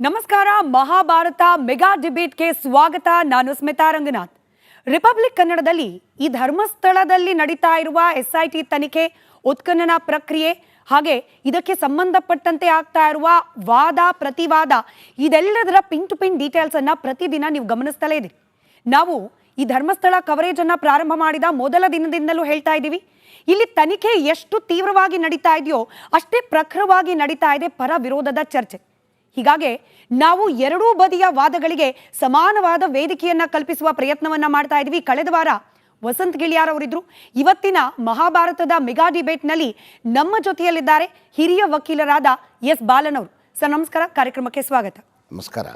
ನಮಸ್ಕಾರ. ಮಹಾಭಾರತ ಮೆಗಾ ಡಿಬೇಟ್ಗೆ ಸ್ವಾಗತ. ನಾನು ಸ್ಮಿತಾ ರಂಗನಾಥ್. ರಿಪಬ್ಲಿಕ್ ಕನ್ನಡದಲ್ಲಿ ಈ ಧರ್ಮಸ್ಥಳದಲ್ಲಿ ನಡೀತಾ ಇರುವ SIT ತನಿಖೆ, ಉತ್ಖನನ ಪ್ರಕ್ರಿಯೆ, ಹಾಗೆ ಇದಕ್ಕೆ ಸಂಬಂಧಪಟ್ಟಂತೆ ಆಗ್ತಾ ಇರುವ ವಾದ ಪ್ರತಿವಾದ, ಇದೆಲ್ಲದರ ಪಿನ್ ಟು ಪಿನ್ ಡೀಟೇಲ್ಸ್ ಅನ್ನ ಪ್ರತಿದಿನ ನೀವು ಗಮನಿಸ್ತಲೇ ಇದ್ದೀರಿ. ನಾವು ಈ ಧರ್ಮಸ್ಥಳ ಕವರೇಜ್ ಅನ್ನ ಪ್ರಾರಂಭ ಮಾಡಿದ ಮೊದಲ ದಿನದಿಂದಲೂ ಹೇಳ್ತಾ ಇದ್ದೀವಿ, ಇಲ್ಲಿ ತನಿಖೆ ಎಷ್ಟು ತೀವ್ರವಾಗಿ ನಡೀತಾ ಇದೆಯೋ ಅಷ್ಟೇ ಪ್ರಖರವಾಗಿ ನಡೀತಾ ಇದೆ ಪರ ವಿರೋಧದ ಚರ್ಚೆ. ಹೀಗಾಗಿ ನಾವು ಎರಡೂ ಬದಿಯ ವಾದಗಳಿಗೆ ಸಮಾನವಾದ ವೇದಿಕೆಯನ್ನ ಕಲ್ಪಿಸುವ ಪ್ರಯತ್ನವನ್ನ ಮಾಡ್ತಾ ಇದ್ವಿ. ಕಳೆದ ವಾರ ವಸಂತ್ ಗಿಳಿಯಾರ್ ಅವರಿದ್ರು. ಇವತ್ತಿನ ಮಹಾಭಾರತದ ಮೆಗಾ ಡಿಬೇಟ್ನಲ್ಲಿ ನಮ್ಮ ಜೊತೆಯಲ್ಲಿದ್ದಾರೆ ಹಿರಿಯ ವಕೀಲರಾದ ಎಸ್ ಬಾಲನ್ ಅವರು. ಸರ್ ನಮಸ್ಕಾರ, ಕಾರ್ಯಕ್ರಮಕ್ಕೆ ಸ್ವಾಗತ. ನಮಸ್ಕಾರ.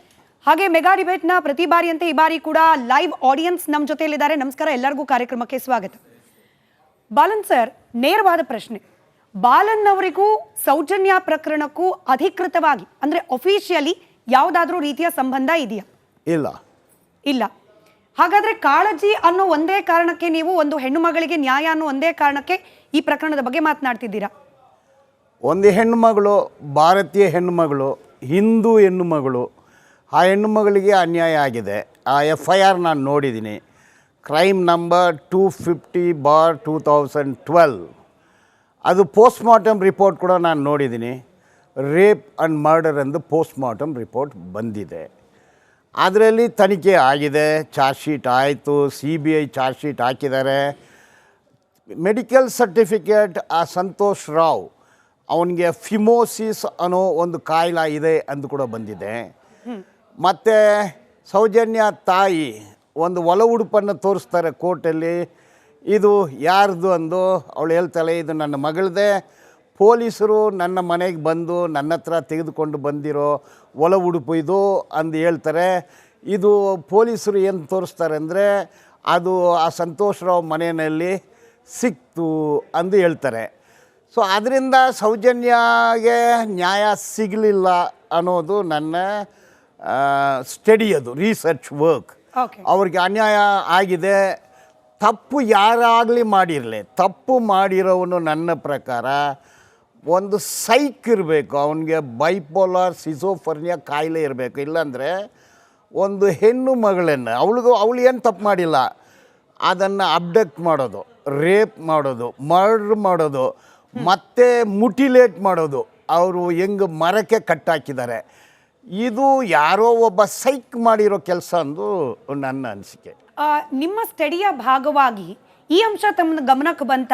ಹಾಗೆ ಮೆಗಾ ಡಿಬೇಟ್ನ ಪ್ರತಿ ಬಾರಿಯಂತೆ ಈ ಬಾರಿ ಕೂಡ ಲೈವ್ ಆಡಿಯನ್ಸ್ ನಮ್ಮ ಜೊತೆಯಲ್ಲಿದ್ದಾರೆ. ನಮಸ್ಕಾರ, ಎಲ್ಲರಿಗೂ ಕಾರ್ಯಕ್ರಮಕ್ಕೆ ಸ್ವಾಗತ. ಬಾಲನ್ ಸರ್, ನೇರವಾದ ಪ್ರಶ್ನೆ. ಬಾಲನ್ ಅವರಿಗೂ ಸೌಜನ್ಯ ಪ್ರಕರಣಕ್ಕೂ ಅಧಿಕೃತವಾಗಿ ಅಂದ್ರೆ ಅಫಿಷಿಯಲಿ ಯಾವುದಾದ್ರೂ ರೀತಿಯ ಸಂಬಂಧ ಇದೆಯಾ? ಇಲ್ಲ. ಹಾಗಾದ್ರೆ ಕಾಳಜಿ ಅನ್ನೋ ಒಂದೇ ಕಾರಣಕ್ಕೆ ನೀವು ಒಂದು ಹೆಣ್ಣು ಮಗಳಿಗೆ ನ್ಯಾಯ ಅನ್ನೋ ಒಂದೇ ಕಾರಣಕ್ಕೆ ಈ ಪ್ರಕರಣದ ಬಗ್ಗೆ ಮಾತನಾಡ್ತಿದ್ದೀರಾ? ಒಂದು ಹೆಣ್ಣು ಮಗಳು, ಭಾರತೀಯ ಹೆಣ್ಣು ಮಗಳು, ಹಿಂದೂ ಹೆಣ್ಣು ಮಗಳು, ಆ ಹೆಣ್ಣು ಮಗಳಿಗೆ ಅನ್ಯಾಯ ಆಗಿದೆ. ಆ FIR ನಾನು ನೋಡಿದ್ದೀನಿ. Crime number 250/2012. ಅದು ಪೋಸ್ಟ್ಮಾರ್ಟಮ್ ರಿಪೋರ್ಟ್ ಕೂಡ ನಾನು ನೋಡಿದ್ದೀನಿ. ರೇಪ್ ಆ್ಯಂಡ್ ಮರ್ಡರ್ ಎಂದು ಪೋಸ್ಟ್ಮಾರ್ಟಮ್ ರಿಪೋರ್ಟ್ ಬಂದಿದೆ. ಅದರಲ್ಲಿ ತನಿಖೆ ಆಗಿದೆ, ಚಾರ್ಜ್ ಶೀಟ್ ಆಯಿತು, CBI ಚಾರ್ಜ್ ಶೀಟ್ ಹಾಕಿದ್ದಾರೆ. ಮೆಡಿಕಲ್ ಸರ್ಟಿಫಿಕೇಟ್ ಆ ಸಂತೋಷ್ ರಾವ್ ಅವನಿಗೆ ಫಿಮೋಸಿಸ್ ಅನ್ನೋ ಒಂದು ಕಾಯಿಲೆ ಇದೆ ಅಂತ ಕೂಡ ಬಂದಿದೆ. ಮತ್ತು ಸೌಜನ್ಯ ತಾಯಿ ಒಂದು ಒಳ ಉಡುಪನ್ನು ತೋರಿಸ್ತಾರೆ ಕೋರ್ಟಲ್ಲಿ. ಇದು ಯಾರ್ದು ಅಂದು ಅವಳು ಹೇಳ್ತಾಳೆ, ಇದು ನನ್ನ ಮಗಳದೇ. ಪೊಲೀಸರು ನನ್ನ ಮನೆಗೆ ಬಂದು ನನ್ನ ಹತ್ರ ತೆಗೆದುಕೊಂಡು ಬಂದಿರೋ ಒಳ ಉಡುಪು ಇದು ಅಂದು ಹೇಳ್ತಾರೆ. ಇದು ಪೊಲೀಸರು ಏನು ತೋರಿಸ್ತಾರೆ ಅಂದರೆ ಅದು ಆ ಸಂತೋಷ್ ರಾವ್ ಮನೆಯಲ್ಲಿ ಸಿಕ್ತು ಅಂದು ಹೇಳ್ತಾರೆ. ಸೊ ಅದರಿಂದ ಸೌಜನ್ಯಗೆ ನ್ಯಾಯ ಸಿಗಲಿಲ್ಲ ಅನ್ನೋದು ನನ್ನ ಸ್ಟಡಿ, ಅದು ರಿಸರ್ಚ್ ವರ್ಕ್. ಅವ್ರಿಗೆ ಅನ್ಯಾಯ ಆಗಿದೆ. ತಪ್ಪು ಯಾರಾಗಲಿ ಮಾಡಿರಲಿ, ತಪ್ಪು ಮಾಡಿರೋವನು ನನ್ನ ಪ್ರಕಾರ ಒಂದು ಸೈಕ್ ಇರಬೇಕು, ಅವನಿಗೆ ಬೈಪೋಲಾರ್ ಸಿಜೋಫರ್ನಿಯಾ ಕಾಯಿಲೆ ಇರಬೇಕು. ಇಲ್ಲಾಂದರೆ ಒಂದು ಹೆಣ್ಣು ಮಗಳನ್ನು, ಅವಳು ಏನು ತಪ್ಪು ಮಾಡಿಲ್ಲ, ಅದನ್ನು ಅಬ್ಡಕ್ಟ್ ಮಾಡೋದು, ರೇಪ್ ಮಾಡೋದು, ಮರ್ಡರ್ ಮಾಡೋದು, ಮತ್ತು ಮುಟಿಲೇಟ್ ಮಾಡೋದು, ಅವರು ಹೆಂಗೆ ಮರಕ್ಕೆ ಕಟ್ಟಾಕಿದ್ದಾರೆ, ಇದು ಯಾರೋ ಒಬ್ಬ ಸೈಕ್ ಮಾಡಿರೋ ಕೆಲಸ ಅಂದು ನನ್ನ ಅನಿಸಿಕೆ. ನಿಮ್ಮ ಸ್ಟಡಿಯ ಭಾಗವಾಗಿ ಈ ಅಂಶ ತಮ್ಮ ಗಮನಕ್ಕೆ ಬಂತ?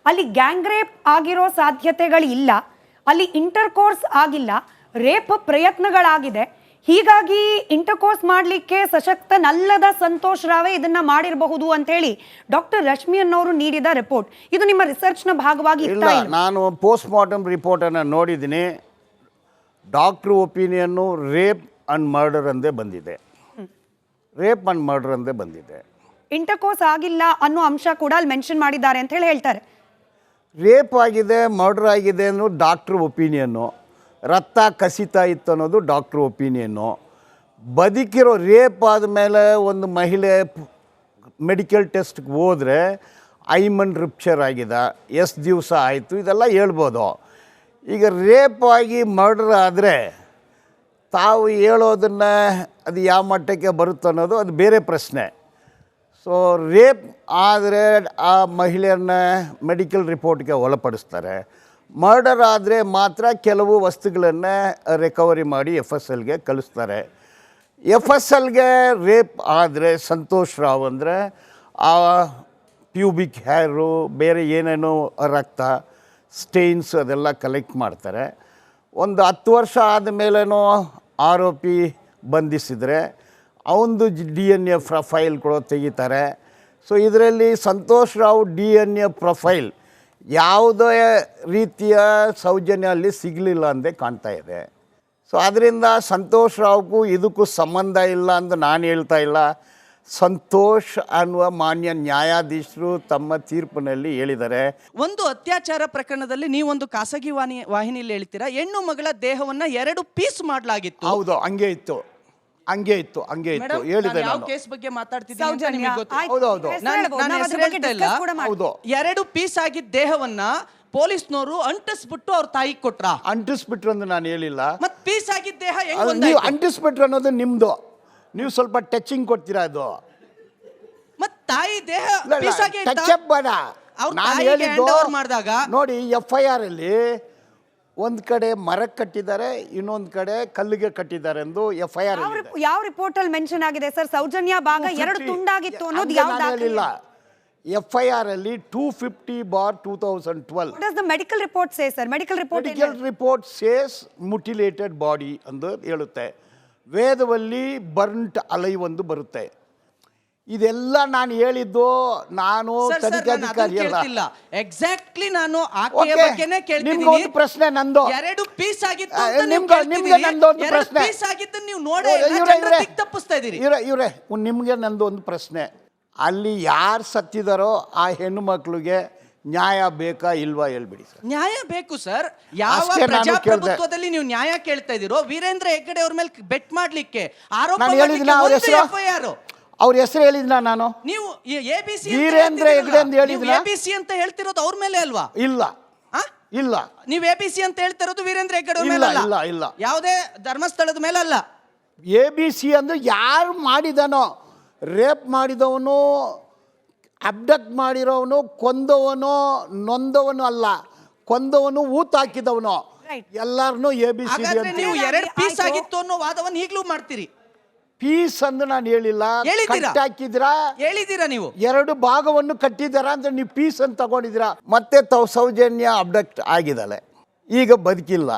ಅಲ್ಲಿ ಗ್ಯಾಂಗ್ ರೇಪ್ ಆಗಿರೋ ಸಾಧ್ಯತೆಗಳು ಇಲ್ಲ, ಅಲ್ಲಿ ಇಂಟರ್ಕೋರ್ಸ್ ಆಗಿಲ್ಲ, ರೇಪ್ ಪ್ರಯತ್ನಗಳಾಗಿದೆ. ಹೀಗಾಗಿ ಇಂಟರ್ಕೋರ್ಸ್ ಮಾಡಲಿಕ್ಕೆ ಸಶಕ್ತನಲ್ಲದ ಸಂತೋಷ್ ರಾವೇ ಇದನ್ನ ಮಾಡಿರಬಹುದು ಅಂತ ಹೇಳಿ ಡಾಕ್ಟರ್ ರಶ್ಮಿ ಅನ್ನೋರು ನೀಡಿದ ರಿಪೋರ್ಟ್, ಇದು ನಿಮ್ಮ ರಿಸರ್ಚ್ನ ಭಾಗವಾಗಿ ಇಲ್ಲ? ನಾನು ಪೋಸ್ಟ್ ಮಾರ್ಟಮ್ ರಿಪೋರ್ಟನ್ನು ನೋಡಿದ್ದೀನಿ. Doctor opinion rape and murder ಅಂದೇ ಬಂದಿದೆ. ರೇಪ್ ಆ್ಯಂಡ್ ಮರ್ಡರ್ ಅಂದೇ ಬಂದಿದೆ. ಇಂಟರ್ಕೋರ್ಸ್ ಆಗಿಲ್ಲ ಅನ್ನೋ ಅಂಶ ಕೂಡ ಅಲ್ಲಿ ಮೆನ್ಷನ್ ಮಾಡಿದ್ದಾರೆ ಅಂತ ಹೇಳಿ ಹೇಳ್ತಾರೆ. ರೇಪ್ ಆಗಿದೆ, ಮರ್ಡರ್ ಆಗಿದೆ ಅನ್ನೋದು ಡಾಕ್ಟ್ರ್ ಒಪಿನಿಯನ್ನು. ರಕ್ತ ಕಸಿತಾ ಇತ್ತು ಅನ್ನೋದು ಡಾಕ್ಟ್ರ್ ಒಪಿನಿಯನ್ನು. ಬದುಕಿರೋ ರೇಪ್ ಆದಮೇಲೆ ಒಂದು ಮಹಿಳೆ ಮೆಡಿಕಲ್ ಟೆಸ್ಟ್ಗೆ ಹೋದರೆ ಐಮನ್ ರಿಪ್ಚರ್ ಆಗಿದೆ, ಎಷ್ಟು ದಿವಸ ಆಯಿತು, ಇದೆಲ್ಲ ಹೇಳ್ಬೋದು. ಈಗ ರೇಪ್ ಆಗಿ ಮರ್ಡರ್ ಆದರೆ ತಾವು ಹೇಳೋದನ್ನು ಅದು ಯಾವ ಮಟ್ಟಕ್ಕೆ ಬರುತ್ತೆ ಅನ್ನೋದು ಅದು ಬೇರೆ ಪ್ರಶ್ನೆ. ಸೊ ರೇಪ್ ಆದರೆ ಆ ಮಹಿಳೆಯನ್ನ ಮೆಡಿಕಲ್ ರಿಪೋರ್ಟ್ಗೆ ಒಳಪಡಿಸ್ತಾರೆ. ಮರ್ಡರ್ ಆದರೆ ಮಾತ್ರ ಕೆಲವು ವಸ್ತುಗಳನ್ನು ರಿಕವರಿ ಮಾಡಿ FSLಗೆ ಕಳಿಸ್ತಾರೆ. FSLಗೆ ರೇಪ್ ಆದರೆ ಸಂತೋಷ್ ರಾವ್ ಅಂದರೆ ಆ ಪ್ಯೂಬಿಕ್ ಹೇರು, ಬೇರೆ ಏನೇನೋ ರಕ್ತ ಸ್ಟೇನ್ಸ್ ಅದೆಲ್ಲ ಕಲೆಕ್ಟ್ ಮಾಡ್ತಾರೆ. ಒಂದು 10 ವರ್ಷ ಆದಮೇಲೇನೋ ಆರೋಪಿ ಬಂಧಿಸಿದರೆ ಅವನದು DNA ಪ್ರೊಫೈಲ್ ಕೂಡ ತೆಗಿತಾರೆ. ಸೊ ಇದರಲ್ಲಿ ಸಂತೋಷ್ ರಾವ್ DNA ಪ್ರೊಫೈಲ್ ಯಾವುದೇ ರೀತಿಯ ಸೌಜನ್ಯ ಅಲ್ಲಿ ಸಿಗಲಿಲ್ಲ ಅಂದೇ ಕಾಣ್ತಾ ಇದೆ. ಸೊ ಅದರಿಂದ ಸಂತೋಷ್ ರಾವ್ಗೂ ಇದಕ್ಕೂ ಸಂಬಂಧ ಇಲ್ಲ ಅಂತ ನಾನು ಹೇಳ್ತಾ ಇಲ್ಲ. ಸಂತೋಷ್ ಅನ್ನುವ ಮಾನ್ಯ ನ್ಯಾಯಾಧೀಶರು ತಮ್ಮ ತೀರ್ಪಿನಲ್ಲಿ ಹೇಳಿದ್ದಾರೆ. ಒಂದು ಅತ್ಯಾಚಾರ ಪ್ರಕರಣದಲ್ಲಿ ನೀವೊಂದು ಖಾಸಗಿ ವಾಹಿನಿಯಲ್ಲಿ ಹೇಳ್ತೀರಾ, ಹೆಣ್ಣು ಮಗಳ ದೇಹವನ್ನ 2 ಪೀಸ್ ಮಾಡಲಾಗಿತ್ತು. ಹೌದು, ಹಂಗೆ ಇತ್ತು ಹೇಳಿದೆ. ಯಾವ ಕೇಸ್ ಬಗ್ಗೆ ಮಾತಾಡ್ತಿದ್ದೀನಿ? 2 ಪೀಸ್ ಆಗಿದ್ದ ದೇಹವನ್ನ ಪೊಲೀಸ್ನವರು ಅಂಟಿಸ್ಬಿಟ್ಟು ಅವ್ರ ತಾಯಿಗೆ ಕೊಟ್ರ? ಅಂಟಿಸ್ಬಿಟ್ರು ಅಂತ ನಾನು ಹೇಳಿಲ್ಲ. ಮತ್ ಪೀಸ್ ಆಗಿದ್ದ ದೇಹ ಹೆಂಗ್ ನೀವು ಒಂದಾಯ್ತು? ಅಂಟಿಸ್ಬಿಟ್ರು ಅನ್ನೋದು ನಿಮ್ದು, ನೀವು ಸ್ವಲ್ಪ ಟಚಿಂಗ್ ಕೊಡ್ತೀರಾ. ಅದು ಮತ್ ತಾಯಿ ದೇಹ ಪೀಸ್ ಆಗಿ ಟಚ್ ಬೇಡ. ಅವ್ರ ನಾನು ತಾಯಿಗೆ ಹೇಳಿದ್ದು hand over ಮಾಡಿದಾಗ ನೋಡಿ, FIR ಅಲ್ಲಿ ಒಂದು ಕಡೆ ಮರಕ್ಕೆ ಕಟ್ಟಿದ್ದಾರೆ, ಇನ್ನೊಂದು ಕಡೆ ಕಲ್ಲಿಗೆ ಕಟ್ಟಿದ್ದಾರೆ ಎಂದು FIR ಯಾವ ರಿಪೋರ್ಟ್ ಅಲ್ಲಿ ಮೆನ್ಷನ್ ಆಗಿದೆ ಸರ್? ಸೌಜನ್ಯ ಭಾಗ 2 ತುಂಡಾಗಿತ್ತು ಅನ್ನೋದು ಯಾವ ಹೇಳಿಲ್ಲ. FIR ಅಲ್ಲಿ 250/2012. What does the medical report say, sir? Medical report says mutilated body ಎಂದು ಹೇಳುತ್ತೆ. ವೇದದಲ್ಲಿ ಬರ್ಂಟ್ ಅಲೈ ಒಂದು ಬರುತ್ತೆ. ಇದೆಲ್ಲ ನಾನು ಹೇಳಿದ್ದು, ನಾನು ತನಿಖಾಧಿಕಾರಿ ಅಲ್ಲ. ಎಕ್ಸಾಕ್ಟ್ಲಿ ನಾನು ಆಕೆಯ ಬಗ್ಗೆನೇ ಕೇಳ್ತಿದ್ದೀನಿ. ಒಂದು ಪ್ರಶ್ನೆ ನಂದು. 2 ಪೀಸ್ ಆಗಿತ್ತು ನಿಮ್ಗೆ ನಂದೊಂದು ಪ್ರಶ್ನೆ. ಪೀಸ್ ಆಗಿದ್ದು ನೀವು ನೋಡಿ ಜನರಿಗೆ ತಪ್ಪಿಸ್ತಾ ಇದ್ದೀರಿ. ಇವ್ರೆ ನಿಮ್ಗೆ ನಂದು ಒಂದು ಪ್ರಶ್ನೆ. ಅಲ್ಲಿ ಯಾರು ಸತ್ತಿದಾರೋ ಆ ಹೆಣ್ಣು ಮಕ್ಕಳಿಗೆ ನ್ಯಾಯ ಬೇಕಾ ಇಲ್ವಾ ಹೇಳ್ಬಿಡಿ ಸರ್. ನ್ಯಾಯ ಬೇಕು ಸರ್. ಯಾವ ಪ್ರಜಾಪ್ರಭುತ್ವದಲ್ಲಿ ನೀವು ನ್ಯಾಯ ಕೇಳ್ತಾ ಇದ್ದೀರೋ? ವೀರೇಂದ್ರ ಹೆಗ್ಗಡೆ ಅವ್ರ ಮೇಲೆ ಬೆಟ್ ಮಾಡ್ಲಿಕ್ಕೆ ಆರೋಪ ಅವ್ರ ಹೆಸರು ಹೇಳಿದ್ನ ನಾನು? ನೀವು ಎಬಿಸಿ ವೀರೇಂದ್ರ ಹೆಗ್ಗಡೆ ಅಂತ ಹೇಳಿದ್ನ? ಎಬಿಸಿ ಅಂತ ಹೇಳ್ತಿರೋದು ಅವ್ರ ಮೇಲೆ ಅಲ್ವಾ? ಇಲ್ಲ ಇಲ್ಲ, ನೀವು ಎಬಿಸಿ ಅಂತ ಹೇಳ್ತಿರೋದು ವೀರೇಂದ್ರ ಹೆಗ್ಗಡೆ ಅವ್ರ ಮೇಲೆ ಇಲ್ಲ ಇಲ್ಲ, ಯಾವುದೇ ಧರ್ಮಸ್ಥಳದ ಮೇಲೆ ಅಲ್ಲ. ABC ಅಂದ್ರೆ ಯಾರು ಮಾಡಿದನೋ, ರೇಪ್ ಮಾಡಿದವನು, ಅಬ್ಡಕ್ಟ್ ಮಾಡಿರೋವನು, ಕೊಂದವನು, ನೊಂದವನು ಅಲ್ಲ, ಕೊಂದವನು, ಊತಾಕಿದವನು, ಎಲ್ಲಾರನು ABC. ನೀವು 2 ಪೀಸ್ ಆಗಿತ್ತು ಅನ್ನೋ ವಾದವನ್ನು ಈಗಲೂ ಮಾಡ್ತೀರಿ. ಪೀಸ್ ಅಂದ್ರೆ ನಾನು ಹೇಳಿಲ್ಲ. ಹಾಕಿದ್ರಾ? ಹೇಳಿದ್ದೀರಾ ನೀವು 2 ಭಾಗವನ್ನು ಕಟ್ಟಿದಾರ ಅಂದ್ರೆ ನೀವು ಪೀಸ್ ಅಂತ ತಗೊಂಡಿದ್ದೀರಾ. ಮತ್ತೆ ಸೌಜನ್ಯ ಅಬ್ಡಕ್ಟ್ ಆಗಿದ್ದಾಳೆ, ಈಗ ಬದುಕಿಲ್ಲ.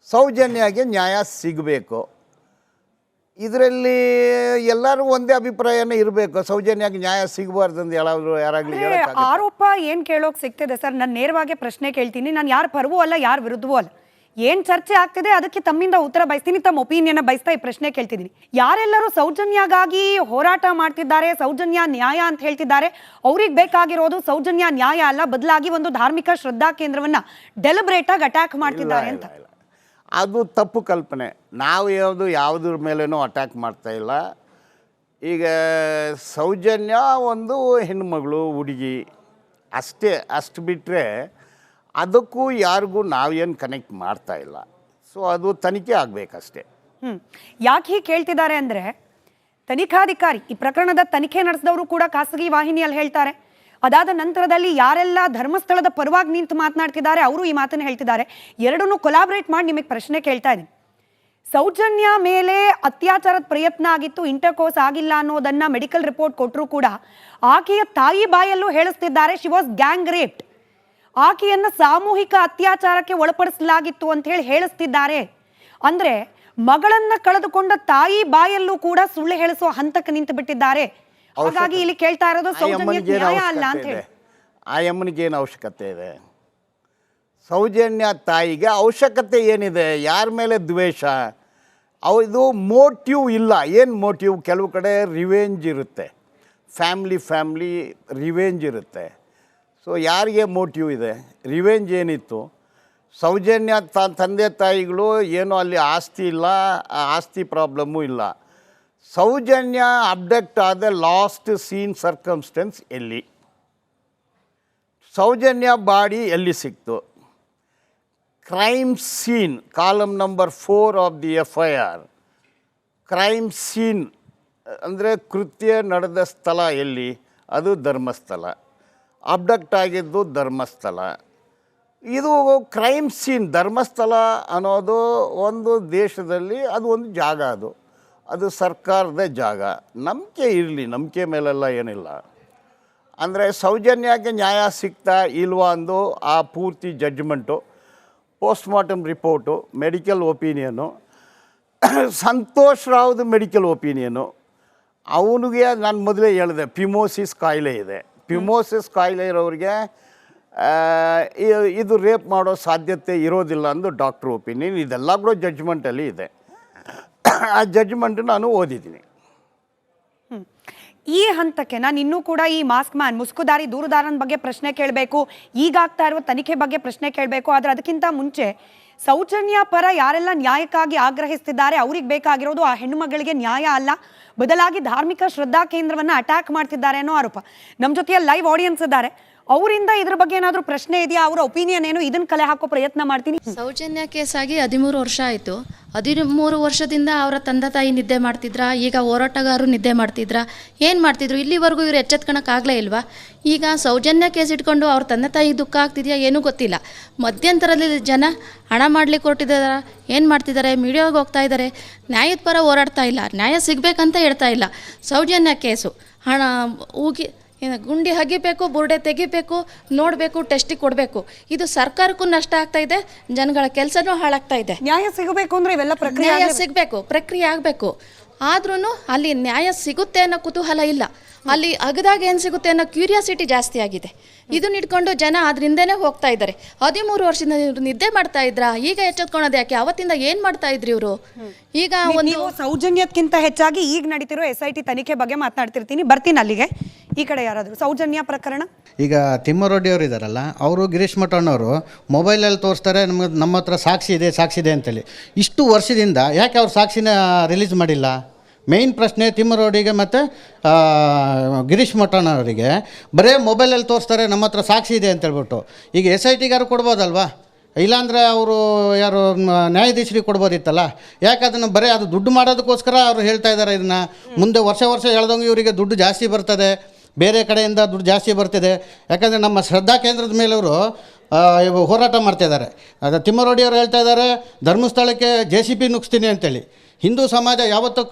ಸೌಜನ್ಯಗೆ ನ್ಯಾಯ ಸಿಗಬೇಕು. ಇದರಲ್ಲಿ ಎಲ್ಲರೂ ಒಂದೇ ಅಭಿಪ್ರಾಯನೇ ಇರಬೇಕು. ಸೌಜನ್ಯಗೆ ನ್ಯಾಯ ಸಿಗಬಾರ್ದಂದು ಯಾರಾಗಲಿ ಆರೋಪ ಏನು ಕೇಳೋಕೆ ಸಿಗ್ತಿದೆ ಸರ್? ನಾನು ನೇರವಾಗಿ ಪ್ರಶ್ನೆ ಕೇಳ್ತೀನಿ. ನಾನು ಯಾರ ಪರವೂ ಅಲ್ಲ, ಯಾರ ವಿರುದ್ಧವೂ ಅಲ್ಲ. ಏನು ಚರ್ಚೆ ಆಗ್ತಿದೆ ಅದಕ್ಕೆ ತಮ್ಮಿಂದ ಉತ್ತರ ಬಯಸ್ತೀನಿ, ತಮ್ಮ ಒಪಿನಿಯನ್ ಬಯಸ್ತಾ ಈ ಪ್ರಶ್ನೆ ಕೇಳ್ತಿದ್ದೀನಿ. ಯಾರೆಲ್ಲರೂ ಸೌಜನ್ಯಗಾಗಿ ಹೋರಾಟ ಮಾಡ್ತಿದ್ದಾರೆ, ಸೌಜನ್ಯ ನ್ಯಾಯ ಅಂತ ಹೇಳ್ತಿದ್ದಾರೆ, ಅವ್ರಿಗೆ ಬೇಕಾಗಿರೋದು ಸೌಜನ್ಯ ನ್ಯಾಯ ಅಲ್ಲ, ಬದಲಾಗಿ ಒಂದು ಧಾರ್ಮಿಕ ಶ್ರದ್ಧಾ ಕೇಂದ್ರವನ್ನ ಡೆಲಿಬ್ರೇಟ್ ಆಗಿ ಅಟ್ಯಾಕ್ ಮಾಡ್ತಿದ್ದಾರೆ ಅಂತ. ಅದು ತಪ್ಪು ಕಲ್ಪನೆ. ನಾವು ಯಾವುದ್ರ ಮೇಲೇನೂ ಅಟ್ಯಾಕ್ ಮಾಡ್ತಾ ಇಲ್ಲ. ಈಗ ಸೌಜನ್ಯ ಒಂದು ಹೆಣ್ಣುಮಗಳು, ಹುಡುಗಿ ಅಷ್ಟೇ. ಅಷ್ಟು ಬಿಟ್ಟರೆ ಅದಕ್ಕೂ ಯಾರಿಗೂ ನಾವೇನು ಕನೆಕ್ಟ್ ಮಾಡ್ತಾ ಇಲ್ಲ. ಸೊ ಅದು ತನಿಖೆ ಆಗಬೇಕಷ್ಟೇ. ಯಾಕೆ ಹೀಗೆ ಕೇಳ್ತಿದ್ದಾರೆ ಅಂದರೆ, ತನಿಖಾಧಿಕಾರಿ ಈ ಪ್ರಕರಣದ ತನಿಖೆ ನಡೆಸಿದವರು ಕೂಡ ಖಾಸಗಿ ವಾಹಿನಿಯಲ್ಲಿ ಹೇಳ್ತಾರೆ. ಅದಾದ ನಂತರದಲ್ಲಿ ಯಾರೆಲ್ಲ ಧರ್ಮಸ್ಥಳದ ಪರವಾಗಿ ನಿಂತು ಮಾತನಾಡ್ತಿದ್ದಾರೆ ಅವರು ಈ ಮಾತನ್ನು ಹೇಳ್ತಿದ್ದಾರೆ. ಎರಡನ್ನೂ ಕೊಲಾಬ್ರೇಟ್ ಮಾಡಿ ನಿಮಗೆ ಪ್ರಶ್ನೆ ಕೇಳ್ತಾ ಇದ್ದೀನಿ. ಸೌಜನ್ಯ ಮೇಲೆ ಅತ್ಯಾಚಾರದ ಪ್ರಯತ್ನ ಆಗಿತ್ತು, ಇಂಟರ್ಕೋರ್ಸ್ ಆಗಿಲ್ಲ ಅನ್ನೋದನ್ನ ಮೆಡಿಕಲ್ ರಿಪೋರ್ಟ್ ಕೊಟ್ಟರು ಕೂಡ ಆಕೆಯ ತಾಯಿ ಬಾಯಲ್ಲೂ ಹೇಳಿಸ್ತಿದ್ದಾರೆ, ಶಿ ವಾಸ್ ಗ್ಯಾಂಗ್ ರೇಪ್ಡ್. ಆಕೆಯನ್ನ ಸಾಮೂಹಿಕ ಅತ್ಯಾಚಾರಕ್ಕೆ ಒಳಪಡಿಸಲಾಗಿತ್ತು ಅಂತ ಹೇಳಿ ಹೇಳಿಸ್ತಿದ್ದಾರೆ. ಅಂದ್ರೆ ಮಗಳನ್ನ ಕಳೆದುಕೊಂಡ ತಾಯಿ ಬಾಯಲ್ಲೂ ಕೂಡ ಸುಳ್ಳು ಹೇಳಿಸುವ ಹಂತಕ್ಕೆ ನಿಂತು ಬಿಟ್ಟಿದ್ದಾರೆ. ಹಾಗಾಗಿ ಇಲ್ಲಿ ಕೇಳ್ತಾ ಇರೋದು ಸೌಜನ್ಯ ನ್ಯಾಯ ಅಲ್ಲ ಅಂತ ಹೇಳಿ. ಆ ಅಮ್ಮನಿಗೆ ಏನು ಅವಶ್ಯಕತೆ ಇದೆ? ಸೌಜನ್ಯ ತಾಯಿಗೆ ಅವಶ್ಯಕತೆ ಏನಿದೆ? ಯಾರ ಮೇಲೆ ದ್ವೇಷ? ಇದು ಮೋಟಿವ್ ಇಲ್ಲ. ಏನು ಮೋಟಿವ್? ಕೆಲವು ಕಡೆ ರಿವೆಂಜ್ ಇರುತ್ತೆ, ಫ್ಯಾಮ್ಲಿ ರಿವೆಂಜ್ ಇರುತ್ತೆ. ಸೊ ಯಾರಿಗೆ ಮೋಟಿವ್ ಇದೆ? ರಿವೆಂಜ್ ಏನಿತ್ತು? ಸೌಜನ್ಯ ತಂದೆ ತಾಯಿಗಳು ಏನೋ ಅಲ್ಲಿ ಆಸ್ತಿ ಇಲ್ಲ, ಆಸ್ತಿ ಪ್ರಾಬ್ಲಮ್ಮು ಇಲ್ಲ. ಸೌಜನ್ಯ ಅಬ್ಡಕ್ಟ್ ಆದ ಲಾಸ್ಟ್ ಸೀನ್ ಸರ್ಕಮ್ಸ್ಟೆನ್ಸ್ ಎಲ್ಲಿ? ಸೌಜನ್ಯ ಬಾಡಿ ಎಲ್ಲಿ ಸಿಕ್ತು? Crime scene, column number 4 of the FIR. Crime scene ಅಂದರೆ ಕೃತ್ಯ ನಡೆದ ಸ್ಥಳ ಎಲ್ಲಿ? ಅದು ಧರ್ಮಸ್ಥಳ. ಅಬ್ಡಕ್ಟ್ ಆಗಿದ್ದು ಧರ್ಮಸ್ಥಳ. ಇದು ಕ್ರೈಮ್ ಸೀನ್. ಧರ್ಮಸ್ಥಳ ಅನ್ನೋದು ಒಂದು ದೇಶದಲ್ಲಿ ಅದು ಒಂದು ಜಾಗ, ಅದು ಸರ್ಕಾರದ ಜಾಗ. ನಂಬಿಕೆ ಇರಲಿ, ನಂಬಿಕೆ ಮೇಲೆಲ್ಲ ಏನಿಲ್ಲ. ಅಂದರೆ ಸೌಜನ್ಯಕ್ಕೆ ನ್ಯಾಯ ಸಿಗ್ತಾ ಇಲ್ವಾ ಅಂದು ಆ ಪೂರ್ತಿ judgement, postmortem report, medical opinion, Santosh ರಾವ್ದು ಮೆಡಿಕಲ್ ಒಪಿನಿಯನು. ಅವನಿಗೆ ನಾನು ಮೊದಲೇ ಹೇಳಿದೆ ಫಿಮೋಸಿಸ್ ಕಾಯಿಲೆ ಇದೆ. ಫಿಮೋಸಿಸ್ ಕಾಯಿಲೆ ಇರೋರಿಗೆ ಇದು ರೇಪ್ ಮಾಡೋ ಸಾಧ್ಯತೆ ಇರೋದಿಲ್ಲ ಅಂದು ಡಾಕ್ಟ್ರ್ ಒಪಿನಿಯನ್. ಇದೆಲ್ಲ ಕೂಡ ಜಡ್ಜ್ಮೆಂಟಲ್ಲಿ ಇದೆ. ಆ ಜಡ್ಜ್ಮೆಂಟ್ ನಾನು ಓದಿದ್ದೀನಿ. ಈ ಹಂತಕ್ಕೆ ನಾನು ಇನ್ನೂ ಕೂಡ ಈ ಮಾಸ್ಕ್ ಮ್ಯಾನ್, ಮುಸ್ಕುದಾರಿ ದೂರುದಾರನ ಬಗ್ಗೆ ಪ್ರಶ್ನೆ ಕೇಳಬೇಕು, ಈಗಾಗ್ತಾ ಇರುವ ತನಿಖೆ ಬಗ್ಗೆ ಪ್ರಶ್ನೆ ಕೇಳಬೇಕು. ಆದರೆ ಅದಕ್ಕಿಂತ ಮುಂಚೆ ಸೌಜನ್ಯ ಪರ ಯಾರೆಲ್ಲ ನ್ಯಾಯಕ್ಕಾಗಿ ಆಗ್ರಹಿಸ್ತಿದ್ದಾರೆ ಅವ್ರಿಗೆ ಬೇಕಾಗಿರೋದು ಆ ಹೆಣ್ಣುಮಗಳಿಗೆ ನ್ಯಾಯ ಅಲ್ಲ, ಬದಲಾಗಿ ಧಾರ್ಮಿಕ ಶ್ರದ್ಧಾ ಕೇಂದ್ರವನ್ನು ಅಟ್ಯಾಕ್ ಮಾಡ್ತಿದ್ದಾರೆ ಅನ್ನೋ ಆರೋಪ. ನಮ್ಮ ಜೊತೆಯಲ್ಲಿ ಲೈವ್ ಆಡಿಯನ್ಸ್ ಇದ್ದಾರೆ. ಅವರಿಂದ ಇದ್ರ ಬಗ್ಗೆ ಏನಾದರೂ ಪ್ರಶ್ನೆ ಇದೆಯಾ, ಅವರ ಒಪಿನಿಯನ್ ಏನು, ಇದನ್ನ ಕಲೆ ಹಾಕೋ ಪ್ರಯತ್ನ ಮಾಡ್ತೀನಿ. ಸೌಜನ್ಯ ಕೇಸ್ ಆಗಿ 13 ವರ್ಷ ಆಯಿತು. 13 ವರ್ಷದಿಂದ ಅವರ ತಂದೆ ತಾಯಿ ನಿದ್ದೆ ಮಾಡ್ತಿದ್ರಾ, ಈಗ ಹೋರಾಟಗಾರರು ನಿದ್ದೆ ಮಾಡ್ತಿದ್ರಾ, ಏನು ಮಾಡ್ತಿದ್ರು? ಇಲ್ಲಿವರೆಗೂ ಇವ್ರು ಎಚ್ಚೆತ್ಕೊಳಕ್ಕಾಗಲೇ ಇಲ್ವಾ? ಈಗ ಸೌಜನ್ಯ ಕೇಸ್ ಇಟ್ಕೊಂಡು ಅವ್ರ ತಂದೆ ತಾಯಿಗೆ ದುಃಖ ಆಗ್ತಿದೆಯಾ ಏನೂ ಗೊತ್ತಿಲ್ಲ. ಮಧ್ಯಂತರದಲ್ಲಿ ಜನ ಹಣ ಮಾಡ್ಲಿಕ್ಕೆ ಹೊರಟಿದ್ದಾರೆ, ಏನು ಮಾಡ್ತಿದ್ದಾರೆ, ಮೀಡಿಯಾಗೆ ಹೋಗ್ತಾ ಇದ್ದಾರೆ, ನ್ಯಾಯದ ಪರ ಹೋರಾಡ್ತಾ ಇಲ್ಲ, ನ್ಯಾಯ ಸಿಗಬೇಕಂತ ಹೇಳ್ತಾ ಇಲ್ಲ. ಸೌಜನ್ಯ ಕೇಸು ಹಣ ಗುಂಡಿ ಹಗಿಬೇಕು, ಬುರ್ಡೆ ತೆಗಿಬೇಕು, ನೋಡಬೇಕು, ಟೆಸ್ಟಿಗೆ ಕೊಡಬೇಕು. ಇದು ಸರ್ಕಾರಕ್ಕೂ ನಷ್ಟ ಆಗ್ತಾ ಇದೆ, ಜನಗಳ ಕೆಲಸನೂ ಹಾಳಾಗ್ತಾ ಇದೆ. ನ್ಯಾಯ ಸಿಗಬೇಕು ಅಂದ್ರೆ ಇವೆಲ್ಲ ಪ್ರಕ್ರಿಯೆ ನ್ಯಾಯ ಸಿಗಬೇಕು, ಪ್ರಕ್ರಿಯೆ ಆಗಬೇಕು. ಆದ್ರೂ ಅಲ್ಲಿ ನ್ಯಾಯ ಸಿಗುತ್ತೆ ಅನ್ನೋ ಕುತೂಹಲ ಇಲ್ಲ, ಅಲ್ಲಿ ಅಗದಾಗ ಏನು ಸಿಗುತ್ತೆ ಅನ್ನೋ ಕ್ಯೂರಿಯಾಸಿಟಿ ಜಾಸ್ತಿ ಆಗಿದೆ. ಇದನ್ನ ಇಟ್ಕೊಂಡು ಜನ ಅದರಿಂದನೇ ಹೋಗ್ತಾ ಇದ್ದಾರೆ. 13 ವರ್ಷದಿಂದ ಇವ್ರು ನಿದ್ದೆ ಮಾಡ್ತಾ ಇದ್ರಾ, ಈಗ ಎಚ್ಚೆತ್ಕೊಳೋದು ಯಾಕೆ? ಅವತ್ತಿಂದ ಏನು ಮಾಡ್ತಾ ಇದ್ರಿ ಇವರು? ಈಗ ನೀವು ಸೌಜನ್ಯಕ್ಕಿಂತ ಹೆಚ್ಚಾಗಿ ಈಗ ನಡೀತಿರೋ SIT ತನಿಖೆ ಬಗ್ಗೆ ಮಾತನಾಡ್ತಿರ್ತೀನಿ. ಬರ್ತೀನಿ ಅಲ್ಲಿಗೆ. ಈ ಕಡೆ ಯಾರಾದರೂ ಸೌಜನ್ಯ ಪ್ರಕರಣ, ಈಗ ತಿಮ್ಮರೊಡ್ಡಿ ಅವರು ಇದ್ದಾರಲ್ಲ, ಅವರು ಗಿರೀಶ್ ಮಠಣ್ಣವರು ಮೊಬೈಲಲ್ಲಿ ತೋರಿಸ್ತಾರೆ ನಮ್ಮ ಹತ್ರ ಸಾಕ್ಷಿ ಇದೆ ಅಂತೇಳಿ. ಇಷ್ಟು ವರ್ಷದಿಂದ ಯಾಕೆ ಅವ್ರು ಸಾಕ್ಷಿನ ರಿಲೀಸ್ ಮಾಡಿಲ್ಲ? ಮೇಯ್ನ್ ಪ್ರಶ್ನೆ ತಿಮ್ಮರೊಡ್ಡಿಗೆ ಮತ್ತು ಗಿರೀಶ್ ಮಠಣ್ಣವರಿಗೆ ಬರೀ ಮೊಬೈಲಲ್ಲಿ ತೋರಿಸ್ತಾರೆ ನಮ್ಮ ಹತ್ರ ಸಾಕ್ಷಿ ಇದೆ ಅಂತೇಳ್ಬಿಟ್ಟು. ಈಗ SITಗಾರು ಕೊಡ್ಬೋದಲ್ವಾ? ಇಲ್ಲಾಂದರೆ ಅವರು ಯಾರು ನ್ಯಾಯಾಧೀಶರಿಗೆ ಕೊಡ್ಬೋದಿತ್ತಲ್ಲ. ಯಾಕೆ ಅದನ್ನು ಬರೀ ಅದು ದುಡ್ಡು ಮಾಡೋದಕ್ಕೋಸ್ಕರ ಅವರು ಹೇಳ್ತಾ ಇದ್ದಾರೆ ಇದನ್ನು. ಮುಂದೆ ವರ್ಷ ಹೇಳ್ದಂಗೆ ಇವರಿಗೆ ದುಡ್ಡು ಜಾಸ್ತಿ ಬರ್ತದೆ, ಬೇರೆ ಕಡೆಯಿಂದ ದುಡ್ಡು ಜಾಸ್ತಿ ಬರ್ತಿದೆ. ಯಾಕಂದರೆ ನಮ್ಮ ಶ್ರದ್ಧಾ ಕೇಂದ್ರದ ಮೇಲೆ ಅವರು ಹೋರಾಟ ಮಾಡ್ತಾಯಿದ್ದಾರೆ. ಅದು ತಿಮ್ಮರೊಡ್ಡಿಯವರು ಹೇಳ್ತಾ ಇದ್ದಾರೆ, ಧರ್ಮಸ್ಥಳಕ್ಕೆ JCB ನುಗ್ಸ್ತೀನಿ ಅಂತೇಳಿ. ಹಿಂದೂ ಸಮಾಜ ಯಾವತ್ತೂ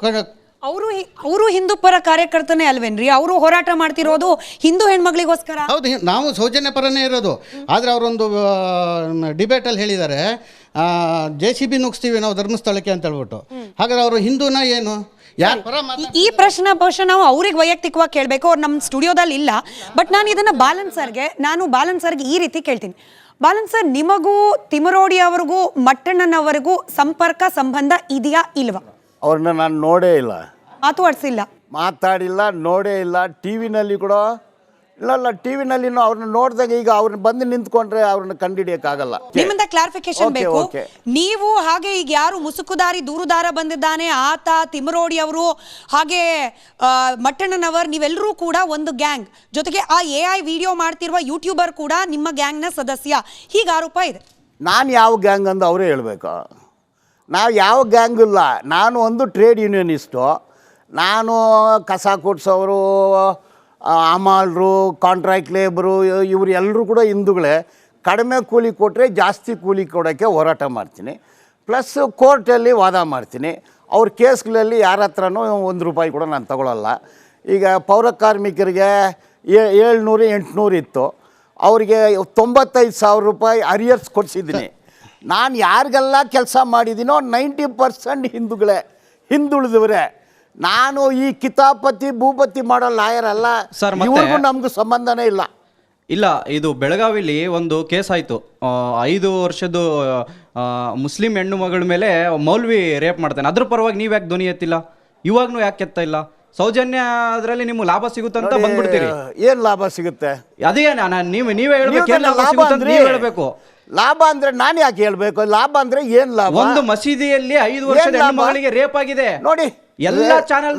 ಅವರು ಹಿಂದೂ ಪರ ಕಾರ್ಯಕರ್ತನೇ ಅಲ್ವೇನ್ರಿ? ಅವರು ಹೋರಾಟ ಮಾಡ್ತಿರೋದು ಹಿಂದೂ ಹೆಣ್ಮಕ್ಳಿಗೋಸ್ಕರ. ಹೌದು, ನಾವು ಸೌಜನ್ಯ ಪರನೇ ಇರೋದು. ಆದರೆ ಅವರೊಂದು ಡಿಬೇಟಲ್ಲಿ ಹೇಳಿದ್ದಾರೆ, JCB ನುಗ್ಸ್ತೀವಿ ನಾವು ಧರ್ಮಸ್ಥಳಕ್ಕೆ ಅಂತ ಹೇಳ್ಬಿಟ್ಟು. ಹಾಗಾದ್ರೆ ಅವರು ಹಿಂದೂನ ಏನು? ಯಾರು ಪರ? ಈ ಪ್ರಶ್ನೆ ಬಹುಶಃ ನಾವು ಅವ್ರಿಗೆ ವೈಯಕ್ತಿಕವಾಗಿ ಕೇಳಬೇಕು, ಅವ್ರು ನಮ್ಮ ಸ್ಟುಡಿಯೋದಲ್ಲಿ ಇಲ್ಲ. ಬಟ್ ನಾನು ಇದನ್ನು ಬಾಲನ್ ಸರ್ಗೆ ಈ ರೀತಿ ಕೇಳ್ತೀನಿ. ಬಾಲನ್ ಸರ್, ನಿಮಗೂ ತಿಮ್ಮರೋಡಿ ಅವ್ರಿಗೂ ಮಟ್ಟಣ್ಣನವರಿಗೂ ಸಂಪರ್ಕ ಸಂಬಂಧ ಇದೆಯಾ ಇಲ್ವಾ? ಅವ್ರನ್ನ ನಾನು ನೋಡೇ ಇಲ್ಲ, ಮಾತಾಡಿಲ್ಲ, ನೋಡೇ ಇಲ್ಲ. ಟಿ ವಿನಲ್ಲಿ ಕೂಡ ಇಲ್ಲ, ಟಿ ವಿನಲ್ಲಿನೂ ಅವ್ರನ್ನ ನೋಡಿದಾಗ ಈಗ ಅವ್ರನ್ನ ಬಂದು ನಿಂತ್ಕೊಂಡ್ರೆ ಅವ್ರನ್ನ ಕಂಡುಹಿಡಿಯೋಕ್ಕಾಗಲ್ಲ. ನಿಮ್ಮಿಂದ ಕ್ಲಾರಿಫಿಕೇಶನ್ ಬೇಕು. ನೀವು ಹಾಗೆ ಈಗ ಯಾರು ಮುಸುಕುದಾರಿ ದೂರುದಾರ ಬಂದಿದ್ದಾನೆ ಆತ, ತಿಮ್ಮರೋಡಿ ಅವರು, ಹಾಗೆ ಮಟ್ಟಣ್ಣನವರ್, ನೀವೆಲ್ಲರೂ ಕೂಡ ಒಂದು ಗ್ಯಾಂಗ್, ಜೊತೆಗೆ ಆ AI ವಿಡಿಯೋ ಮಾಡ್ತಿರುವ ಯೂಟ್ಯೂಬರ್ ಕೂಡ ನಿಮ್ಮ ಗ್ಯಾಂಗ್ನ ಸದಸ್ಯ, ಹೀಗೆ ಆರೋಪ ಇದೆ. ನಾನು ಯಾವ ಗ್ಯಾಂಗ್ ಅಂದು ಅವರೇ ಹೇಳಬೇಕು. ನಾವು ಯಾವ ಗ್ಯಾಂಗ್ ಇಲ್ಲ. ನಾನು ಒಂದು ಟ್ರೇಡ್ ಯೂನಿಯನಿಸ್ಟು. ನಾನು ಕಸ ಕೊಡ್ಸೋರು, ಹಮಾಲರು, ಕಾಂಟ್ರಾಕ್ಟ್ ಲೇಬರು, ಇವರು ಎಲ್ಲರೂ ಕೂಡ ಹಿಂದೂಗಳೇ. ಕಡಿಮೆ ಕೂಲಿ ಕೊಟ್ಟರೆ ಜಾಸ್ತಿ ಕೂಲಿ ಕೊಡೋಕ್ಕೆ ಹೋರಾಟ ಮಾಡ್ತೀನಿ. ಪ್ಲಸ್ ಕೋರ್ಟಲ್ಲಿ ವಾದ ಮಾಡ್ತೀನಿ. ಅವ್ರ ಕೇಸ್ಗಳಲ್ಲಿ ಯಾರ ಹತ್ರನೂ ₹1 ಕೂಡ ನಾನು ತಗೊಳ್ಳಲ್ಲ. ಈಗ ಪೌರ ಕಾರ್ಮಿಕರಿಗೆ 700-800 ಇತ್ತು, ಅವರಿಗೆ ₹95,000 ಅರಿಯರ್ಸ್ ಕೊಡಿಸಿದ್ದೀನಿ. ನಾನು ಯಾರಿಗೆಲ್ಲ ಕೆಲಸ ಮಾಡಿದ್ದೀನೋ 90% ಹಿಂದೂಗಳೇ, ಹಿಂದುಳಿದವರೇ. ನಾನು ಈ ಕಿತಾಪತಿ ಭೂಪತಿ ಮಾಡೋ ಲಾಯರ್ ಅಲ್ಲ. ಇವ್ರಿಗೂ ನಮಗೂ ಸಂಬಂಧನೇ ಇಲ್ಲ. ಇಲ್ಲ, ಇದು ಬೆಳಗಾವಿಲಿ ಒಂದು ಕೇಸ್ ಆಯಿತು. 5 ವರ್ಷದ ಮುಸ್ಲಿಂ ಹೆಣ್ಣು ಮಗಳ ಮೇಲೆ ಮೌಲ್ವಿ ರೇಪ್ ಮಾಡ್ತಾನೆ. ಅದ್ರ ಪರವಾಗಿ ನೀವು ಯಾಕೆ ಧ್ವನಿ ಎತ್ತಿಲ್ಲ? ಇವಾಗ್ನೂ ಯಾಕೆ ಎತ್ತ ಇಲ್ಲ? ಸೌಜನ್ಯ ಅದರಲ್ಲಿ ನಿಮ್ಗೆ ಲಾಭ ಸಿಗುತ್ತಂತ ಬಂದ್ಬಿಡ್ತೀರಿ. ಏನು ಲಾಭ ಸಿಗುತ್ತೆ? ಅದೇ ನೀವೇ ಹೇಳ್ಬೇಕು, ಏನ್ ಲಾಭ ಸಿಗುತ್ತೆ ನೀವೇ ಹೇಳ್ಬೇಕು. ಲಾಭ ಅಂದ್ರೆ ನಾನು ಯಾಕೆ ಹೇಳ್ಬೇಕು? ಲಾಭ ಅಂದ್ರೆ ಏನ್ ಲಾಭ? ಒಂದು ಮಸೀದಿಯಲ್ಲಿ 5 ವರ್ಷದ ಹೆಣ್ಣು ಮಗಳಿಗೆ ರೇಪ್ ಆಗಿದೆ. ನೋಡಿ, ಎಲ್ಲ ಚಾನೆಲ್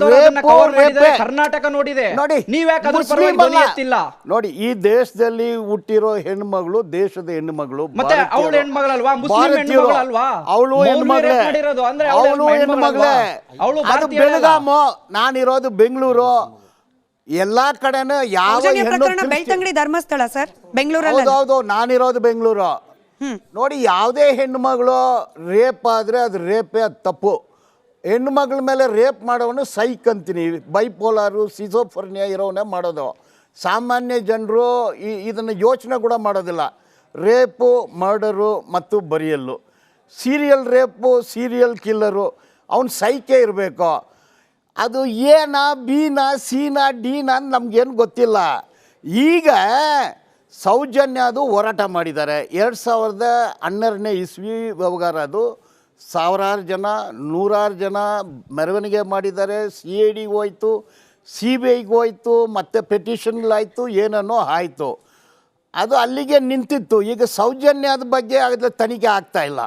ಕವರ್ ಮಾಡಿದ್ದಾರೆ, ಕರ್ನಾಟಕ ನೋಡಿದೆ. ನೋಡಿ, ನೀವ್ಯಾಕೆ ಅದ್ರ ಪರವಾಗಿ ಧ್ವನಿ ಎತ್ತಿಲ್ಲ? ನೋಡಿ, ಈ ದೇಶದಲ್ಲಿ ಹುಟ್ಟಿರೋ ಹೆಣ್ಮಗಳು ದೇಶದ ಹೆಣ್ಮಗಳು. ಮತ್ತೆ ಅವಳು ಹೆಣ್ಮಗಳಲ್ವಾ? ಮುಸ್ಲಿಂ ಹೆಣ್ಮಗಳಲ್ವಾ? ಅವಳು ಹೆಣ್ಮಗಳೇ. ಅವಳು ಹೆಣ್ಮಗಳೇ. ಅದು ಬೆಳಗಾಮು, ನಾನಿರೋದು ಬೆಂಗಳೂರು. ಎಲ್ಲಾ ಕಡೆನೂ ಯಾವ ಬೆಳ್ತಂಗಡಿ ಧರ್ಮಸ್ಥಳ ಸರ್, ಬೆಂಗಳೂರಲ್ಲಿ. ಹೌದು, ನಾನಿರೋದು ಬೆಂಗಳೂರು. ನೋಡಿ, ಯಾವುದೇ ಹೆಣ್ಣುಮಗಳು ರೇಪ್ ಆದರೆ ಅದು ರೇಪೇ, ಅದು ತಪ್ಪು. ಹೆಣ್ಣು ಮಗಳ ಮೇಲೆ ರೇಪ್ ಮಾಡೋವನು ಸೈಕ್ ಅಂತೀನಿ. ಬೈಪೋಲಾರು, ಸಿಜೋಫ್ರೆನಿಯಾ ಇರೋವನ್ನೇ ಮಾಡೋದು. ಸಾಮಾನ್ಯ ಜನರು ಇದನ್ನು ಯೋಚನೆ ಕೂಡ ಮಾಡೋದಿಲ್ಲ. ರೇಪು, ಮರ್ಡರು ಮತ್ತು ಬರಿಯಲ್ಲು. ಸೀರಿಯಲ್ ರೇಪು, ಸೀರಿಯಲ್ ಕಿಲ್ಲರು, ಅವನು ಸೈಕೇ ಇರಬೇಕು. ಅದು ಎನಾ, ಬಿನಾ, ಸಿನಾ, ಡಿನಾ ಅಂತ ನಮಗೇನು ಗೊತ್ತಿಲ್ಲ. ಈಗ ಸೌಜನ್ಯ ಅದು ಹೋರಾಟ ಮಾಡಿದ್ದಾರೆ. 2012ನೇ ಇಸ್ವಿ ವ್ಯವಹಾರ ಅದು. ಸಾವಿರಾರು ಜನ, ನೂರಾರು ಜನ ಮೆರವಣಿಗೆ ಮಾಡಿದ್ದಾರೆ. CID ಹೋಯ್ತು, CBIಗೆ ಹೋಯ್ತು, ಮತ್ತು ಪೆಟಿಷನ್ಗಳಾಯಿತು, ಏನನ್ನೋ ಆಯಿತು. ಅದು ಅಲ್ಲಿಗೆ ನಿಂತಿತ್ತು. ಈಗ ಸೌಜನ್ಯದ ಬಗ್ಗೆ ಅದರ ತನಿಖೆ ಆಗ್ತಾಯಿಲ್ಲ.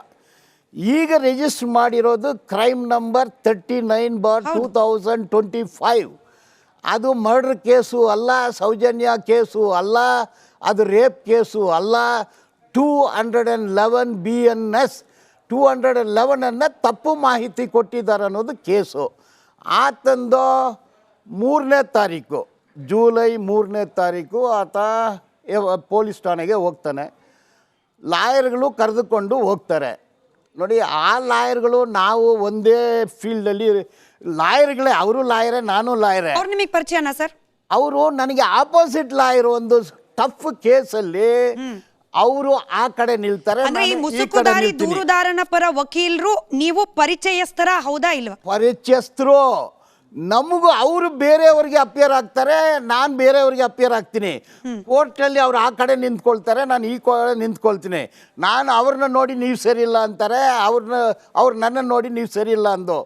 ಈಗ ರಿಜಿಸ್ಟರ್ ಮಾಡಿರೋದು ಕ್ರೈಮ್ ನಂಬರ್ 39/2025. ಅದು ಮರ್ಡರ್ ಕೇಸು ಅಲ್ಲ, ಸೌಜನ್ಯ ಕೇಸು ಅಲ್ಲ. ಅದು ರೇಪ್ ಕೇಸು ಅಲ್ಲ. 211 BNS 211 ತಪ್ಪು ಮಾಹಿತಿ ಕೊಟ್ಟಿದ್ದಾರೆ ಅನ್ನೋದು ಕೇಸು. ಆತಂದು 3ನೇ ತಾರೀಕು ಜುಲೈ 3ನೇ ತಾರೀಕು ಆತ ಪೊಲೀಸ್ ಠಾಣೆಗೆ ಹೋಗ್ತಾನೆ. ಲಾಯರ್ಗಳು ಕರೆದುಕೊಂಡು ಹೋಗ್ತಾರೆ. ನೋಡಿ, ಆ ಲಾಯರ್ಗಳು ನಾವು ಒಂದೇ ಫೀಲ್ಡಲ್ಲಿ ಲಾಯರ್ಗಳೇ, ಅವರು ಲಾಯರೇ, ನಾನು ಲಾಯರೇ. ಅವ್ರು ನಿಮಗೆ ಪರಿಚಯನಾ ಸರ್? ಅವರು ನನಗೆ ಆಪೋಸಿಟ್ ಲಾಯರ್. ಒಂದು ಟಫ್ ಕೇಸಲ್ಲಿ ಅವರು ಆ ಕಡೆ ನಿಲ್ತಾರೆ, ಅಂದ್ರೆ ಈ ನಾನು ಈ ಕಡೆ ಮುಸುಕುದಾರಿ ನಿಲ್ತೀನಿ. ದೂರುದಾರನ ಪರ ವಕೀಲರು ನೀವು ಪರಿಚಯಸ್ಥರ, ಹೌದಾ ಇಲ್ವಾ? ಪರಿಚಯಸ್ಥರು. ನಮಗೂ ಅವರು ಬೇರೆಯವ್ರಿಗೆ ಅಪಿಯರ್ ಆಗ್ತಾರೆ, ನಾನು ಬೇರೆಯವ್ರಿಗೆ ಅಪಿಯರ್ ಆಗ್ತೀನಿ. ಕೋರ್ಟಲ್ಲಿ ಅವ್ರು ಆ ಕಡೆ ನಿಂತ್ಕೊಳ್ತಾರೆ, ನಾನು ಈ ಕಡೆ ನಿಂತ್ಕೊಳ್ತೀನಿ. ನಾನು ಅವ್ರನ್ನ ನೋಡಿ ನೀವು ಸರಿಯಿಲ್ಲ ಅಂತಾರೆ, ಅವ್ರು ನನ್ನನ್ನು ನೋಡಿ ನೀವು ಸರಿಯಿಲ್ಲ ಅಂದು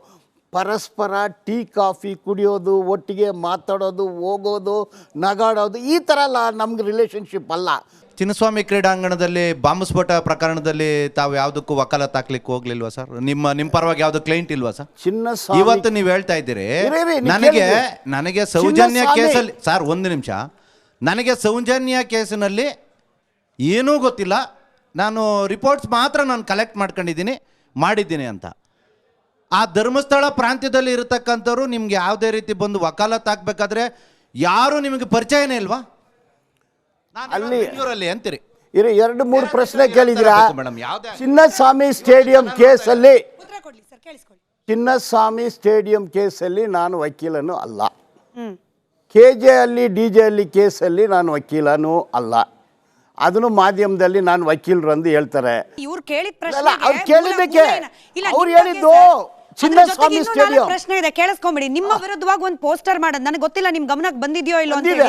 ಪರಸ್ಪರ ಟೀ ಕಾಫಿ ಕುಡಿಯೋದು, ಒಟ್ಟಿಗೆ ಮಾತಾಡೋದು, ಹೋಗೋದು, ನಗಾಡೋದು, ಈ ಥರ ನಮ್ಗೆ ರಿಲೇಷನ್ಶಿಪ್ ಅಲ್ಲ. ಚಿನ್ನಸ್ವಾಮಿ ಕ್ರೀಡಾಂಗಣದಲ್ಲಿ ಬಾಂಬ್ ಸ್ಫೋಟ ಪ್ರಕರಣದಲ್ಲಿ ತಾವು ಯಾವುದಕ್ಕೂ ವಕಾಲತ್ ಹಾಕ್ಲಿಕ್ಕೆ ಹೋಗ್ಲಿಲ್ವಾ ಸರ್? ನಿಮ್ಮ ಪರವಾಗಿ ಯಾವ್ದು ಕ್ಲೈಂಟ್ ಇಲ್ವಾ ಸರ್? ಚಿನ್ನಸ್ವಾಮಿ ಇವತ್ತು ನೀವು ಹೇಳ್ತಾ ಇದ್ದೀರಿ ನೀವು ನನಗೆ ಸೌಜನ್ಯ ಕೇಸಲ್ಲಿ ಸರ್, ಒಂದು ನಿಮಿಷ, ನನಗೆ ಸೌಜನ್ಯ ಕೇಸಿನಲ್ಲಿ ಏನೂ ಗೊತ್ತಿಲ್ಲ, ನಾನು ರಿಪೋರ್ಟ್ಸ್ ಮಾತ್ರ ನಾನು ಕಲೆಕ್ಟ್ ಮಾಡಿದ್ದೀನಿ ಅಂತ. ಆ ಧರ್ಮಸ್ಥಳ ಪ್ರಾಂತ್ಯದಲ್ಲಿ ಇರತಕ್ಕಂಥವ್ರು ನಿಮ್ಗೆ ಯಾವುದೇ ರೀತಿ ಬಂದು ವಕಾಲತ್ ಹಾಕ್ಬೇಕಾದ್ರೆ ಯಾರು ನಿಮಗೆ ಪರಿಚಯನೇ ಇಲ್ವಾ? ಅಲ್ಲಿ ಬೆಂಗಳೂರಲ್ಲಿ ಅಂತೀರಿ. 2-3 ಪ್ರಶ್ನೆ ಕೇಳಿದಿರಾ? ಮೇಡಮ್, ಯಾವುದೇ ಚಿನ್ನಸ್ವಾಮಿ ಸ್ಟೇಡಿಯಂ ಕೇಸಲ್ಲಿ ನಾನು ವಕೀಲನು ಅಲ್ಲ. KJ ಅಲ್ಲಿ DJ ಅಲ್ಲಿ ಕೇಸಲ್ಲಿ ನಾನು ವಕೀಲನೂ ಅಲ್ಲ. ಅದನ್ನು ಮಾಧ್ಯಮದಲ್ಲಿ ನಾನು ವಕೀಲರು ಅಂದು ಹೇಳ್ತಾರೆ. ಇವ್ರು ಕೇಳಿದ ಅಲ್ಲ, ಅವ್ರು ಕೇಳಿದ್ದಕ್ಕೆ ಅವ್ರು ಹೇಳಿದ್ದು ಚಿನ್ನಸ್ವಾಮಿ ಸ್ಟೇಡಿಯಂ ಪ್ರಶ್ನೆ ಇದೆ, ಕೇಳಿಸ್ಕೊಂಬಿಡಿ. ನಿಮ್ಮ ವಿರುದ್ಧವಾಗಿ ಒಂದು ಪೋಸ್ಟರ್ ಮಾಡೋದು ನನಗೆ ಗೊತ್ತಿಲ್ಲ, ನಿಮ್ ಗಮನಕ್ಕೆ ಬಂದಿದೆಯೋ ಇಲ್ಲೋ ಅಂತ ಹೇಳಿ.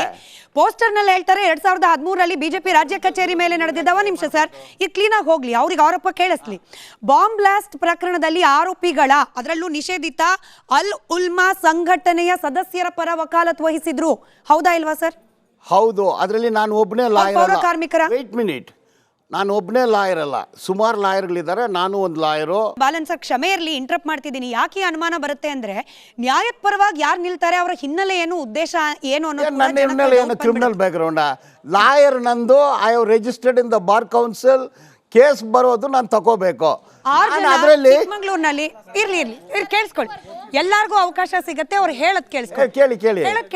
ಪೋಸ್ಟರ್ ನಲ್ಲಿ ಹೇಳ್ತಾರೆ 2013ರಲ್ಲಿ ಬಿಜೆಪಿ ರಾಜ್ಯ ಕಚೇರಿ ಮೇಲೆ ನಡೆದಿದ್ದಾವ. ನಿಮಿಷ ಸರ್, ಇದು ಕ್ಲೀನ್ ಆಗಿ ಹೋಗ್ಲಿ, ಅವ್ರಿಗೆ ಆರೋಪ ಕೇಳಿಸ್ಲಿ. ಬಾಂಬ್ ಬ್ಲಾಸ್ಟ್ ಪ್ರಕರಣದಲ್ಲಿ ಆರೋಪಿಗಳ, ಅದರಲ್ಲೂ ನಿಷೇಧಿತ ಅಲ್ ಉಲ್ಮಾ ಸಂಘಟನೆಯ ಸದಸ್ಯರ ಪರ ವಕಾಲತ್ ವಹಿಸಿದ್ರು, ಹೌದಾ ಇಲ್ವಾ ಸರ್? ಹೌದು. ಅದರಲ್ಲಿ ನಾನು ಒಬ್ಬನೇ ಲಾಯರ್ ಪೌರ ಅಲ್ಲ. ಕಾರ್ಮಿಕರ? ವೇಟ್ ಮಿನಿಟ್, ನಾನು ಒಬ್ಬನೇ ಲಾಯರ್ ಅಲ್ಲ, ಸುಮಾರು ಲಾಯರ್ಗಳಿದ್ದಾರೆ, ನಾನು ಒಂದು ಲಾಯರು. ಬಾಲನ್ ಸರ್, ಕ್ಷಮೆ ಇರಲಿ, ಇಂಟರಪ್ಟ್ ಮಾಡ್ತಿದ್ದೀನಿ. ಯಾಕೆ ಅನುಮಾನ ಬರುತ್ತೆ ಅಂದ್ರೆ, ನ್ಯಾಯದ ಪರವಾಗಿ ಯಾರು ನಿಲ್ತಾರೆ, ಅವರ ಹಿನ್ನೆಲೆ ಏನು, ಉದ್ದೇಶ ಏನು ಅನ್ನೋದು ನನ್ನ ಹಿನ್ನೆಲೆ ಏನು ಕ್ರಿಮಿನಲ್ ಬ್ಯಾಕ್ಗ್ರೌಂಡ್. ಲಾಯರ್ ನಂದು, I have registered in the bar council. Case ಬರೋದು ನಾನು ತಗೋಬೇಕು. ಅದರಲ್ಲಿ ಚಿಕ್ಕಮಂಗ್ಳೂರಿನಲ್ಲಿ ಇರ್ಲಿ ಕೇಳಿಸ್ಕೊಳ್ಳಿ, ಎಲ್ಲಾರ್ಗೂ ಅವಕಾಶ ಸಿಗತ್ತೆ. ಅವ್ರು ಹೇಳದ್ ಕೇಳಿಸ್ಕೊಳ್ಳಿ, ಹೇಳದ್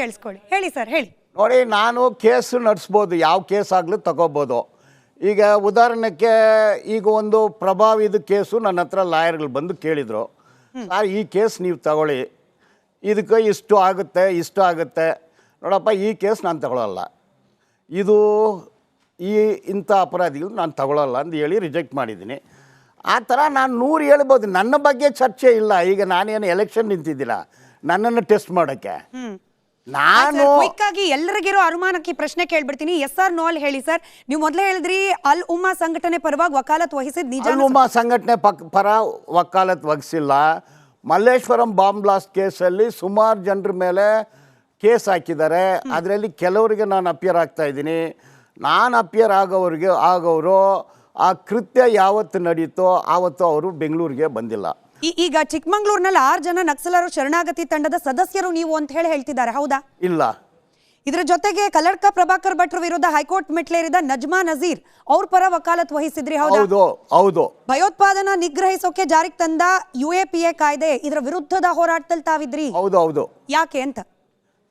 ಕೇಳಿಸ್ಕೊಳ್ಳಿ. ಹೇಳಿ ಸರ್, ಹೇಳಿ. ನೋಡಿ, ನಾನು ಕೇಸು ನಡೆಸ್ಬೋದು, ಯಾವ ಕೇಸ್ ಆಗಲಿ ತಗೋಬೋದು. ಈಗ ಉದಾಹರಣೆಗೆ, ಈಗ ಒಂದು ಪ್ರಭಾವಿದ ಕೇಸು ನನ್ನ ಹತ್ರ ಲಾಯರ್ಗಳು ಬಂದು ಕೇಳಿದರು, ಸರ್ ಈ ಕೇಸ್ ನೀವು ತಗೊಳ್ಳಿ, ಇದಕ್ಕೆ ಇಷ್ಟು ಆಗುತ್ತೆ. ನೋಡಪ್ಪ, ಈ ಕೇಸ್ ನಾನು ತಗೊಳ್ಳಲ್ಲ, ಇದು ಇಂಥ ಅಪರಾಧಿಗಳು ನಾನು ತಗೊಳ್ಳಲ್ಲ ಅಂತ ಹೇಳಿ ರಿಜೆಕ್ಟ್ ಮಾಡಿದ್ದೀನಿ. ಆ ಥರ ನಾನು 100 ಹೇಳ್ಬೋದು. ನನ್ನ ಬಗ್ಗೆ ಚರ್ಚೆ ಇಲ್ಲ. ಈಗ ನಾನೇನು ಎಲೆಕ್ಷನ್ ನಿಂತಿದ್ದಿಲ್ಲ ನನ್ನನ್ನು ಟೆಸ್ಟ್ ಮಾಡೋಕ್ಕೆ. ನಾನು ಕ್ವಿಕ್ಕಾಗಿ ಎಲ್ಲರಿಗಿರೋ ಅನುಮಾನಕ್ಕೆ ಪ್ರಶ್ನೆ ಕೇಳ್ಬಿಡ್ತೀನಿ. ಎಸ್ ಆರ್ ನೋ ಅಲ್ಲಿ ಹೇಳಿ ಸರ್. ನೀವು ಮೊದಲೇ ಹೇಳಿದ್ರಿ ಅಲ್ ಉಮ್ಮಾ ಸಂಘಟನೆ ಪರವಾಗಿ ವಕಾಲತ್ ವಹಿಸಿದ್ ನಿಜ? ಅಲ್ ಉಮ್ಮಾ ಸಂಘಟನೆ ಪರ ವಕಾಲತ್ ವಹಿಸಿಲ್ಲ. ಮಲ್ಲೇಶ್ವರಂ ಬಾಂಬ್ ಬ್ಲಾಸ್ಟ್ ಕೇಸಲ್ಲಿ ಸುಮಾರು ಜನರ ಮೇಲೆ ಕೇಸ್ ಹಾಕಿದ್ದಾರೆ. ಅದರಲ್ಲಿ ಕೆಲವರಿಗೆ ನಾನು ಅಪಿಯರ್ ಆಗ್ತಾ ಇದ್ದೀನಿ. ನಾನು ಅಪಿಯರ್ ಆಗೋರು ಆ ಕೃತ್ಯ ಯಾವತ್ತು ನಡೀತೋ ಆವತ್ತು ಅವರು ಬೆಂಗಳೂರಿಗೆ ಬಂದಿಲ್ಲ. ಈಗ ಚಿಕ್ಕಮಂಗ್ಳೂರಿನಲ್ಲಿ 6 ಜನ ನಕ್ಸಲರು ಶರಣಾಗತಿ ತಂಡದ ಸದಸ್ಯರು ನೀವು ಅಂತ ಹೇಳ್ತಿದ್ದಾರೆ, ಹೌದಾ? ಇಲ್ಲ. ಇದರ ಜೊತೆಗೆ ಕಲ್ಲಡ್ಕ ಪ್ರಭಾಕರ್ ಭಟ್ರ ವಿರುದ್ಧ ಹೈಕೋರ್ಟ್ ಮೆಟ್ಲೇರಿದ ನಜ್ಮಾ ನಜೀರ್ ಅವ್ರ ಪರ ವಕಾಲತ್ ವಹಿಸಿದ್ರಿ, ಹೌದಾ? ಹೌದು. ಭಯೋತ್ಪಾದನಾ ನಿಗ್ರಹಿಸೋಕೆ ಜಾರಿಗೆ ತಂದ UAPA ಕಾಯ್ದೆ, ಇದರ ವಿರುದ್ಧದ ಹೋರಾಟದಲ್ಲಿ ತಾವಿದ್ರಿ, ಹೌದು. ಯಾಕೆ ಅಂತ?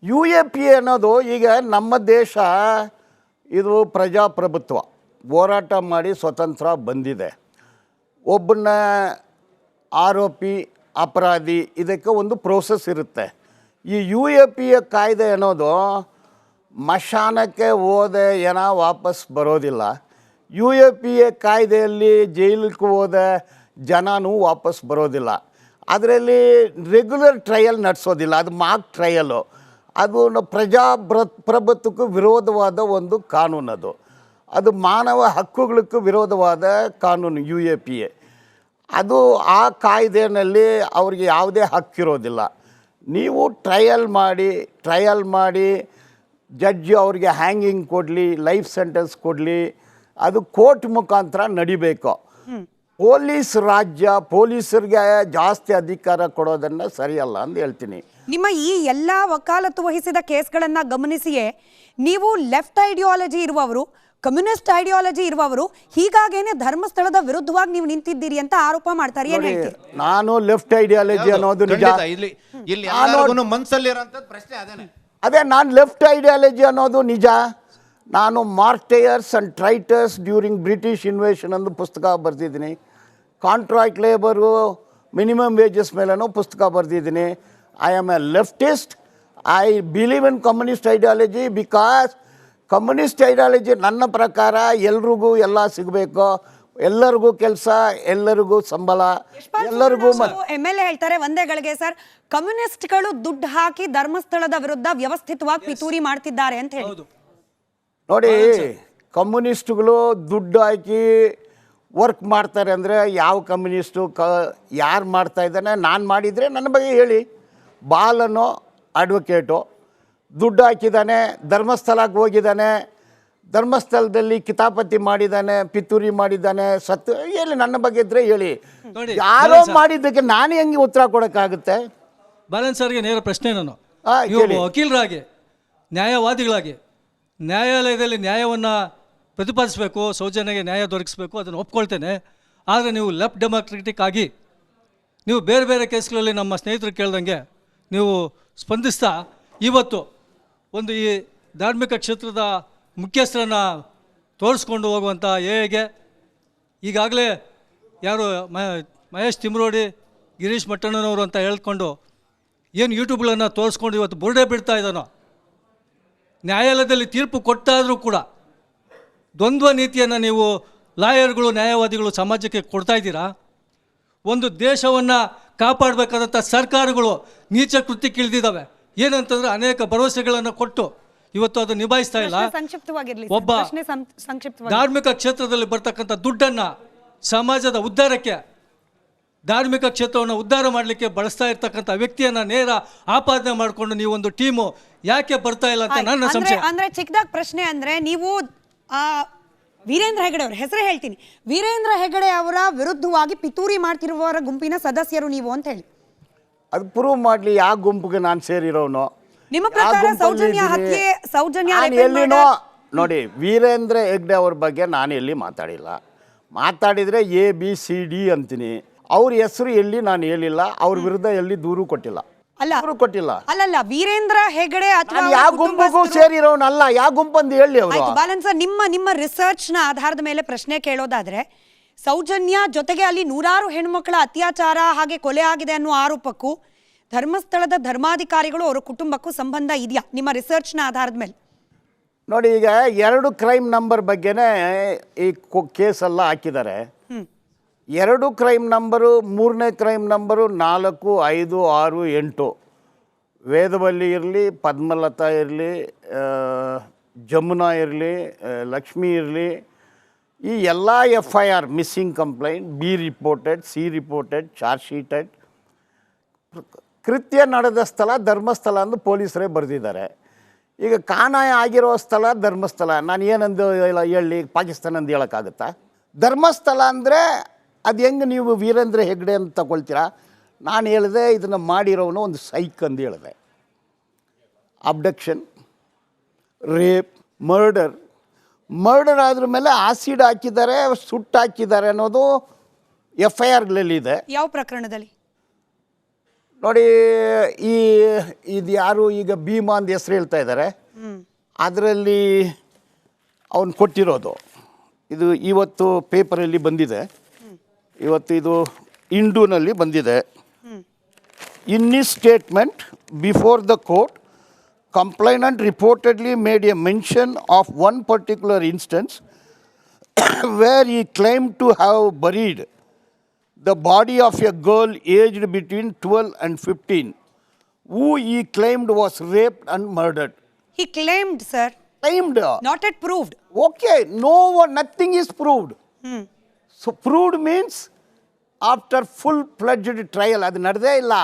UAPA ಅನ್ನೋದು, ಈಗ ನಮ್ಮ ದೇಶ ಇದು ಪ್ರಜಾಪ್ರಭುತ್ವ, ಹೋರಾಟ ಮಾಡಿ ಸ್ವತಂತ್ರ ಬಂದಿದೆ. ಒಬ್ಬನ ಆರೋಪಿ, ಅಪರಾಧಿ, ಇದಕ್ಕೆ ಒಂದು ಪ್ರೋಸೆಸ್ ಇರುತ್ತೆ. ಈ UAPA ಕಾಯ್ದೆ ಅನ್ನೋದು ಮಶಾನಕ್ಕೆ ಹೋದೆ ವಾಪಸ್ ಬರೋದಿಲ್ಲ. UAPA ಕಾಯ್ದೆಯಲ್ಲಿ ಜೈಲಿಗೆ ಹೋದ ಜನನೂ ವಾಪಸ್ ಬರೋದಿಲ್ಲ. ಅದರಲ್ಲಿ ರೆಗ್ಯುಲರ್ ಟ್ರಯಲ್ ನಡೆಸೋದಿಲ್ಲ, ಅದು ಮಾಕ್ ಟ್ರಯಲು. ಅದು ಪ್ರಜಾಪ್ರಭುತ್ವಕ್ಕೂ ವಿರೋಧವಾದ ಒಂದು ಕಾನೂನು. ಅದು ಮಾನವ ಹಕ್ಕುಗಳಿಗೂ ವಿರೋಧವಾದ ಕಾನೂನು UAPA. ಅದು ಆ ಕಾಯ್ದೆಯಲ್ಲಿ ಅವ್ರಿಗೆ ಯಾವುದೇ ಹಕ್ಕಿರೋದಿಲ್ಲ. ನೀವು ಟ್ರಯಲ್ ಮಾಡಿ ಜಡ್ಜಿ ಅವ್ರಿಗೆ ಹ್ಯಾಂಗಿಂಗ್ ಕೊಡಲಿ, ಲೈಫ್ ಸೆಂಟೆನ್ಸ್ ಕೊಡಲಿ, ಅದು ಕೋರ್ಟ್ ಮುಖಾಂತರ ನಡಿಬೇಕು. ಪೊಲೀಸರಿಗೆ ಜಾಸ್ತಿ ಅಧಿಕಾರ ಕೊಡೋದನ್ನು ಸರಿಯಲ್ಲ ಅಂತ ಹೇಳ್ತೀನಿ. ನಿಮ್ಮ ಈ ಎಲ್ಲ ವಕಾಲತ್ತು ವಹಿಸಿದ ಕೇಸ್ಗಳನ್ನ ಗಮನಿಸಿಯೇ ನೀವು ಲೆಫ್ಟ್ ಐಡಿಯಾಲಜಿ ಇರುವವರು, ಕಮ್ಯುನಿಸ್ಟ್ ಐಡಿಯಾಲಜಿ ಇರುವವರು, ಹೀಗಾಗೇನೆ ಧರ್ಮಸ್ಥಳದ ವಿರುದ್ಧವಾಗಿ ನೀವು ನಿಂತಿದ್ದೀರಿ ಅಂತ ಆರೋಪ ಮಾಡ್ತಾರೆ. ಏನ್ ಹೇಳ್ತೀರಿ? ನಾನು ಲೆಫ್ಟ್ ಐಡಿಯಾಲಜಿ ಅನ್ನೋದು ನಿಜ. ಇಲ್ಲಿ ಎಲ್ಲರಿಗೂ ಮನಸ್ಸಲ್ಲಿರೋಂಥದ್ದು ಪ್ರಶ್ನೆ ಅದೇನೆ. ಅದೇ ನಾನು ಲೆಫ್ಟ್ ಐಡಿಯಾಲಜಿ ಅನ್ನೋದು ನಿಜ. ನಾನು ಮಾರ್ಟೇಯರ್ಸ್ ಆ್ಯಂಡ್ ಟ್ರೈಟರ್ಸ್ ಡ್ಯೂರಿಂಗ್ ಬ್ರಿಟಿಷ್ ಇನ್ವೇಷನ್ ಅಂದು ಪುಸ್ತಕ ಬರೆದಿದ್ದೀನಿ. ಕಾಂಟ್ರಾಕ್ಟ್ ಲೇಬರು, ಮಿನಿಮಮ್ ವೇಜಸ್ ಮೇಲೂ ಪುಸ್ತಕ ಬರೆದಿದ್ದೀನಿ. I am a leftist. I believe in communist ideology because communist ideology ನನ್ನ ಪ್ರಕಾರ ಎಲ್ರಿಗೂ ಎಲ್ಲ ಸಿಗಬೇಕು, ಎಲ್ಲರಿಗೂ ಕೆಲಸ, ಎಲ್ಲರಿಗೂ ಸಂಬಳ, ಎಲ್ಲರಿಗೂ MLA ಹೇಳ್ತಾರೆ ಒಂದೇ ಗಳಿಗೆ ಸರ್, ಕಮ್ಯುನಿಸ್ಟ್ಗಳು ದುಡ್ಡು ಹಾಕಿ ಧರ್ಮಸ್ಥಳದ ವಿರುದ್ಧ ವ್ಯವಸ್ಥಿತವಾಗಿ ಪಿತೂರಿ ಮಾಡ್ತಿದ್ದಾರೆ ಅಂತ ಹೇಳಿ. ನೋಡಿ, ಕಮ್ಯುನಿಸ್ಟ್ಗಳು ದುಡ್ಡು ಹಾಕಿ ವರ್ಕ್ ಮಾಡ್ತಾರೆ ಅಂದರೆ ಯಾವ ಕಮ್ಯುನಿಸ್ಟು ಯಾರು ಮಾಡ್ತಾ ಇದ್ದಾನೆ? ನಾನು ಮಾಡಿದರೆ ನನ್ನ ಬಗ್ಗೆ ಹೇಳಿ. ಬಾಲನೋ ಅಡ್ವೊಕೇಟು ದುಡ್ಡು ಹಾಕಿದ್ದಾನೆ, ಧರ್ಮಸ್ಥಳಕ್ಕೆ ಹೋಗಿದ್ದಾನೆ, ಧರ್ಮಸ್ಥಳದಲ್ಲಿ ಕಿತಾಪತಿ ಮಾಡಿದ್ದಾನೆ, ಪಿತೂರಿ ಮಾಡಿದ್ದಾನೆ, ಸತ್ತು ಹೇಳಿ, ನನ್ನ ಬಗ್ಗೆ ಇದ್ರೆ ಹೇಳಿ. ಯಾರೋ ಮಾಡಿದ್ದಕ್ಕೆ ನಾನು ಹೆಂಗೆ ಉತ್ತರ ಕೊಡೋಕ್ಕಾಗುತ್ತೆ? ಬಾಲನ್ ಸರ್ಗೆ ನೇರ ಪ್ರಶ್ನೆ ನಾನು, ಹೇಳಿ. ವಕೀಲರಾಗಿ, ನ್ಯಾಯವಾದಿಗಳಾಗಿ ನ್ಯಾಯಾಲಯದಲ್ಲಿ ನ್ಯಾಯವನ್ನು ಪ್ರತಿಪಾದಿಸಬೇಕು, ಸೌಜನ್ಯಗೆ ನ್ಯಾಯ ದೊರಕಿಸಬೇಕು, ಅದನ್ನು ಒಪ್ಕೊಳ್ತೇನೆ. ಆದರೆ ನೀವು ಲೆಫ್ಟ್ ಡೆಮಾಕ್ರೆಟಿಕ್ ಆಗಿ ನೀವು ಬೇರೆ ಬೇರೆ ಕೇಸ್ಗಳಲ್ಲಿ ನಮ್ಮ ಸ್ನೇಹಿತರು ಕೇಳ್ದಂಗೆ ನೀವು ಸ್ಪಂದಿಸ್ತಾ ಇವತ್ತು ಒಂದು ಈ ಧಾರ್ಮಿಕ ಕ್ಷೇತ್ರದ ಮುಖ್ಯಸ್ಥರನ್ನು ತೋರಿಸ್ಕೊಂಡು ಹೋಗುವಂಥ ಎಗೆ ಈಗಾಗಲೇ ಯಾರು ಮಹೇಶ್ ತಿಮ್ರೋಡಿ, ಗಿರೀಶ್ ಮಟ್ಟಣ್ಣನವರು ಅಂತ ಹೇಳ್ಕೊಂಡು ಏನು ಯೂಟ್ಯೂಬ್ಗಳನ್ನು ತೋರಿಸ್ಕೊಂಡು ಇವತ್ತು ಬುರುಡೆ ಬಿಡ್ತಾ ಇದ್ದಾನೋ, ನ್ಯಾಯಾಲಯದಲ್ಲಿ ತೀರ್ಪು ಕೊಟ್ಟಾದರೂ ಕೂಡ ದ್ವಂದ್ವ ನೀತಿಯನ್ನು ನೀವು ಲಾಯರ್ಗಳು, ನ್ಯಾಯವಾದಿಗಳು ಸಮಾಜಕ್ಕೆ ಕೊಡ್ತಾ ಇದ್ದೀರಾ. ಒಂದು ದೇಶವನ್ನು ಕಾಪಾಡಬೇಕಾದಂಥ ಸರ್ಕಾರಗಳು ನೀಚ ಕೃತ್ಯಕ್ಕೆ ಇಳಿದಿದ್ದಾವೆ. ಏನಂತಂದರೆ ಅನೇಕ ಭರವಸೆಗಳನ್ನು ಕೊಟ್ಟು ಇವತ್ತು ಅದು ನಿಭಾಯಿಸ್ತಾ ಇಲ್ಲ. ಒಬ್ಬ ಧಾರ್ಮಿಕ ಕ್ಷೇತ್ರದಲ್ಲಿ ಬರ್ತಕ್ಕಂಥ ದುಡ್ಡನ್ನು ಸಮಾಜದ ಉದ್ಧಾರಕ್ಕೆ, ಧಾರ್ಮಿಕ ಕ್ಷೇತ್ರವನ್ನು ಉದ್ಧಾರ ಮಾಡಲಿಕ್ಕೆ ಬಳಸ್ತಾ ಇರ್ತಕ್ಕಂಥ ವ್ಯಕ್ತಿಯನ್ನು ನೇರ ಆಪಾದನೆ ಮಾಡಿಕೊಂಡು ನೀವೊಂದು ಟೀಮು ಯಾಕೆ ಬರ್ತಾ ಇಲ್ಲ ಅಂತ ನನ್ನ ಸಂಶಯ. ಅಂದ್ರೆ ಚಿಕ್ಕದಾಗಿ ಪ್ರಶ್ನೆ ಅಂದ್ರೆ, ನೀವು ವೀರೇಂದ್ರ ಹೆಗಡೆ ಅವ್ರ ಹೆಸರೇ ಹೇಳ್ತೀನಿ, ವೀರೇಂದ್ರ ಹೆಗಡೆ ಅವರ ವಿರುದ್ಧವಾಗಿ ಪಿತೂರಿ ಮಾಡ್ತಿರುವವರ ಗುಂಪಿನ ಸದಸ್ಯರು ನೀವು ಅಂತ ಹೇಳಿ. ಅದು ಪ್ರೂವ್ ಮಾಡಲಿ ಯಾವ ಗುಂಪಿಗೆ ನಾನು ಸೇರಿರೋನು. ನಿಮ್ಮ ಪ್ರಕಾರ ಸೌಜನ್ಯ ಹತ್ಯೆ, ಸೌಜನ್ಯ ಎಲ್ಲಿನೋ ನೋಡಿ, ವೀರೇಂದ್ರ ಹೆಗ್ಡೆ ಅವ್ರ ಬಗ್ಗೆ ನಾನು ಎಲ್ಲಿ ಮಾತಾಡಿಲ್ಲ. ಮಾತಾಡಿದರೆ ABCD ಅಂತೀನಿ. ಅವ್ರ ಹೆಸರು ಎಲ್ಲಿ ನಾನು ಹೇಳಿಲ್ಲ, ಅವ್ರ ವಿರುದ್ಧ ಎಲ್ಲಿ ದೂರು ಕೊಟ್ಟಿಲ್ಲ. ಅಲ್ಲಲ್ಲ, ವೀರೇಂದ್ರ ಹೆಗಡೆ ಅಥವಾ ಯಾವ ಗುಂಪಿಗೂ ಸೇರಿರೋನಲ್ಲ. ಯಾವ ಗುಂಪಂದು ಹೇಳಿ ಅವರು. ಬಾಲನ್ ಸರ್, ನಿಮ್ಮ ರಿಸರ್ಚ್ ನ ಆಧಾರದ ಮೇಲೆ ಪ್ರಶ್ನೆ ಕೇಳೋದಾದ್ರೆ, ಸೌಜನ್ಯ ಜೊತೆಗೆ ಅಲ್ಲಿ ನೂರಾರು ಹೆಣ್ಮಕ್ಳ ಅತ್ಯಾಚಾರ ಹಾಗೆ ಕೊಲೆ ಆಗಿದೆ ಅನ್ನೋ ಆರೋಪಕ್ಕೂ ಧರ್ಮಸ್ಥಳದ ಧರ್ಮಾಧಿಕಾರಿಗಳು ಅವರ ಕುಟುಂಬಕ್ಕೂ ಸಂಬಂಧ ಇದೆಯಾ ನಿಮ್ಮ ರಿಸರ್ಚ್ ನ ಆಧಾರದ ಮೇಲೆ? ನೋಡಿ, ಈಗ 2 ಕ್ರೈಮ್ ನಂಬರ್ ಬಗ್ಗೆನೇ ಈ ಕೇಸೆಲ್ಲ ಹಾಕಿದ್ದಾರೆ. 2 ಕ್ರೈಮ್ ನಂಬರು, 3ನೇ ಕ್ರೈಮ್ ನಂಬರು 4, 5, 6, 8 ವೇದವಲ್ಲಿ ಇರಲಿ, ಪದ್ಮಲತಾ ಇರಲಿ, ಜಮುನಾ ಇರಲಿ, ಲಕ್ಷ್ಮಿ ಇರಲಿ, ಈ ಎಲ್ಲ FIR missing complaint, B reported, C reported, charge sheeted. ಕೃತ್ಯ ನಡೆದ ಸ್ಥಳ ಧರ್ಮಸ್ಥಳ ಅಂದು ಪೊಲೀಸರೇ ಬರೆದಿದ್ದಾರೆ. ಈಗ ಕಾಣಾಯ ಆಗಿರೋ ಸ್ಥಳ ಧರ್ಮಸ್ಥಳ. ನಾನು ಏನಂದು ಹೇಳಿ, ಪಾಕಿಸ್ತಾನ ಅಂದು ಹೇಳೋಕ್ಕಾಗುತ್ತಾ? ಧರ್ಮಸ್ಥಳ ಅಂದರೆ ಅದು ಹೆಂಗೆ ನೀವು ವೀರೇಂದ್ರ ಹೆಗ್ಡೆ ಅಂತ ತಗೊಳ್ತೀರಾ? ನಾನು ಹೇಳಿದೆ, ಇದನ್ನು ಮಾಡಿರೋನು ಒಂದು ಸೈಕ್ ಅಂದು ಹೇಳಿದೆ. ಅಬ್ಡಕ್ಷನ್, ರೇಪ್, ಮರ್ಡರ್ ಆದ್ರ ಮೇಲೆ ಆಸಿಡ್ ಹಾಕಿದ್ದಾರೆ, ಸುಟ್ಟು ಹಾಕಿದ್ದಾರೆ ಅನ್ನೋದು FIRಗಳಲ್ಲಿದೆ. ಯಾವ ಪ್ರಕರಣದಲ್ಲಿ? ನೋಡಿ, ಇದು ಯಾರು ಈಗ ಭೀಮಾ ಅಂತ ಹೆಸರು ಹೇಳ್ತಾ ಇದ್ದಾರೆ, ಅದರಲ್ಲಿ ಅವನು ಕೊಟ್ಟಿರೋದು ಇದು ಇವತ್ತು ಪೇಪರಲ್ಲಿ ಬಂದಿದೆ. ಇವತ್ತು ಇದು ಇಂಡೂನಲ್ಲಿ ಬಂದಿದೆ. In his statement before the court, complainant reportedly made a mention of one particular instance where he claimed to have buried the body of a girl aged between 12 and 15, who he claimed was raped and murdered. He claimed, sir. Claimed. Not yet proved. Okay, nothing is proved. So proved means after full-fledged trial. ಅದು ನಡೆದೇ ಇಲ್ಲ.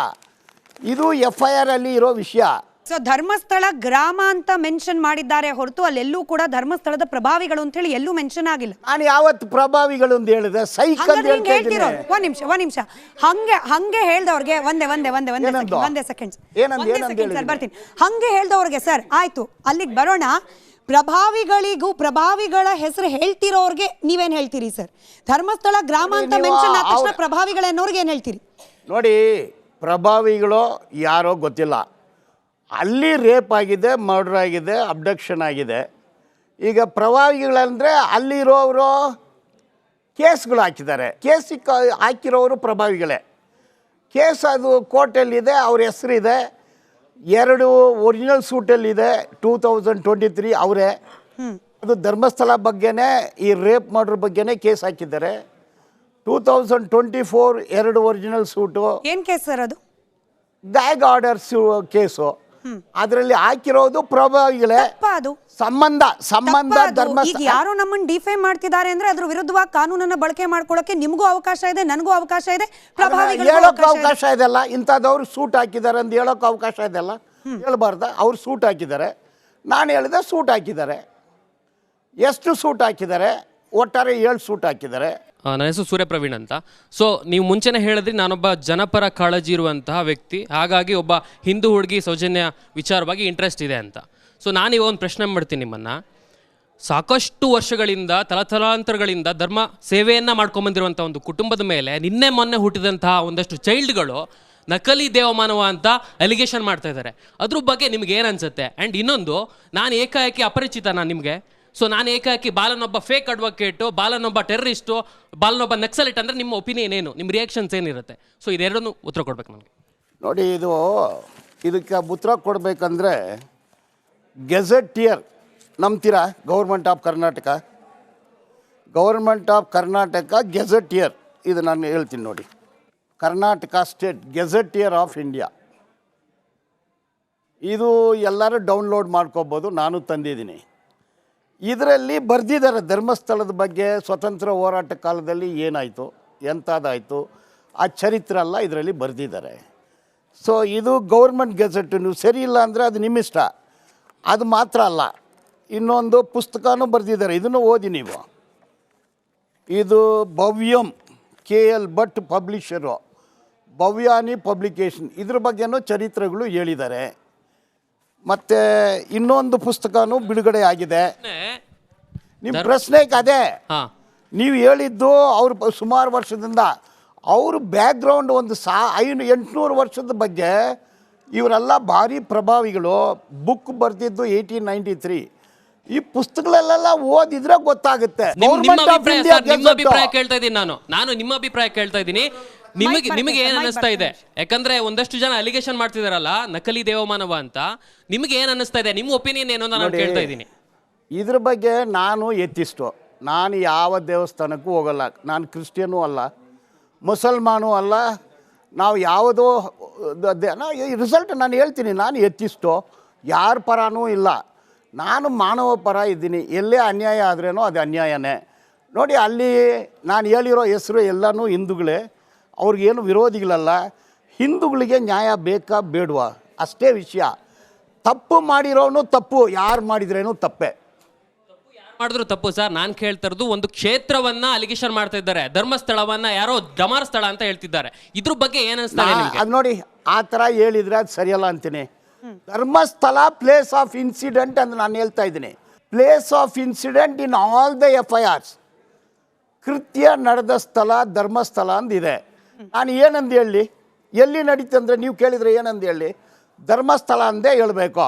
ಇದು FIR ಅಲ್ಲಿ ಇರೋ ವಿಷಯ. So Dharmasthala ಗ್ರಾಮ ಅಂತ mention ಮಾಡಿದ್ದಾರೆ ಹೊರತು ಅಲ್ಲೆಲ್ಲೂ ಕೂಡ ಧರ್ಮಸ್ಥಳದ ಪ್ರಭಾವಿಗಳು ಅಂತ ಹೇಳಿ ಎಲ್ಲೂ ಮೆನ್ಷನ್ ಆಗಿಲ್ಲ. ನಾನು ಯಾವತ್ತು ಪ್ರಭಾವಿಗಳು ಅಂತ ಹೇಳಿದೆ? ಸೈಕ್ ಅಂತ ಹಾಗಾದ್ರೆ ಹಿಂಗ್ ಹೇಳ್ತಾ ಹೇಳ್ತಿರೋ ಇದ್ದೀನಿ. ಒಂದ್ ನಿಮಿಷ ಹಂಗೆ ಹೇಳ್ದವ್ರಿಗೆ ಒಂದೇ ಸೆಕೆಂಡ್ ಸರ್ ಬರ್ತೀನಿ. ಹಂಗೆ ಹೇಳ್ದವ್ರಿಗೆ ಸರ್ ಆಯ್ತು, ಅಲ್ಲಿಗೆ ಬರೋಣ. ಪ್ರಭಾವಿಗಳ ಹೆಸರು ಹೇಳ್ತಿರೋರ್ಗೆ ನೀವೇನ್ ಹೇಳ್ತೀರಿ ಸರ್? ಧರ್ಮಸ್ಥಳ ಗ್ರಾಮ ಅಂತ ಮೆನ್ಷನ್ ಆದ ತಕ್ಷಣ ಪ್ರಭಾವಿಗಳನ್ನೋರ್ಗೆ ಏನ್ ಹೇಳ್ತೀರಿ? ನೋಡಿ, ಪ್ರಭಾವಿಗಳು ಯಾರೋ ಗೊತ್ತಿಲ್ಲ, ಅಲ್ಲಿ ರೇಪ್ ಆಗಿದೆ, ಮರ್ಡರ್ ಆಗಿದೆ, ಅಬ್ಡಕ್ಷನ್ ಆಗಿದೆ. ಈಗ ಪ್ರಭಾವಿಗಳಂದರೆ ಅಲ್ಲಿರೋರು ಕೇಸ್ಗಳು ಹಾಕಿದ್ದಾರೆ, ಕೇಸಿಗೆ ಹಾಕಿರೋರು ಪ್ರಭಾವಿಗಳೇ. ಕೇಸ್ ಅದು ಕೋರ್ಟಲ್ಲಿದೆ, ಅವ್ರ ಹೆಸರಿದೆ, 2 ಒರಿಜಿನಲ್ ಸೂಟಲ್ಲಿದೆ, 2023 ಅವರೇ. ಅದು ಧರ್ಮಸ್ಥಳ ಬಗ್ಗೆನೇ, ಈ ರೇಪ್ ಮರ್ಡರ್ ಬಗ್ಗೆನೇ ಕೇಸ್ ಹಾಕಿದ್ದಾರೆ. 2024 2 ಒರಿಜಿನಲ್ ಸೂಟು. ಏನ್ ಕೇಸ್ ಸರ್ ಅದು? ಗ್ಯಾಗ್ ಆರ್ಡರ್ಸ್ ಕೇಸು. ಅದರಲ್ಲಿ ಹಾಕಿರೋದು ಪ್ರಭಾವಿಗಳೇ. ಅದು ಸಂಬಂಧ ಈಗ ಧರ್ಮಸ್ಥಳ. ಯಾರೋ ನಮ್ಮನ್ನ ಡಿಫೇಮ್ ಮಾಡ್ತಿದ್ದಾರೆ ಅಂದ್ರೆ ಅದ್ರ ವಿರುದ್ಧವಾಗಿ ಕಾನೂನನ್ನ ಬಳಕೆ ಮಾಡ್ಕೊಳ್ಳೋಕೆ ನಿಮಗೂ ಅವಕಾಶ ಇದೆ, ನನಗೂ ಅವಕಾಶ ಇದೆ, ಪ್ರಭಾವಿಗಳಿಗೂ ಹೇಳೋಕೆ ಅವಕಾಶ ಇದೆಲ್ಲ. ಇಂಥದ್ದವ್ರು ಸೂಟ್ ಹಾಕಿದ್ದಾರೆ ಅಂತ ಹೇಳೋಕೆ ಅವಕಾಶ ಇದೆಲ್ಲ. ಹೇಳ್ಬಾರ್ದ? ಅವ್ರು ಸೂಟ್ ಹಾಕಿದ್ದಾರೆ, ನಾನು ಹೇಳಿದೆ ಸೂಟ್ ಹಾಕಿದ್ದಾರೆ. ಎಷ್ಟು ಸೂಟ್ ಹಾಕಿದ್ದಾರೆ? ಒಟ್ಟಾರೆ 7 ಸೂಟ್ ಹಾಕಿದ್ದಾರೆ. ನನ್ನ ಹೆಸರು ಸೂರ್ಯಪ್ರವೀಣ್ ಅಂತ. ಸೊ ನೀವು ಮುಂಚೆನೇ ಹೇಳಿದ್ರಿ ನಾನೊಬ್ಬ ಜನಪರ ಕಾಳಜಿ ಇರುವಂತಹ ವ್ಯಕ್ತಿ, ಹಾಗಾಗಿ ಒಬ್ಬ ಹಿಂದೂ ಹುಡುಗಿ ಸೌಜನ್ಯ ವಿಚಾರವಾಗಿ ಇಂಟ್ರೆಸ್ಟ್ ಇದೆ ಅಂತ. ಸೊ ನಾನೀಗ ಒಂದು ಪ್ರಶ್ನೆ ಮಾಡ್ತೀನಿ ನಿಮ್ಮನ್ನು. ಸಾಕಷ್ಟು ವರ್ಷಗಳಿಂದ ತಲತಲಾಂತರಗಳಿಂದ ಧರ್ಮ ಸೇವೆಯನ್ನು ಮಾಡ್ಕೊಂಬಂದಿರುವಂಥ ಒಂದು ಕುಟುಂಬದ ಮೇಲೆ ನಿನ್ನೆ ಮೊನ್ನೆ ಹುಟ್ಟಿದಂತಹ ಒಂದಷ್ಟು ಚೈಲ್ಡ್ಗಳು ನಕಲಿ ದೇವಮಾನವ ಅಂತ ಅಲಿಗೇಷನ್ ಮಾಡ್ತಾ ಇದ್ದಾರೆ. ಅದ್ರ ಬಗ್ಗೆ ನಿಮ್ಗೆ ಏನು ಅನ್ಸುತ್ತೆ? ಆ್ಯಂಡ್ ಇನ್ನೊಂದು, ನಾನು ಏಕಾಏಕಿ ಅಪರಿಚಿತ ನಾನು ನಿಮಗೆ. ಸೊ ನಾನು ಏಕಾಏಕಿ ಬಾಲನೊಬ್ಬ ಫೇಕ್ ಅಡ್ವೊಕೇಟು, ಬಾಲನೊಬ್ಬ ಟೆರರಿಸ್ಟು, ಬಾಲನೊಬ್ಬ ನಕ್ಸಲಿಟ್ ಅಂದರೆ ನಿಮ್ಮ ಒಪಿನಿಯನ್ ಏನು, ನಿಮ್ಮ ರಿಯಾಕ್ಷನ್ಸ್ ಏನಿರುತ್ತೆ? ಸೊ ಇದೆರಡನ್ನೂ ಉತ್ತರ ಕೊಡ್ಬೇಕು ನನಗೆ. ನೋಡಿ, ಇದಕ್ಕೆ ಉತ್ತರ ಕೊಡಬೇಕಂದ್ರೆ ಗೆಜೆಟಿಯರ್ ನಂಬ್ತೀರಾ? ಗೌರ್ಮೆಂಟ್ ಆಫ್ ಕರ್ನಾಟಕ ಗೆಜೆಟಿಯರ್, ಇದು ನಾನು ಹೇಳ್ತೀನಿ ನೋಡಿ. Karnataka state gazetteer of India, ಇದು ಎಲ್ಲರೂ ಡೌನ್ಲೋಡ್ ಮಾಡ್ಕೋಬೋದು, ನಾನು ತಂದಿದ್ದೀನಿ. ಇದರಲ್ಲಿ ಬರೆದಿದ್ದಾರೆ ಧರ್ಮಸ್ಥಳದ ಬಗ್ಗೆ, ಸ್ವತಂತ್ರ ಹೋರಾಟ ಕಾಲದಲ್ಲಿ ಏನಾಯಿತು, ಎಂಥದ್ದಾಯಿತು, ಆ ಚರಿತ್ರೆ ಎಲ್ಲ ಇದರಲ್ಲಿ ಬರೆದಿದ್ದಾರೆ. ಸೊ ಇದು ಗೌರ್ಮೆಂಟ್ ಗೆಜೆಟ್. ನೀವು ಸರಿ ಇಲ್ಲ ಅಂದರೆ ಅದು ನಿಮ್ಮಿಷ್ಟ. ಅದು ಮಾತ್ರ ಅಲ್ಲ, ಇನ್ನೊಂದು ಪುಸ್ತಕನೂ ಬರೆದಿದ್ದಾರೆ, ಇದನ್ನು ಓದಿ ನೀವು. ಇದು ಭವ್ಯಂ KL ಭಟ್ ಪಬ್ಲಿಷರು, ಭವ್ಯಾನಿ ಪಬ್ಲಿಕೇಶನ್, ಇದ್ರ ಬಗ್ಗೆನೂ ಚರಿತ್ರೆಗಳು ಹೇಳಿದ್ದಾರೆ. ಮತ್ತು ಇನ್ನೊಂದು ಪುಸ್ತಕನೂ ಬಿಡುಗಡೆ ಆಗಿದೆ. ನಿಮ್ಮ ಪ್ರಶ್ನೆಗೆ ಅದೇ ನೀವು ಹೇಳಿದ್ದು. ಅವರು ಸುಮಾರು ವರ್ಷದಿಂದ ಅವರು ಬ್ಯಾಕ್ಗ್ರೌಂಡ್ ಒಂದು 800 ವರ್ಷದ ಬಗ್ಗೆ ಇವರೆಲ್ಲ ಭಾರಿ ಪ್ರಭಾವಿಗಳು. ಬುಕ್ ಬರೆದಿದ್ದು 1893. ಈ ಪುಸ್ತಕಗಳೆಲ್ಲ ಓದಿದ್ರೆ ಗೊತ್ತಾಗುತ್ತೆ. ನಿಮ್ಮ ಅಭಿಪ್ರಾಯ ಕೇಳ್ತಾ ಇದ್ದೀನಿ ನಾನು ನಿಮ್ಮ ಅಭಿಪ್ರಾಯ ಕೇಳ್ತಾ ಇದ್ದೀನಿ. ನಿಮಗೆ ಏನು ಅನ್ನಿಸ್ತಾ ಇದೆ? ಯಾಕಂದ್ರೆ ಒಂದಷ್ಟು ಜನ ಅಲಿಗೇಷನ್ ಮಾಡ್ತಿದಾರಲ್ಲ ನಕಲಿ ದೇವಮಾನವ ಅಂತ, ನಿಮಗೆ ಏನು ಅನ್ನಿಸ್ತಾ ಇದೆ? ನಿಮ್ಮ ಒಪಿನಿಯನ್ ಏನು ಅಂತ ನಾನು ಕೇಳ್ತಾ ಇದ್ದೀನಿ. ಇದ್ರ ಬಗ್ಗೆ ನಾನು ಎತ್ತಿಸ್ಟು. ನಾನು ಯಾವ ದೇವಸ್ಥಾನಕ್ಕೂ ಹೋಗಲ್ಲ. ನಾನು ಕ್ರಿಶ್ಚಿಯನೂ ಅಲ್ಲ, ಮುಸಲ್ಮಾನೂ ಅಲ್ಲ. ನಾವು ಯಾವುದೋ ರಿಸಲ್ಟ್ ನಾನು ಹೇಳ್ತೀನಿ. ನಾನು ಎತ್ತಿಸ್ಟು, ಯಾರ ಪರನೂ ಇಲ್ಲ. ನಾನು ಮಾನವ ಪರ ಇದ್ದೀನಿ. ಎಲ್ಲೇ ಅನ್ಯಾಯ ಆದ್ರೇನೋ ಅದು ಅನ್ಯಾಯನೇ. ನೋಡಿ, ಅಲ್ಲಿ ನಾನು ಹೇಳಿರೋ ಹೆಸರು ಎಲ್ಲನೂ ಹಿಂದೂಗಳೇ, ಅವ್ರಿಗೇನು ವಿರೋಧಿಗಳಲ್ಲ. ಹಿಂದೂಗಳಿಗೆ ನ್ಯಾಯ ಬೇಕಾ ಬೇಡವಾ ಅಷ್ಟೇ ವಿಷಯ. ತಪ್ಪು ಮಾಡಿರೋನು ತಪ್ಪು, ಯಾರು ಮಾಡಿದ್ರೇನು ತಪ್ಪೇ. ಮಾಡಿದ್ರು ತಪ್ಪು ಸರ್. ನಾನು ಕೇಳ್ತಾ ಇರೋದು, ಒಂದು ಕ್ಷೇತ್ರವನ್ನ ಅಲಿಗೇಷನ್ ಮಾಡ್ತಾ ಇದ್ದಾರೆ, ಧರ್ಮಸ್ಥಳವನ್ನ ಯಾರೋ ಡಮಾರ್ ಸ್ಥಳ ಅಂತ ಹೇಳ್ತಿದ್ದಾರೆ. ಇದ್ರ ಬಗ್ಗೆ ಏನು ಅನಿಸ್ತಾರೆ? ಅದು ನೋಡಿ, ಆ ಥರ ಹೇಳಿದರೆ ಅದು ಸರಿಯಲ್ಲ ಅಂತೀನಿ. ಧರ್ಮಸ್ಥಳ ಪ್ಲೇಸ್ ಆಫ್ ಇನ್ಸಿಡೆಂಟ್ ಅಂತ ನಾನು ಹೇಳ್ತಾ ಇದ್ದೀನಿ. Place of incident in all the FIRs. ಕೃತ್ಯ ನಡೆದ ಸ್ಥಳ ಧರ್ಮಸ್ಥಳ ಅಂದಿದೆ. ನಾನು ಏನಂದು ಹೇಳಿ, ಎಲ್ಲಿ ನಡೀತಂದರೆ ನೀವು ಕೇಳಿದರೆ ಏನಂದು ಹೇಳಿ, ಧರ್ಮಸ್ಥಳ ಅಂದೇ ಹೇಳಬೇಕು.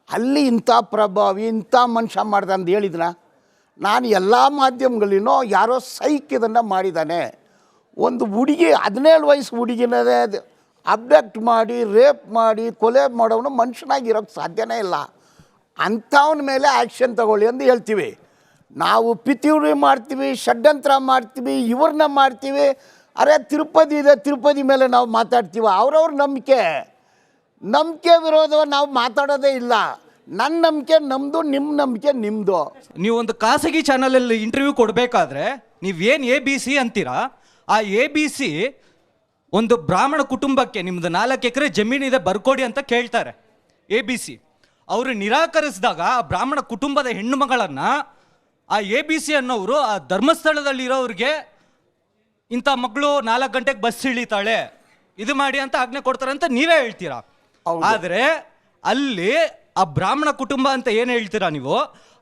ಅಲ್ಲಿ ಇಂಥ ಪ್ರಭಾವಿ ಇಂಥ ಮನುಷ್ಯ ಮಾಡ್ದೆ ಅಂತ ಹೇಳಿದ್ನ? ನಾನು ಎಲ್ಲ ಮಾಧ್ಯಮಗಳನ್ನೋ ಯಾರೋ ಸೈಕ್ ಇದನ್ನು ಮಾಡಿದ್ದಾನೆ. ಒಂದು ಹುಡುಗಿ 17 ವಯಸ್ಸು ಹುಡುಗಿನದೇ ಅಬ್ಡಕ್ಟ್ ಮಾಡಿ ರೇಪ್ ಮಾಡಿ ಕೊಲೆ ಮಾಡೋನು ಮನುಷ್ಯನಾಗಿರೋಕ್ಕೆ ಸಾಧ್ಯನೇ ಇಲ್ಲ. ಅಂಥವನ ಮೇಲೆ ಆ್ಯಕ್ಷನ್ ತಗೊಳ್ಳಿ ಅಂತ ಹೇಳ್ತೀವಿ. ನಾವು ಪಿತೂರಿ ಮಾಡ್ತೀವಿ, ಷಡ್ಯಂತ್ರ ಮಾಡ್ತೀವಿ, ಇವ್ರನ್ನ ಮಾಡ್ತೀವಿ. ಅರೆ ತಿರುಪತಿ ಇದೆ, ತಿರುಪತಿ ಮೇಲೆ ನಾವು ಮಾತಾಡ್ತೀವಿ. ಅವ್ರವ್ರ ನಂಬಿಕೆ ವಿರೋಧ ನಾವು ಮಾತಾಡೋದೇ ಇಲ್ಲ. ನನ್ನ ನಂಬಿಕೆ ನಮ್ಮದು, ನಿಮ್ಮ ನಂಬಿಕೆ ನಿಮ್ಮದು. ನೀವು ಒಂದು ಖಾಸಗಿ ಚಾನಲಲ್ಲಿ ಇಂಟರ್ವ್ಯೂ ಕೊಡಬೇಕಾದ್ರೆ ನೀವೇನು ABC ಅಂತೀರಾ, ಆ ABC ಒಂದು ಬ್ರಾಹ್ಮಣ ಕುಟುಂಬಕ್ಕೆ ನಿಮ್ಮದು 4 ಎಕರೆ ಜಮೀನಿದೆ ಬರ್ಕೊಡಿ ಅಂತ ಕೇಳ್ತಾರೆ. ABC. ಅವರು ನಿರಾಕರಿಸಿದಾಗ ಆ ಬ್ರಾಹ್ಮಣ ಕುಟುಂಬದ ಹೆಣ್ಣು ಮಗಳನ್ನ ಆ ABC ಅನ್ನೋರು ಆ ಧರ್ಮಸ್ಥಳದಲ್ಲಿರೋರಿಗೆ ಇಂಥ ಮಗಳು 4 ಗಂಟೆಗೆ ಬಸ್ ಇಳಿತಾಳೆ ಇದು ಮಾಡಿ ಅಂತ ಆಜ್ಞೆ ಕೊಡ್ತಾರೆ ಅಂತ ನೀವೇ ಹೇಳ್ತೀರಾ. ಆದರೆ ಅಲ್ಲಿ ಆ ಬ್ರಾಹ್ಮಣ ಕುಟುಂಬ ಅಂತ ಏನು ಹೇಳ್ತೀರಾ ನೀವು,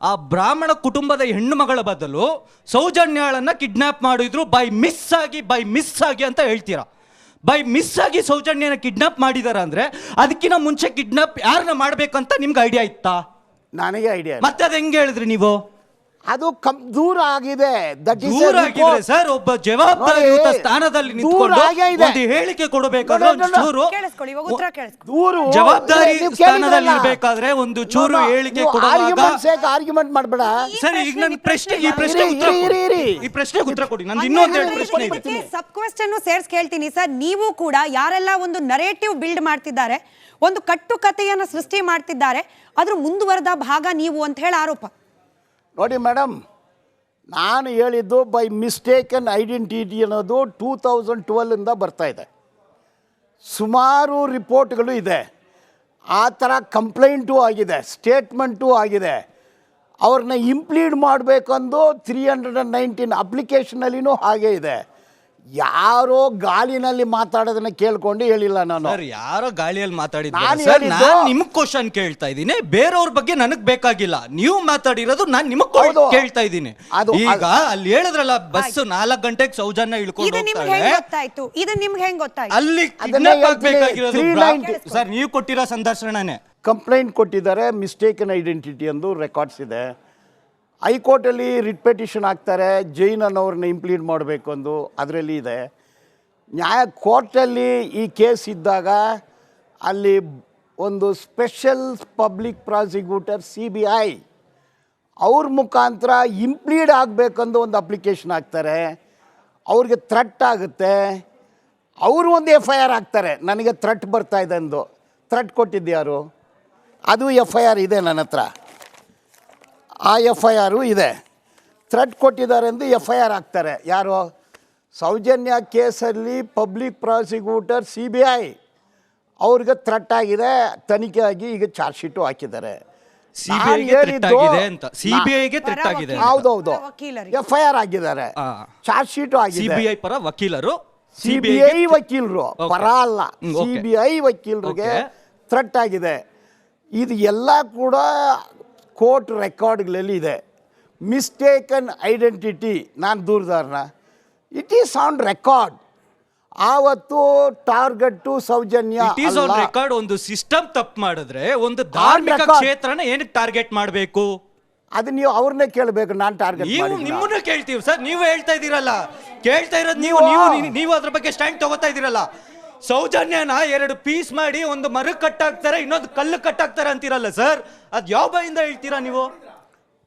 ಆ ಬ್ರಾಹ್ಮಣ ಕುಟುಂಬದ ಹೆಣ್ಣು ಮಗಳ ಬದಲು ಸೌಜನ್ಯಾಳನ್ನ ಕಿಡ್ನಾಪ್ ಮಾಡಿದ್ರು ಬೈ ಮಿಸ್ ಆಗಿ ಅಂತ ಹೇಳ್ತೀರಾ. ಬೈ ಮಿಸ್ ಆಗಿ ಸೌಜನ್ಯನ ಕಿಡ್ನಾಪ್ ಮಾಡಿದಾರ ಅಂದ್ರೆ ಅದಕ್ಕಿಂತ ಮುಂಚೆ ಕಿಡ್ನಾಪ್ ಯಾರನ್ನ ಮಾಡ್ಬೇಕಂತ ನಿಮ್ಗೆ ಐಡಿಯಾ ಇತ್ತಾ? ನನಗೆ ಐಡಿಯಾ. ಮತ್ತೆ ಅದು ಹೆಂಗೆ ಹೇಳಿದ್ರಿ ನೀವು? ಅದು ದೂರ ಆಗಿದೆ. ದೂರ ಆಗಿದೆ ಸರ್. ಒಬ್ಬ ಜವಾಬ್ದಾರಿಯುತ ಸ್ಥಾನದಲ್ಲಿ ನಿಂತ್ಕೊಂಡು ಒಂದು ಹೇಳಿಕೆ ಕೊಡಬೇಕಾದ್ರೆ ಒಂದು ಚೂರು ಕೇಳಿಸ್ಕೊಳ್ಳಿ, ಇವಾಗ ಉತ್ತರ ಕೇಳಿಸ್ಕೊಳ್ಳಿ. ದೂರು ಜವಾಬ್ದಾರಿ ಸ್ಥಾನದಲ್ಲಿ ಇರಬೇಕಾದ್ರೆ ಒಂದು ಚೂರು ಹೇಳಿಕೆ ಕೊಡುವಾಗ ಆರ್ಗ್ಯುಮೆಂಟ್ ಮಾಡಬೇಡ. ಸರಿ, ಈಗ ನನ್ನ ಪ್ರಶ್ನೆಗೆ ಈ ಪ್ರಶ್ನೆಗೆ ಉತ್ತರ ಕೊಡಿ. ನಂದು ಇನ್ನೊಂದು ಪ್ರಶ್ನೆ ಇದೆ. ಸಬ್ ಕ್ವೆಶ್ಚನ್ ಸೇರ್ಸ್ ಕೇಳ್ತೀನಿ ಸರ್. ನೀವು ಕೂಡ ಯಾರೆಲ್ಲ ಒಂದು ನರೇಟಿವ್ ಬಿಲ್ಡ್ ಮಾಡ್ತಿದ್ದಾರೆ, ಒಂದು ಕಟ್ಟುಕತೆಯನ್ನು ಸೃಷ್ಟಿ ಮಾಡ್ತಿದ್ದಾರೆ, ಅದ್ರ ಮುಂದುವರೆದ ಭಾಗ ನೀವು ಅಂತ ಹೇಳಿ ಆರೋಪ. ನೋಡಿ ಮೇಡಮ್, ನಾನು ಹೇಳಿದ್ದು ಬೈ ಮಿಸ್ಟೇಕನ್ ಐಡೆಂಟಿಟಿ ಅನ್ನೋದು 2012ಇಂದ ಬರ್ತಾ ಇದೆ. ಸುಮಾರು ರಿಪೋರ್ಟ್ಗಳು ಇದೆ, ಆ ಥರ ಕಂಪ್ಲೇಂಟು ಆಗಿದೆ, ಸ್ಟೇಟ್ಮೆಂಟು ಆಗಿದೆ. ಅವ್ರನ್ನ ಇಂಪ್ಲೀಡ್ ಮಾಡಬೇಕಂದು 319 ಅಪ್ಲಿಕೇಶನಲ್ಲಿನೂ ಹಾಗೆ ಇದೆ. ಯಾರೋ ಗಾಳಿನಲ್ಲಿ ಮಾತಾಡೋದನ್ನ ಕೇಳ್ಕೊಂಡು ಹೇಳಿಲ್ಲ ನಾನು. ಯಾರೋ ಗಾಳಿಯಲ್ಲಿ ಮಾತಾಡಿದ್ರೆ ನಿಮಗ್ ಕ್ವಶನ್ ಕೇಳ್ತಾ ಇದ್ದೀನಿ, ಬೇರೆಯವ್ರ ಬಗ್ಗೆ ನನಗ್ ಬೇಕಾಗಿಲ್ಲ. ನೀವು ಮಾತಾಡಿರೋದು ನಾನು ನಿಮಗ್ ಕೇಳ್ತಾ ಇದ್ದೀನಿ. ಈಗ ಅಲ್ಲಿ ಹೇಳಿದ್ರಲ್ಲ, ಬಸ್ 4 ಗಂಟೆಗೆ ಸೌಜನ್ಯ ಇಳ್ಕೊಂಡು ಇದು ನಿಮ್ಗೆ ಹೆಂಗ್ ಗೊತ್ತಾಯ್ತು? ಅಲ್ಲಿ ಕಿಡ್ನಾಪ್ ಆಗ್ಬೇಕಾಗಿರೋದು ಸರ್ ನೀವು ಕೊಟ್ಟಿರೋ ಸಂದರ್ಶನನೇ. ಕಂಪ್ಲೇಂಟ್ ಕೊಟ್ಟಿದ್ದಾರೆ, ಮಿಸ್ಟೇಕನ್ ಐಡೆಂಟಿಟಿ ಎಂದು ರೆಕಾರ್ಡ್ಸ್ ಇದೆ. ಹೈಕೋರ್ಟಲ್ಲಿ ರಿಟ್ ಪೆಟಿಷನ್ ಹಾಕ್ತಾರೆ, ಜೈನ್ ಅನ್ನೋರನ್ನ ಇಂಪ್ಲೀಡ್ ಮಾಡಬೇಕು ಅಂದು ಅದರಲ್ಲಿ ಇದೆ. ಕೋರ್ಟಲ್ಲಿ ಈ ಕೇಸ್ ಇದ್ದಾಗ ಅಲ್ಲಿ ಒಂದು ಸ್ಪೆಷಲ್ ಪಬ್ಲಿಕ್ ಪ್ರಾಸಿಕ್ಯೂಟರ್ CBI ಅವ್ರ ಮುಖಾಂತರ ಇಂಪ್ಲೀಡ್ ಆಗಬೇಕಂದು ಒಂದು ಅಪ್ಲಿಕೇಶನ್ ಹಾಕ್ತಾರೆ. ಅವ್ರಿಗೆ ಥ್ರೆಟ್ ಆಗುತ್ತೆ, ಅವರು ಒಂದು FIR ಹಾಕ್ತಾರೆ, ನನಗೆ ಥ್ರೆಟ್ ಬರ್ತಾ ಇದೆ ಅಂದು. ಥ್ರೆಟ್ ಕೊಟ್ಟಿದ್ಯಾರು? ಅದು FIR ಇದೆ ನನ್ನ ಹತ್ರ, ಆ FIR ಇದೆ. ಥ್ರೆಟ್ ಕೊಟ್ಟಿದ್ದಾರೆ ಎಂದು FIR ಹಾಕ್ತಾರೆ. ಯಾರು? ಸೌಜನ್ಯ ಕೇಸಲ್ಲಿ ಪಬ್ಲಿಕ್ ಪ್ರಾಸಿಕ್ಯೂಟರ್ CBI ಅವ್ರಿಗೆ ಥ್ರೆಟ್ ಆಗಿದೆ, ತನಿಖೆ ಆಗಿ ಈಗ ಚಾರ್ಜ್ ಶೀಟು ಹಾಕಿದ್ದಾರೆ. ಹೌದೌದು, FIR ಆಗಿದ್ದಾರೆ, ಚಾರ್ಜ್ ಶೀಟು ಆಗಿದೆ. CBI ಪರ ವಕೀಲರು, CBI ವಕೀಲರು ಪರ ಅಲ್ಲ, CBI ವಕೀಲರಿಗೆ ಥ್ರೆಟ್ ಆಗಿದೆ. ಇದು ಎಲ್ಲ ಕೂಡ ಕೋರ್ಟ್ ರೆಕಾರ್ಡ್ಗಳಲ್ಲಿ ಇದೆ. ಮಿಸ್ಟೇಕನ್ ಐಡೆಂಟಿಟಿ, ನಾನು ದೂರದಾರನ, ಇಟ್ ಈಸ್ ಆನ್ ರೆಕಾರ್ಡ್. ಆವತ್ತು ಟಾರ್ಗೆಟ್ ಸೌಜನ್ಯ ರೆಕಾರ್ಡ್. ಒಂದು ಸಿಸ್ಟಮ್ ತಪ್ಪು ಮಾಡಿದ್ರೆ ಒಂದು ಧಾರ್ಮಿಕ ಕ್ಷೇತ್ರನ ಏನಕ್ಕೆ ಟಾರ್ಗೆಟ್ ಮಾಡಬೇಕು? ಅದು ನೀವು ಅವ್ರನ್ನೇ ಕೇಳಬೇಕು, ನಾನು ಟಾರ್ಗೆಟ್ ನಿಮ್ಮನ್ನ ಕೇಳ್ತೀವಿ ಸರ್. ನೀವು ಹೇಳ್ತಾ ಇದ್ದೀರಲ್ಲ, ಕೇಳ್ತಾ ಇರೋದು ನೀವು ಅದ್ರ ಬಗ್ಗೆ ಸ್ಟ್ಯಾಂಡ್ ತಗೋತಾ ಇದ್ದೀರಲ್ಲ. ಸೌಜನ್ಯನ 2 ಪೀಸ್ ಮಾಡಿ ಒಂದು ಮರ ಕಟ್ಟಾಕ್ತಾರೆ, ಇನ್ನೊಂದು ಕಲ್ಲು ಕಟ್ಟಾಕ್ತಾರೆ ಅಂತೀರಲ್ಲ ಸರ್, ಅದು ಯಾವ ಬಾಯಿಂದ ಹೇಳ್ತೀರಾ ನೀವು?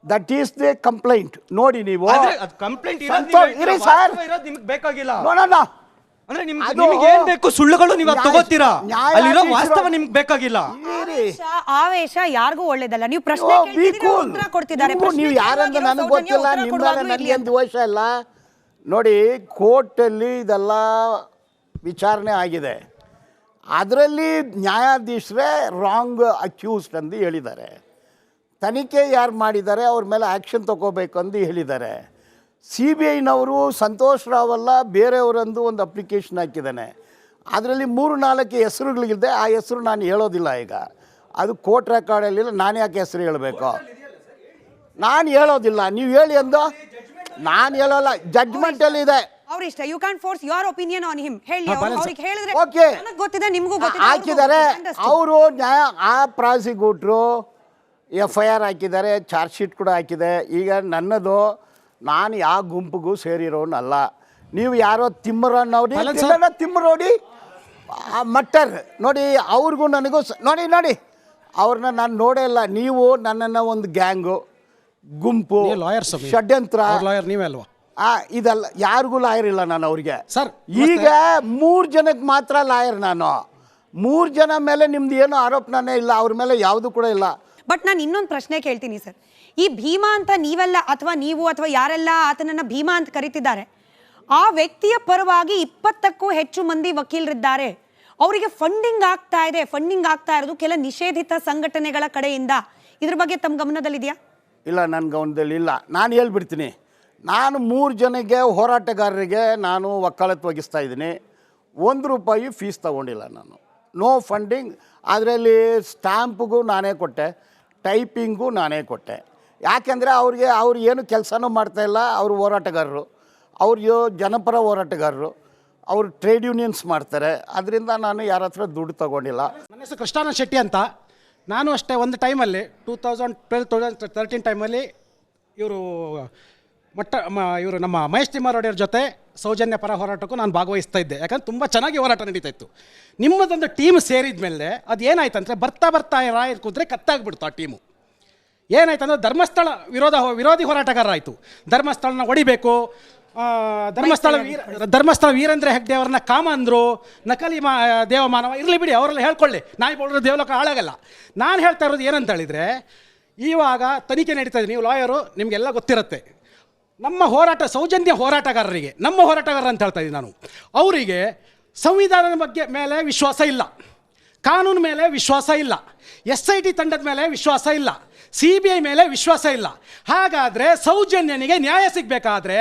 That is the complaint. ನೋಡಿ ನೀವು ಕಂಪ್ಲೇಂಟ್ ನಿಮ್ಗೆ ಬೇಕಾಗಿಲ್ಲ ಅಂದ್ರೆ ನಿಮ್ಗೆ ಏನ್ ಬೇಕು ಸುಳ್ಳುಗಳು ನೀವು ತಗೋತೀರಾ, ಅಲ್ಲಿರೋ ವಾಸ್ತವ ನಿಮ್ಗೆ ಬೇಕಾಗಿಲ್ಲ. ಆವೇಶ ಯಾರಿಗೂ ಒಳ್ಳೇದಲ್ಲ. ನೀವು ಪ್ರಶ್ನೆ ಉತ್ತರ ಕೊಡ್ತಿದ್ದಾರೆ, ನೀವು ಯಾರಂತ ನನಗೆ ಗೊತ್ತಿಲ್ಲ, ನಿಮ್ಮ ನನಗೇನು ದ್ವೇಷ ಇಲ್ಲ. ನೋಡಿ, ಕೋರ್ಟಲ್ಲಿ ಇದೆಲ್ಲ ವಿಚಾರಣೆ ಆಗಿದೆ. ಅದರಲ್ಲಿ ನ್ಯಾಯಾಧೀಶರೇ ರಾಂಗ್ ಅಕ್ಯೂಸ್ಡ್ ಎಂದು ಹೇಳಿದ್ದಾರೆ. ತನಿಖೆ ಯಾರು ಮಾಡಿದ್ದಾರೆ ಅವ್ರ ಮೇಲೆ ಆ್ಯಕ್ಷನ್ ತಗೋಬೇಕಂದು ಹೇಳಿದ್ದಾರೆ. CBIನವರು ಸಂತೋಷ್ ರಾವ್ ಅಲ್ಲ ಬೇರೆಯವರಂದು ಒಂದು ಅಪ್ಲಿಕೇಶನ್ ಹಾಕಿದ್ದಾನೆ. ಅದರಲ್ಲಿ 3-4 ಹೆಸರುಗಳಿದೆ. ಆ ಹೆಸರು ನಾನು ಹೇಳೋದಿಲ್ಲ ಈಗ, ಅದು ಕೋರ್ಟ್ ರೆಕಾರ್ಡಲ್ಲಿಲ್ಲ. ನಾನು ಯಾಕೆ ಹೆಸರು ಹೇಳಬೇಕು? ನಾನು ಹೇಳೋದಿಲ್ಲ, ನೀವು ಹೇಳಿ ಅಂದು ನಾನು ಹೇಳೋಲ್ಲ. ಜಡ್ಜ್ಮೆಂಟಲ್ಲಿ ಇದೆ. ಅವ್ರ ಇಷ್ಟ. You can force your opinion on him. ಹೇಳಿ, ಅವ್ರಿಗೆ ಹೇಳಿದ್ರೆ ಓಕೆ, ನನಗೆ ಗೊತ್ತಿದೆ, ನಿಮಗೂ ಗೊತ್ತಿದೆ. ಹಾಕಿದ್ದಾರೆ ಅವರು. ಆ ಪ್ರಾಸಿಕ್ಯೂಟ್ರು FIR ಹಾಕಿದ್ದಾರೆ, ಚಾರ್ಜ್ ಶೀಟ್ ಕೂಡ ಹಾಕಿದೆ. ಈಗ ನನ್ನದು, ನಾನು ಯಾವ ಗುಂಪಿಗೂ ಸೇರಿರೋನಲ್ಲ. ನೀವು ಯಾರೋ ತಿಮ್ಮರೋಡಿ ಮಟ್ಟರ್ ನೋಡಿ, ಅವ್ರಿಗೂ ನನಗೂ ನೋಡಿ ಅವ್ರನ್ನ ನಾನು ನೋಡೇ ಇಲ್ಲ. ನೀವು ನನ್ನನ್ನು ಒಂದು ಗ್ಯಾಂಗು, ಗುಂಪು, ಷಡ್ಯಂತ್ರ, ನೀವೇ ಅಲ್ವಾ? ಇದೆಲ್ಲ ಯಾರಿಗೂ ಲಾಯರ್ ಇಲ್ಲ ನಾನು ಅವ್ರಿಗೆ. ಈಗ 3 ಜನಕ್ಕೆ ಮಾತ್ರ ಲಾಯರ್ ನಾನು. 3 ಜನ ಮೇಲೆ ನಿಮ್ದು ಏನು ಆರೋಪನೇ ಇಲ್ಲ, ಅವ್ರ ಮೇಲೆ ಯಾವುದು ಕೂಡ ಇಲ್ಲ. ಬಟ್ ನಾನು ಇನ್ನೊಂದು ಪ್ರಶ್ನೆ ಕೇಳ್ತೀನಿ ಸರ್. ಈ ಭೀಮಾ ಅಂತ ನೀವೆಲ್ಲ ಅಥವಾ ನೀವು ಅಥವಾ ಯಾರೆಲ್ಲ ಆತನನ್ನ ಭೀಮಾ ಅಂತ ಕರೀತಿದ್ದಾರೆ, ಆ ವ್ಯಕ್ತಿಯ ಪರವಾಗಿ 20ಕ್ಕೂ ಹೆಚ್ಚು ಮಂದಿ ವಕೀಲರಿದ್ದಾರೆ. ಅವರಿಗೆ ಫಂಡಿಂಗ್ ಆಗ್ತಾ ಇರೋದು ಕೆಲ ನಿಷೇಧಿತ ಸಂಘಟನೆಗಳ ಕಡೆಯಿಂದ. ಇದ್ರ ಬಗ್ಗೆ ತಮ್ಮ ಗಮನದಲ್ಲಿದೆಯಾ? ಇಲ್ಲ, ನನ್ನ ಗಮನದಲ್ಲಿ ಇಲ್ಲ. ನಾನು ಹೇಳ್ಬಿಡ್ತೀನಿ, ನಾನು 3 ಜನಕ್ಕೆ ಹೋರಾಟಗಾರರಿಗೆ ನಾನು ವಕಾಲತ್ತು ವಹಿಸ್ತಾ ಇದ್ದೀನಿ. 1 ರೂಪಾಯಿ ಫೀಸ್ ತೊಗೊಂಡಿಲ್ಲ ನಾನು. No funding. ಅದರಲ್ಲಿ ಸ್ಟ್ಯಾಂಪ್ಗೂ ನಾನೇ ಕೊಟ್ಟೆ, ಟೈಪಿಂಗು ನಾನೇ ಕೊಟ್ಟೆ. ಯಾಕೆಂದರೆ ಅವ್ರು ಏನು ಕೆಲಸನೂ ಮಾಡ್ತಾಯಿಲ್ಲ. ಅವರು ಹೋರಾಟಗಾರರು, ಅವ್ರು ಜನಪರ ಹೋರಾಟಗಾರರು, ಅವರು ಟ್ರೇಡ್ ಯೂನಿಯನ್ಸ್ ಮಾಡ್ತಾರೆ. ಅದರಿಂದ ನಾನು ಯಾರ ಹತ್ರ ದುಡ್ಡು ತೊಗೊಂಡಿಲ್ಲ. ನನ್ನ ಹೆಸರು ಕೃಷ್ಣಾನಂದ ಶೆಟ್ಟಿ ಅಂತ. ನಾನು ಅಷ್ಟೇ ಒಂದು ಟೈಮಲ್ಲಿ 2012-2013 ಟೈಮಲ್ಲಿ ಇವರು ನಮ್ಮ ಮಹೇಶ್ ತಿಮ್ಮಾರೆಡ್ಡಿಯವ್ರ ಜೊತೆ ಸೌಜನ್ಯ ಪರ ಹೋರಾಟಕ್ಕೂ ನಾನು ಭಾಗವಹಿಸ್ತಾ ಇದ್ದೆ. ಯಾಕಂದ್ರೆ ತುಂಬ ಚೆನ್ನಾಗಿ ಹೋರಾಟ ನಡೀತಾ ಇತ್ತು. ನಿಮ್ಮದೊಂದು ಟೀಮ್ ಸೇರಿದ ಮೇಲೆ ಅದು ಏನಾಯ್ತು ಅಂದರೆ ಬರ್ತಾ ರಾಯರ್ ಕೂತ್ರೆ ಕತ್ತಾಗ್ಬಿಡ್ತು ಆ ಟೀಮು. ಏನಾಯ್ತು ಅಂದರೆ ಧರ್ಮಸ್ಥಳ ವಿರೋಧಿ ಹೋರಾಟಗಾರ ಆಯಿತು. ಧರ್ಮಸ್ಥಳನ ಹೊಡಿಬೇಕು, ಧರ್ಮಸ್ಥಳ ವೀರೇಂದ್ರ ಹೆಗ್ಡೆ ಅವ್ರನ್ನ ಕಾಮ ಅಂದರು, ನಕಲಿ ದೇವಮಾನವ ಇರಲಿ ಬಿಡಿ, ಅವರೆಲ್ಲ ಹೇಳ್ಕೊಳ್ಳಿ, ನಾಯಿ ಬೋಳರು ದೇವಲೋಕ ಹಾಳಾಗಲ್ಲ. ನಾನು ಹೇಳ್ತಾ ಇರೋದು ಏನಂತ ಹೇಳಿದರೆ, ಇವಾಗ ತನಿಖೆ ನಡೀತಾ ಇದೆ, ನೀವು ಲಾಯರು, ನಿಮಗೆಲ್ಲ ಗೊತ್ತಿರುತ್ತೆ. ನಮ್ಮ ಹೋರಾಟ ಸೌಜನ್ಯ ಹೋರಾಟಗಾರರಿಗೆ, ನಮ್ಮ ಹೋರಾಟಗಾರ ಅಂತ ಹೇಳ್ತಾ ಇದ್ದೀನಿ ನಾನು, ಅವರಿಗೆ ಸಂವಿಧಾನದ ಬಗ್ಗೆ ಮೇಲೆ ವಿಶ್ವಾಸ ಇಲ್ಲ, ಕಾನೂನು ಮೇಲೆ ವಿಶ್ವಾಸ ಇಲ್ಲ, SIT ತಂಡದ ಮೇಲೆ ವಿಶ್ವಾಸ ಇಲ್ಲ, CBI ಮೇಲೆ ವಿಶ್ವಾಸ ಇಲ್ಲ. ಹಾಗಾದರೆ ಸೌಜನ್ಯನಿಗೆ ನ್ಯಾಯ ಸಿಗಬೇಕಾದ್ರೆ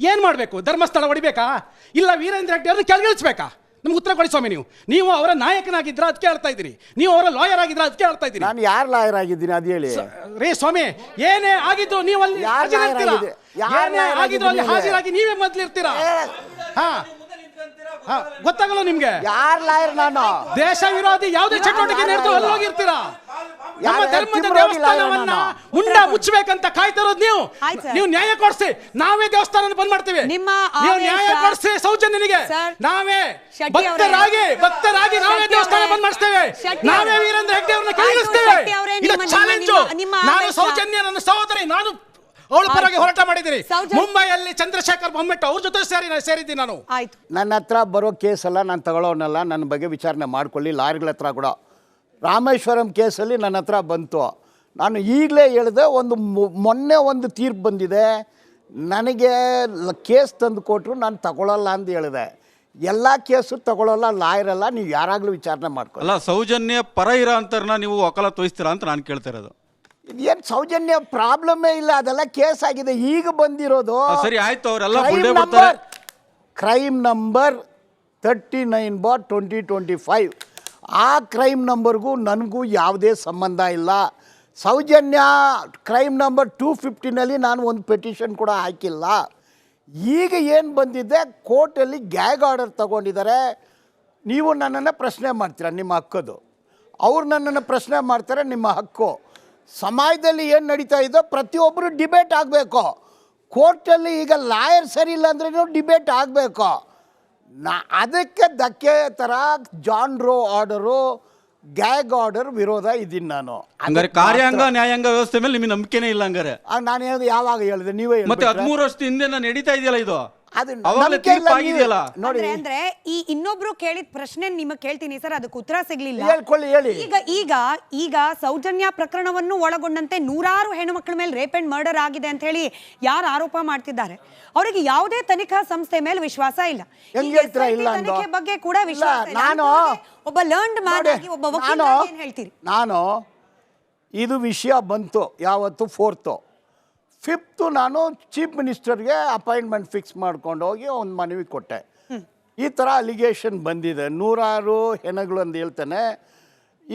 ಏನು ಮಾಡಬೇಕು? ಧರ್ಮಸ್ಥಳ ಹೊಡಿಬೇಕಾ, ಇಲ್ಲ ವೀರೇಂದ್ರ ಹೆಗ್ಡೆ ಅವ್ರನ್ನ ಕೆಳಗಿಳಿಸ್ಬೇಕಾ? ನಮ್ಗೆ ಉತ್ತರ ಕೊಡಿ ಸ್ವಾಮಿ. ನೀವು ಅವರ ನಾಯಕನಾಗಿದ್ರ ಅದಕ್ಕೆ ಹೇಳ್ತಾ ಇದ್ದೀರಿ, ನೀವು ಅವರ ಲಾಯರ್ ಆಗಿದ್ರ ಅದಕ್ಕೆ ಹೇಳ್ತಾ ಇದ್ದೀರಿ. ನಾನು ಯಾರು ಲಾಯರ್ ಆಗಿದ್ದೀನಿ ಅದು ಹೇಳಿ ರೇ ಸ್ವಾಮಿ. ಏನೇ ಆಗಿದ್ರು ನೀವು ಅಲ್ಲಿ ಹಾಜರಾಗಿ ನೀವೇ ಮೊದಲಿರ್ತೀರಾ? ಗೊತ್ತಾಗಲ್ಲ ನಿಮ್ಗೆ? ಯಾರು ಲಾಯರ್? ನಾನು ದೇಶ ವಿರೋಧಿ ಯಾವುದೇ ಚಟುವಟಿಕೆ ನಡೆದು ಅಲ್ಲಿ ಹೋಗಿರ್ತೀರಾ? ನಮ್ಮ ಧರ್ಮದ ದೇವಸ್ಥಾನವನ್ನ ಮುಂಡ ಮುಚ್ಚಬೇಕಂತ ಕಾಯ್ತಿರೋದು ನೀವು ನ್ಯಾಯ ಕೊಡಿಸಿ, ನಾವೇ ದೇವಸ್ಥಾನ ಬಂದ್ ಮಾಡ್ತೀವಿ. ನೀವು ನ್ಯಾಯ ಕೊಡಿಸಿ ಸೌಜನ್ಯನಿಗೆ, ನಾವೇ ಭಕ್ತರಾಗಿ ನಾವೇ ದೇವಸ್ಥಾನ ಬಂದ್ ಮಾಡಿಸ್ತೇವೆ, ನಾವೇ ವೀರೇಂದ್ರ ಹೆಗ್ಡೆ ಅವ್ರನ್ನ ಕೆಳಗಿಳಿಸ್ತೇವೆ. ಇದು ಚಾಲೆಂಜು. ನಾನು ಸೌಜನ್ಯ ನನ್ನ ಸಹೋದರಿ, ನಾನು ಅವಳ ಪರವಾಗಿ ಹೋರಾಟ ಮಾಡಿದ್ದೀನಿ. ಮುಂಬೈಯಲ್ಲಿ ಚಂದ್ರಶೇಖರ್ ಬೊಮ್ಮೆಟ್ಟು ಅವ್ರ ಜೊತೆ ಸೇರಿದ್ದೀನಿ ನಾನು. ನನ್ನ ಹತ್ರ ಬರೋ ಕೇಸಲ್ಲ ನಾನು ತಗೊಳ್ಳೋನಲ್ಲ, ನನ್ನ ಬಗ್ಗೆ ವಿಚಾರಣೆ ಮಾಡ್ಕೊಳ್ಳಿ ಲಾಯರ್ಗಳ ಹತ್ರ ಕೂಡ. ರಾಮೇಶ್ವರಂ ಕೇಸಲ್ಲಿ ನನ್ನ ಹತ್ರ ಬಂತು. ನಾನು ಈಗಲೇ ಹೇಳಿದೆ, ಮೊನ್ನೆ ಒಂದು ತೀರ್ಪು ಬಂದಿದೆ, ನನಗೆ ಕೇಸ್ ತಂದು ಕೊಟ್ಟರು ನಾನು ತಗೊಳ್ಳಲ್ಲ ಅಂತ ಹೇಳಿದೆ. ಎಲ್ಲ ಕೇಸು ತಗೊಳ್ಳಲ್ಲ, ಲಾಯರಲ್ಲ, ನೀವು ಯಾರಾಗಲೂ ವಿಚಾರಣೆ ಮಾಡ್ಕೊಳ್ಳಿ. ಅಲ್ಲ, ಸೌಜನ್ಯ ಪರ ಇರೋ ಅಂತರ್ನ ನೀವು ವಕಾಲತ್ತು ವಹಿಸ್ತೀರಾ ಅಂತ ನಾನು ಕೇಳ್ತಾ ಇರೋದು. ಏನು ಸೌಜನ್ಯ ಪ್ರಾಬ್ಲಮ್ಮೇ ಇಲ್ಲ, ಅದೆಲ್ಲ ಕೇಸ್ ಆಗಿದೆ. ಈಗ ಬಂದಿರೋದು ಸರಿ ಆಯ್ತು, ಅವರೆಲ್ಲ ಕ್ರೈಮ್ ನಂಬರ್ 39/2025. ಆ ಕ್ರೈಮ್ ನಂಬರ್ಗೂ ನನಗೂ ಯಾವುದೇ ಸಂಬಂಧ ಇಲ್ಲ. ಸೌಜನ್ಯ ಕ್ರೈಮ್ ನಂಬರ್ 250ನಲ್ಲಿ ನಾನು ಒಂದು ಪೆಟಿಷನ್ ಕೂಡ ಹಾಕಿಲ್ಲ. ಈಗ ಏನು ಬಂದಿದೆ, ಕೋರ್ಟಲ್ಲಿ ಗ್ಯಾಗ್ ಆರ್ಡರ್ ತಗೊಂಡಿದ್ದಾರೆ. ನೀವು ನನ್ನನ್ನು ಪ್ರಶ್ನೆ ಮಾಡ್ತೀರಾ, ನಿಮ್ಮ ಹಕ್ಕದು. ಅವ್ರು ನನ್ನನ್ನು ಪ್ರಶ್ನೆ ಮಾಡ್ತಾರೆ, ನಿಮ್ಮ ಹಕ್ಕು. ಸಮಾಜದಲ್ಲಿ ಏನು ನಡೀತಾ ಇದೋ ಪ್ರತಿಯೊಬ್ಬರು ಡಿಬೇಟ್ ಆಗಬೇಕು. ಕೋರ್ಟಲ್ಲಿ ಈಗ ಲಾಯರ್ ಸರಿ ಇಲ್ಲ ಅಂದ್ರೆ ಡಿಬೇಟ್ ಆಗಬೇಕು. ಅದಕ್ಕೆ ಧಕ್ಕೆ ಥರ ಜಾನ್ ರೋ ಆರ್ಡರು, ಗ್ಯಾಗ್ ಆರ್ಡರ್ ವಿರೋಧ ಇದ್ದೀನಿ ನಾನು. ಹಂಗಾರೆ ಕಾರ್ಯಾಂಗ ನ್ಯಾಯಾಂಗ ವ್ಯವಸ್ಥೆ ಮೇಲೆ ನಿಮಗೆ ನಂಬಿಕೆನೇ ಇಲ್ಲ ಹಂಗಾರೆ? ನಾನು ಹೇಳಿದೆ, ಯಾವಾಗ ಹೇಳಿದೆ? ನೀವೇ ಮತ್ತೆ 13 ವರ್ಷದ ಹಿಂದೆ ನಾನು ನಡೀತಾ ಇದೆಯಲ್ಲ ಇದು, ನೋಡಿ. ಅಂದ್ರೆ ಈ ಇನ್ನೊಬ್ರು ಕೇಳಿದ ಪ್ರಶ್ನೆ ನಿಮಗೆ ಕೇಳ್ತೀನಿ ಸರ್, ಅದಕ್ಕೆ ಉತ್ತರ ಸಿಗ್ಲಿಲ್ಲ. ಹೇಳಿ. ಈಗ ಸೌಜನ್ಯ ಪ್ರಕರಣವನ್ನು ಒಳಗೊಂಡಂತೆ 100 ಹೆಣ್ಣುಮಕ್ಕಳ ಮೇಲೆ ರೇಪ್ ಅಂಡ್ ಮರ್ಡರ್ ಆಗಿದೆ ಅಂತ ಹೇಳಿ ಯಾರು ಆರೋಪ ಮಾಡ್ತಿದ್ದಾರೆ, ಅವರಿಗೆ ಯಾವುದೇ ತನಿಖಾ ಸಂಸ್ಥೆ ಮೇಲೆ ವಿಶ್ವಾಸ ಇಲ್ಲ. ತನಿಖೆ ಬಗ್ಗೆ ಕೂಡ ವಿಶ್ವಾಸ ಇಲ್ಲ. ನಾನು ಒಬ್ಬ ಲರ್ನ್ಡ್ ಮ್ಯಾನ್ ಆಗಿ, ಒಬ್ಬ ವಕೀಲರಾಗಿ ಏನು ಹೇಳ್ತೀರಿ? ನಾನು ಇದು ವಿಷಯ ಬಂತು ಯಾವತ್ತು 4th ನಾನು ಚೀಫ್ ಮಿನಿಸ್ಟರ್ಗೆ ಅಪಾಯಿಂಟ್ಮೆಂಟ್ ಫಿಕ್ಸ್ ಮಾಡ್ಕೊಂಡು ಹೋಗಿ ಒಂದು ಮನವಿ ಕೊಟ್ಟೆ. ಈ ಥರ ಅಲಿಗೇಷನ್ ಬಂದಿದೆ, 100 ಹೆಣಗಳು ಅಂತ ಹೇಳ್ತಾನೆ,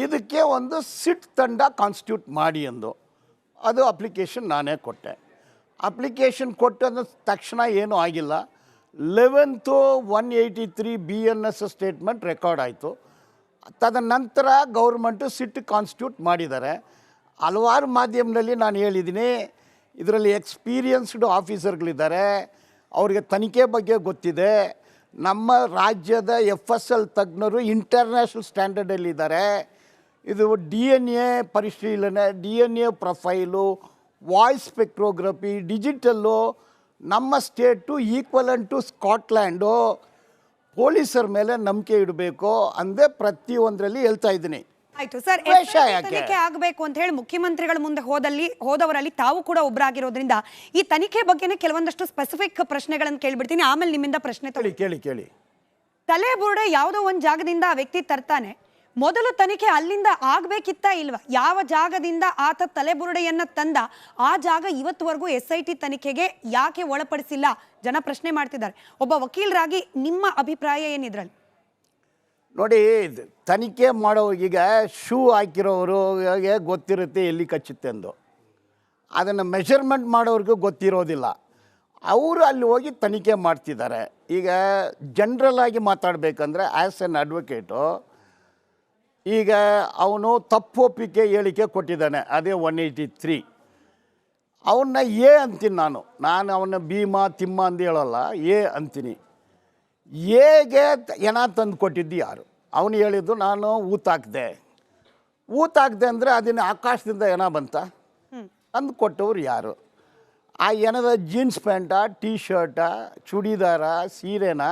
ಇದಕ್ಕೆ ಒಂದು ಸಿಟ್ ತಂಡ ಕಾನ್ಸ್ಟಿಟ್ಯೂಟ್ ಮಾಡಿ ಅಂದು. ಅದು ಅಪ್ಲಿಕೇಶನ್ ನಾನೇ ಕೊಟ್ಟೆ. ಅಪ್ಲಿಕೇಶನ್ ಕೊಟ್ಟ ತಕ್ಷಣ ಏನೂ ಆಗಿಲ್ಲ. 11th 183 BNS ಸ್ಟೇಟ್ಮೆಂಟ್ ರೆಕಾರ್ಡ್ ಆಯಿತು. ತದನಂತರ ಗೌರ್ಮೆಂಟು ಸಿಟ್ ಕಾನ್ಸ್ಟಿಟ್ಯೂಟ್ ಮಾಡಿದ್ದಾರೆ. ಹಲವಾರು ಮಾಧ್ಯಮದಲ್ಲಿ ನಾನು ಹೇಳಿದ್ದೀನಿ, ಇದರಲ್ಲಿ ಎಕ್ಸ್ಪೀರಿಯನ್ಸ್ಡ್ ಆಫೀಸರ್ಗಳಿದ್ದಾರೆ, ಅವ್ರಿಗೆ ತನಿಖೆ ಬಗ್ಗೆ ಗೊತ್ತಿದೆ. ನಮ್ಮ ರಾಜ್ಯದ FSL ತಜ್ಞರು ಇಂಟರ್ನ್ಯಾಷನಲ್ ಸ್ಟ್ಯಾಂಡರ್ಡಲ್ಲಿದ್ದಾರೆ. ಇದು DNA ಪರಿಶೀಲನೆ, DNA profile, voice spectrography, digital, ನಮ್ಮ ಸ್ಟೇಟು ಈಕ್ವಲೆಂಟ್ ಟು ಸ್ಕಾಟ್ಲ್ಯಾಂಡು. ಪೊಲೀಸರ ಮೇಲೆ ನಂಬಿಕೆ ಇಡಬೇಕು ಅಂದೇ ಪ್ರತಿಯೊಂದರಲ್ಲಿ ಹೇಳ್ತಾ ಇದ್ದೀನಿ. ಆಯ್ತು ಸರ್, ತನಿಖೆ ಆಗಬೇಕು ಅಂತ ಹೇಳಿ ಮುಖ್ಯಮಂತ್ರಿಗಳ ಮುಂದೆ ಹೋದವರಲ್ಲಿ ತಾವು ಕೂಡ ಒಬ್ಬರಾಗಿರೋದ್ರಿಂದ ಈ ತನಿಖೆ ಬಗ್ಗೆನೇ ಕೆಲವೊಂದಷ್ಟು ಸ್ಪೆಸಿಫಿಕ್ ಪ್ರಶ್ನೆಗಳನ್ನು ಕೇಳ್ಬಿಡ್ತೀನಿ, ಆಮೇಲೆ ನಿಮ್ಮಿಂದ ಪ್ರಶ್ನೆ ಕೇಳಿ. ತಲೆ ಬುರುಡೆ ಯಾವುದೋ ಒಂದು ಜಾಗದಿಂದ ಆ ವ್ಯಕ್ತಿ ತರ್ತಾನೆ, ಮೊದಲು ತನಿಖೆ ಅಲ್ಲಿಂದ ಆಗ್ಬೇಕಿತ್ತ ಇಲ್ವಾ? ಯಾವ ಜಾಗದಿಂದ ಆತ ತಲೆಬುರುಡೆಯನ್ನ ತಂದ ಆ ಜಾಗ ಇವತ್ತುವರೆಗೂ SIT ತನಿಖೆಗೆ ಯಾಕೆ ಒಳಪಡಿಸಿಲ್ಲ? ಜನ ಪ್ರಶ್ನೆ ಮಾಡ್ತಿದ್ದಾರೆ. ಒಬ್ಬ ವಕೀಲರಾಗಿ ನಿಮ್ಮ ಅಭಿಪ್ರಾಯ ಏನಿದ್ರಲ್ಲಿ? ನೋಡಿ, ತನಿಖೆ ಮಾಡೋ ಈಗ ಶೂ ಹಾಕಿರೋರು ಗೊತ್ತಿರುತ್ತೆ ಎಲ್ಲಿ ಕಚ್ಚುತ್ತೆ ಅಂದು. ಅದನ್ನು ಮೆಷರ್ಮೆಂಟ್ ಮಾಡೋರಿಗೂ ಗೊತ್ತಿರೋದಿಲ್ಲ. ಅವರು ಅಲ್ಲಿ ಹೋಗಿ ತನಿಖೆ ಮಾಡ್ತಿದ್ದಾರೆ. ಈಗ ಜನರಲ್ ಆಗಿ ಮಾತಾಡಬೇಕಂದ್ರೆ ಆ್ಯಸ್ ಎನ್ ಅಡ್ವೊಕೇಟು, ಈಗ ಅವನು ತಪ್ಪೊಪ್ಪಿಗೆ ಹೇಳಿಕೆ ಕೊಟ್ಟಿದ್ದಾನೆ, ಅದೇ 183. ಅವನ್ನ ಅಂತೀನಿ ನಾನು ಅವನ್ನ ಭೀಮ ತಿಮ್ಮ ಅಂದು ಹೇಳೋಲ್ಲ, ಅಂತೀನಿ. ಹೇಗೆ ಹೆಣ ತಂದು ಕೊಟ್ಟಿದ್ದು ಯಾರು? ಅವನು ಹೇಳಿದ್ದು ನಾನು ಊತಾಕ್ದೆ ಅಂದರೆ ಅದನ್ನು ಆಕಾಶದಿಂದ ಹೆಣ ಬಂತ? ಅಂದು ಕೊಟ್ಟವ್ರು ಯಾರು? ಆ ಹೆಣದ ಜೀನ್ಸ್ ಪ್ಯಾಂಟ, ಟೀ ಶರ್ಟ, ಚೂಡಿದಾರ, ಸೀರೆನ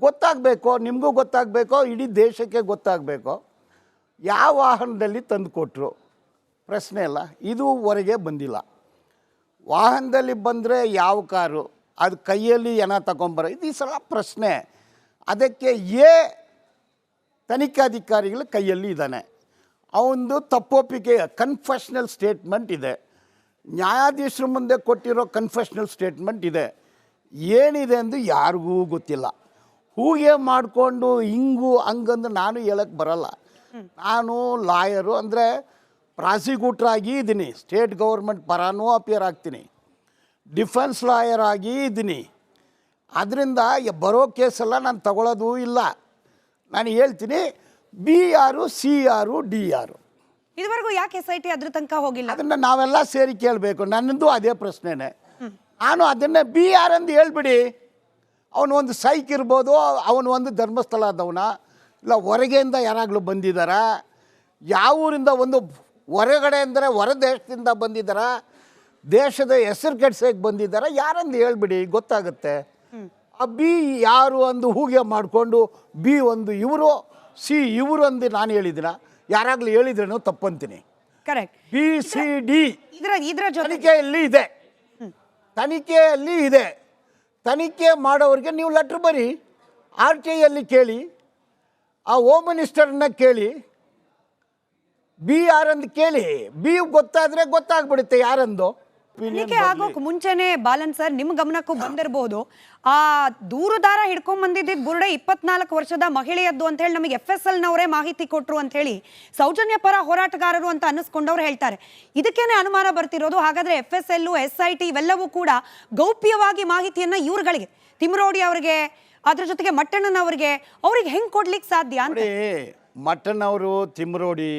ಗೊತ್ತಾಗಬೇಕು, ನಿಮಗೂ ಗೊತ್ತಾಗಬೇಕು, ಇಡೀ ದೇಶಕ್ಕೆ ಗೊತ್ತಾಗಬೇಕು. ಯಾವ ವಾಹನದಲ್ಲಿ ತಂದು ಕೊಟ್ಟರು? ಪ್ರಶ್ನೆ ಇಲ್ಲ. ಇದುವರೆಗೆ ಬಂದಿಲ್ಲ. ವಾಹನದಲ್ಲಿ ಬಂದರೆ ಯಾವ ಕಾರು, ಅದು ಕೈಯಲ್ಲಿ ಹೆಣ ತಗೊಂಬರೋ, ಇದು ಈ ಸಲ ಪ್ರಶ್ನೆ. ಅದಕ್ಕೆ ತನಿಖಾಧಿಕಾರಿಗಳ ಕೈಯಲ್ಲಿ ಇದ್ದಾನೆ. ಅವನದು ತಪ್ಪೊಪ್ಪಿಗೆ ಕನ್ಫೆಷನಲ್ ಸ್ಟೇಟ್ಮೆಂಟ್ ಇದೆ, ನ್ಯಾಯಾಧೀಶರ ಮುಂದೆ ಕೊಟ್ಟಿರೋ ಕನ್ಫೆಷನಲ್ ಸ್ಟೇಟ್ಮೆಂಟ್ ಇದೆ. ಏನಿದೆ ಎಂದು ಯಾರಿಗೂ ಗೊತ್ತಿಲ್ಲ. ಹೂಗೆ ಮಾಡಿಕೊಂಡು ಹಂಗಂದು ನಾನು ಹೇಳಕ್ಕೆ ಬರಲ್ಲ. ನಾನು ಲಾಯರು ಅಂದರೆ ಪ್ರಾಸಿಕ್ಯೂಟ್ರ್ ಆಗಿ ಇದ್ದೀನಿ, ಸ್ಟೇಟ್ ಗೌರ್ಮೆಂಟ್ ಪರನೂ ಅಪಿಯರ್ ಆಗ್ತೀನಿ, ಡಿಫೆನ್ಸ್ ಲಾಯರ್ ಆಗಿ ಇದ್ದೀನಿ. ಅದರಿಂದ ಬರೋ ಕೇಸೆಲ್ಲ ನಾನು ತಗೊಳ್ಳೋದು ಇಲ್ಲ. ನಾನು ಹೇಳ್ತೀನಿ BR, CR, DR. ಇದುವರೆಗೂ ಯಾಕೆ SIT ಅದ್ರ ತನಕ ಹೋಗಿಲ್ಲ? ಅದನ್ನು ನಾವೆಲ್ಲ ಸೇರಿ ಕೇಳಬೇಕು. ನನ್ನದು ಅದೇ ಪ್ರಶ್ನೆನೇ. ನಾನು ಅದನ್ನೇ BR ಅಂದು ಹೇಳ್ಬಿಡಿ. ಅವನು ಒಂದು ಸೈಕ್ ಇರ್ಬೋದು, ಅವನು ಒಂದು ಧರ್ಮಸ್ಥಳದವನ, ಇಲ್ಲ ಹೊರಗೆಯಿಂದ ಯಾರಾಗಲೂ ಬಂದಿದ್ದಾರ, ಯಾವ ಊರಿಂದ, ಒಂದು ಹೊರಗಡೆ ಅಂದರೆ ಹೊರ ದೇಶದಿಂದ ಬಂದಿದ್ದಾರ, ದೇಶದ ಹೆಸರು ಕೆಡ್ಸಕ್ಕೆ ಬಂದಿದ್ದಾರೆ, ಯಾರಂದು ಹೇಳ್ಬಿಡಿ, ಗೊತ್ತಾಗುತ್ತೆ. ಆ ಯಾರು ಒಂದು ಹೂಗೆ ಮಾಡಿಕೊಂಡು ಒಂದು ಇವರು, ಇವರು ಅಂದು ನಾನು ಹೇಳಿದಿನ, ಯಾರಾಗಲೂ ಹೇಳಿದ್ರೇನು ತಪ್ಪಂತೀನಿ. ಕರೆಕ್ಟ್. BCD ಇದರ ತನಿಖೆಯಲ್ಲಿ ಇದೆ. ತನಿಖೆ ಮಾಡೋರಿಗೆ ನೀವು ಲೆಟ್ರ್ ಬರಿ, RTIಯಲ್ಲಿ ಕೇಳಿ, ಆ ಹೋಮ್ ಮಿನಿಸ್ಟರ್ನ ಕೇಳಿ, BR ಅಂದು ಕೇಳಿ. ಗೊತ್ತಾದರೆ ಗೊತ್ತಾಗ್ಬಿಡುತ್ತೆ ಯಾರಂದು. ತನಿಖೆ ಆಗೋಕೆ ಮುಂಚೆನೆ ಬಾಲನ್ ಸರ್ ನಿಮ್ಮ ಗಮನಕ್ಕೂ ಬಂದಿರಬಹುದು, ಆ ದೂರುದಾರ ಹಿಡ್ಕೊಂಡ್ ಬಂದಿದ್ದ ಬುರುಡೆ 24 ವರ್ಷದ ಮಹಿಳೆಯದ್ದು ಅಂತ ಹೇಳಿ ನಮಗೆ FSLನವರೇ ಮಾಹಿತಿ ಕೊಟ್ಟರು ಅಂತ ಹೇಳಿ ಸೌಜನ್ಯ ಪರ ಹೋರಾಟಗಾರರು ಅಂತ ಅನ್ನಿಸ್ಕೊಂಡವ್ರು ಹೇಳ್ತಾರೆ. ಇದಕ್ಕೇನೆ ಅನುಮಾನ ಬರ್ತಿರೋದು, ಹಾಗಾದ್ರೆ FSL, SIT ಇವೆಲ್ಲವೂ ಕೂಡ ಗೌಪ್ಯವಾಗಿ ಮಾಹಿತಿಯನ್ನ ಇವ್ರುಗಳಿಗೆ, ತಿಮ್ಮರೋಡಿ ಅವರಿಗೆ, ಅದ್ರ ಜೊತೆಗೆ ಮಟ್ಟಣ್ಣನವರಿಗೆ, ಅವ್ರಿಗೆ ಹೆಂಗ್ ಕೊಡ್ಲಿಕ್ಕೆ ಸಾಧ್ಯ ಅಂತ? ಮಟ್ಟಣ್ಣವರು, ತಿಮ್ಮರೋಡಿ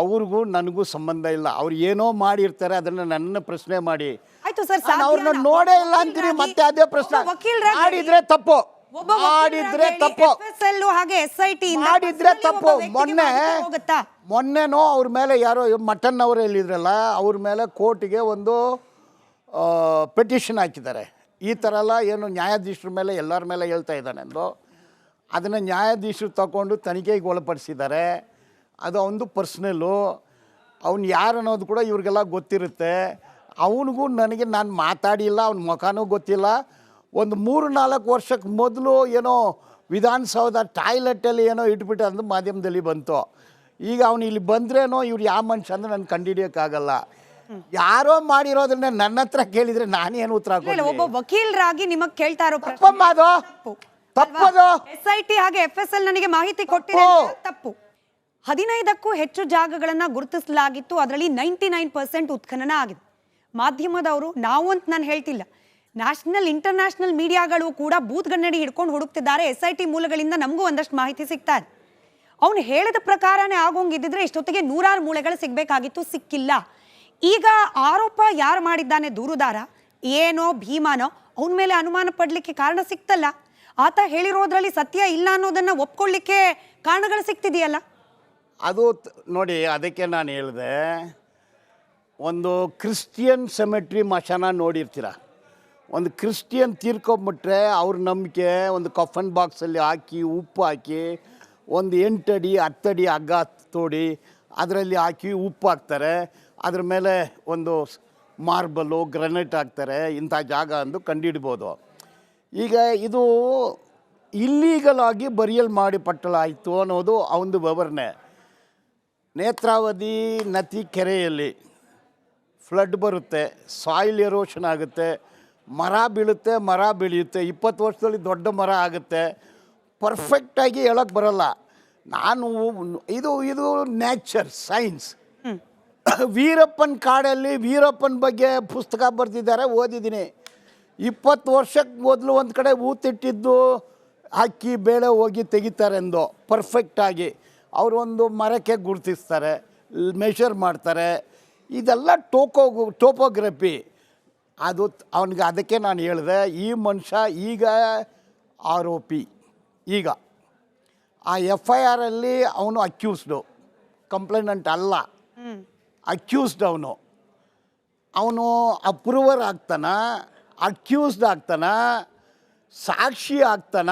ಅವ್ರಿಗೂ ನನಗೂ ಸಂಬಂಧ ಇಲ್ಲ. ಅವ್ರು ಏನೋ ಮಾಡಿರ್ತಾರೆ, ಅದನ್ನು ನನ್ನ ಪ್ರಶ್ನೆ ಮಾಡಿ. ಆಯ್ತು ಸರ್, ಅವ್ರನ್ನ ನೋಡೇ ಇಲ್ಲ ಅಂತೀರಿ, ಮತ್ತೆ ಅದೇ ಪ್ರಶ್ನೆ. ಮಾಡಿದ್ರೆ ತಪ್ಪು, ಮಾಡಿದ್ರೆ ತಪ್ಪು, ಹಾಗೆ SIT ಮಾಡಿದ್ರೆ ತಪ್ಪು. ಮೊನ್ನೆನೋ ಅವ್ರ ಮೇಲೆ ಯಾರೋ ಮಟ್ಟಣ್ಣವರು ಎಲ್ಲಿದ್ರಲ್ಲ, ಅವ್ರ ಮೇಲೆ ಕೋರ್ಟಿಗೆ ಒಂದು ಪೆಟಿಷನ್ ಹಾಕಿದ್ದಾರೆ. ಈ ಥರ ಎಲ್ಲ ಏನು ನ್ಯಾಯಾಧೀಶರ ಮೇಲೆ ಎಲ್ಲರ ಮೇಲೆ ಹೇಳ್ತಾ ಇದ್ದಾನೆ ಅಂದು, ಅದನ್ನು ನ್ಯಾಯಾಧೀಶರು ತಗೊಂಡು ತನಿಖೆಗೆ ಒಳಪಡಿಸಿದ್ದಾರೆ. ಅದು ಅವನದು ಪರ್ಸ್ನಲ್ಲು, ಅವ್ನು ಯಾರು ಅನ್ನೋದು ಕೂಡ ಇವ್ರಿಗೆಲ್ಲ ಗೊತ್ತಿರುತ್ತೆ. ಅವನಿಗೂ ನನಗೆ ನಾನು ಮಾತಾಡಿಲ್ಲ, ಅವ್ನ ಮುಖನೂ ಗೊತ್ತಿಲ್ಲ. ಒಂದು 3-4 ವರ್ಷಕ್ಕೆ ಮೊದಲು ಏನೋ ವಿಧಾನಸೌಧ ಟಾಯ್ಲೆಟಲ್ಲಿ ಏನೋ ಇಟ್ಬಿಟ್ಟು ಅಂದು ಮಾಧ್ಯಮದಲ್ಲಿ ಬಂತು. ಈಗ ಅವನು ಇಲ್ಲಿ ಬಂದ್ರೇನೋ ಇವ್ರು ಯಾವ ಮನುಷ್ಯ ಅಂದ್ರೆ ನಾನು ಕಂಡುಹಿಡಿಯೋಕ್ಕಾಗಲ್ಲ. ಯಾರೋ ಮಾಡಿರೋದನ್ನ ನನ್ನ ಹತ್ರ ಕೇಳಿದ್ರೆ ನಾನೇನು ಉತ್ತರ ಕೊಡ್ಲಿ? ಒಬ್ಬ ವಕೀಲರಾಗಿ ನಿಮಗೆ ಕೇಳ್ತಾ ಇರೋ ತಪ್ಪದು. SIT ಹಾಗೆ FSL ನನಗೆ ಮಾಹಿತಿ ಕೊಟ್ಟಿದೆ, ತಪ್ಪು. 15ಕ್ಕೂ ಹೆಚ್ಚು ಜಾಗಗಳನ್ನ ಗುರುತಿಸಲಾಗಿತ್ತು, ಅದರಲ್ಲಿ 99% ಉತ್ಖನನ ಆಗಿದೆ. ಮಾಧ್ಯಮದವರು, ನಾವು ಅಂತ ನಾನು ಹೇಳ್ತಿಲ್ಲ, ನ್ಯಾಷನಲ್ ಇಂಟರ್ನ್ಯಾಷನಲ್ ಮೀಡಿಯಾಗಳು ಕೂಡ ಬೂತ್ಗನ್ನಡಿ ಹಿಡ್ಕೊಂಡು ಹುಡುಕ್ತಿದ್ದಾರೆ. SIT ಮೂಲಗಳಿಂದ ನಮಗೂ ಒಂದಷ್ಟು ಮಾಹಿತಿ ಸಿಗ್ತಾ ಇದೆ. ಅವನು ಹೇಳಿದ ಪ್ರಕಾರನೇ ಆಗೋಂಗಿದ್ದಿದ್ರೆ ಇಷ್ಟೊತ್ತಿಗೆ 100 ಮೂಳೆಗಳು ಸಿಗಬೇಕಾಗಿತ್ತು, ಸಿಕ್ಕಿಲ್ಲ. ಈಗ ಆರೋಪ ಯಾರು ಮಾಡಿದ್ದಾನೆ, ದೂರುದಾರ ಏನೋ ಭೀಮಾನೋ, ಅವನ ಮೇಲೆ ಅನುಮಾನ ಪಡಲಿಕ್ಕೆ ಕಾರಣ ಸಿಕ್ತಲ್ಲ. ಆತ ಹೇಳಿರೋದ್ರಲ್ಲಿ ಸತ್ಯ ಇಲ್ಲ ಅನ್ನೋದನ್ನ ಒಪ್ಕೊಳ್ಳಿಕ್ಕೆ ಕಾರಣಗಳು ಸಿಗ್ತಿದೆಯಲ್ಲ. ಅದು ನೋಡಿ, ಅದಕ್ಕೆ ನಾನು ಹೇಳಿದೆ, ಒಂದು ಕ್ರಿಶ್ಚಿಯನ್ ಸೆಮೆಟ್ರಿ ಮಶಾನ ನೋಡಿರ್ತೀರ. ಒಂದು ಕ್ರಿಶ್ಚಿಯನ್ ತೀರ್ಕೊಂಬಿಟ್ರೆ ಅವ್ರ ನಂಬಿಕೆ ಒಂದು ಕಫನ್ ಬಾಕ್ಸಲ್ಲಿ ಹಾಕಿ, ಉಪ್ಪು ಹಾಕಿ, ಒಂದು 8 ಅಡಿ 10 ಅಡಿ ಹಗ್ಗ ತೋಡಿ ಅದರಲ್ಲಿ ಹಾಕಿ ಉಪ್ಪು ಹಾಕ್ತಾರೆ, ಅದ್ರ ಮೇಲೆ ಒಂದು ಮಾರ್ಬಲ್ಲು, ಗ್ರನೈಟ್ ಹಾಕ್ತಾರೆ. ಇಂಥ ಜಾಗ ಅಂದು ಕಂಡುಹಿಡ್ಬೋದು. ಈಗ ಇದು ಇಲ್ಲೀಗಲ್ ಆಗಿ ಬರಿಯಲ್ ಮಾಡಿಪಟ್ಟಲಾಯಿತು ಅನ್ನೋದು ಅವನದು ವಿವರಣೆ. ನೇತ್ರಾವತಿ ನದಿ ಕೆರೆಯಲ್ಲಿ ಫ್ಲಡ್ ಬರುತ್ತೆ, ಸಾಯಿಲ್ ಎರೋಷನ್ ಆಗುತ್ತೆ, ಮರ ಬೀಳುತ್ತೆ, ಮರ ಬೆಳೆಯುತ್ತೆ, 20 ವರ್ಷದಲ್ಲಿ ದೊಡ್ಡ ಮರ ಆಗುತ್ತೆ. ಪರ್ಫೆಕ್ಟಾಗಿ ಹೇಳೋಕ್ಕೆ ಬರಲ್ಲ. ನಾನು ಇದು ನ್ಯಾಚರ್ ಸೈನ್ಸ್. ವೀರಪ್ಪನ ಕಾಡಲ್ಲಿ ವೀರಪ್ಪನ ಬಗ್ಗೆ ಪುಸ್ತಕ ಬರೆದಿದ್ದಾರೆ, ಓದಿದ್ದೀನಿ. 20 ವರ್ಷಕ್ಕೆ ಮೊದಲು ಒಂದು ಕಡೆ ಊತಿಟ್ಟಿದ್ದು ಅಕ್ಕಿ ಬೇಳೆ ಹೋಗಿ ತೆಗಿತಾರೆ ಎಂದು ಪರ್ಫೆಕ್ಟಾಗಿ ಅವರು ಒಂದು ಮರಕ್ಕೆ ಗುರುತಿಸ್ತಾರೆ, ಮೆಷರ್ ಮಾಡ್ತಾರೆ. ಇದೆಲ್ಲ ಟೋಪೋಗ್ರಫಿ. ಅದು ಅವನಿಗೆ ಅದಕ್ಕೆ ನಾನು ಹೇಳಿದೆ, ಈ ಮನುಷ್ಯ ಈಗ ಆರೋಪಿ. ಈಗ ಆ FIR ಅಲ್ಲಿ ಅವನು ಅಕ್ಯೂಸ್ಡು, ಕಂಪ್ಲೇಂಟ್ ಅಲ್ಲ, ಅಕ್ಯೂಸ್ಡ್. ಅವನು ಅಪ್ರೂವರ್ ಆಗ್ತಾನ, ಅಕ್ಯೂಸ್ಡ್ ಆಗ್ತಾನ, ಸಾಕ್ಷಿ ಆಗ್ತಾನ.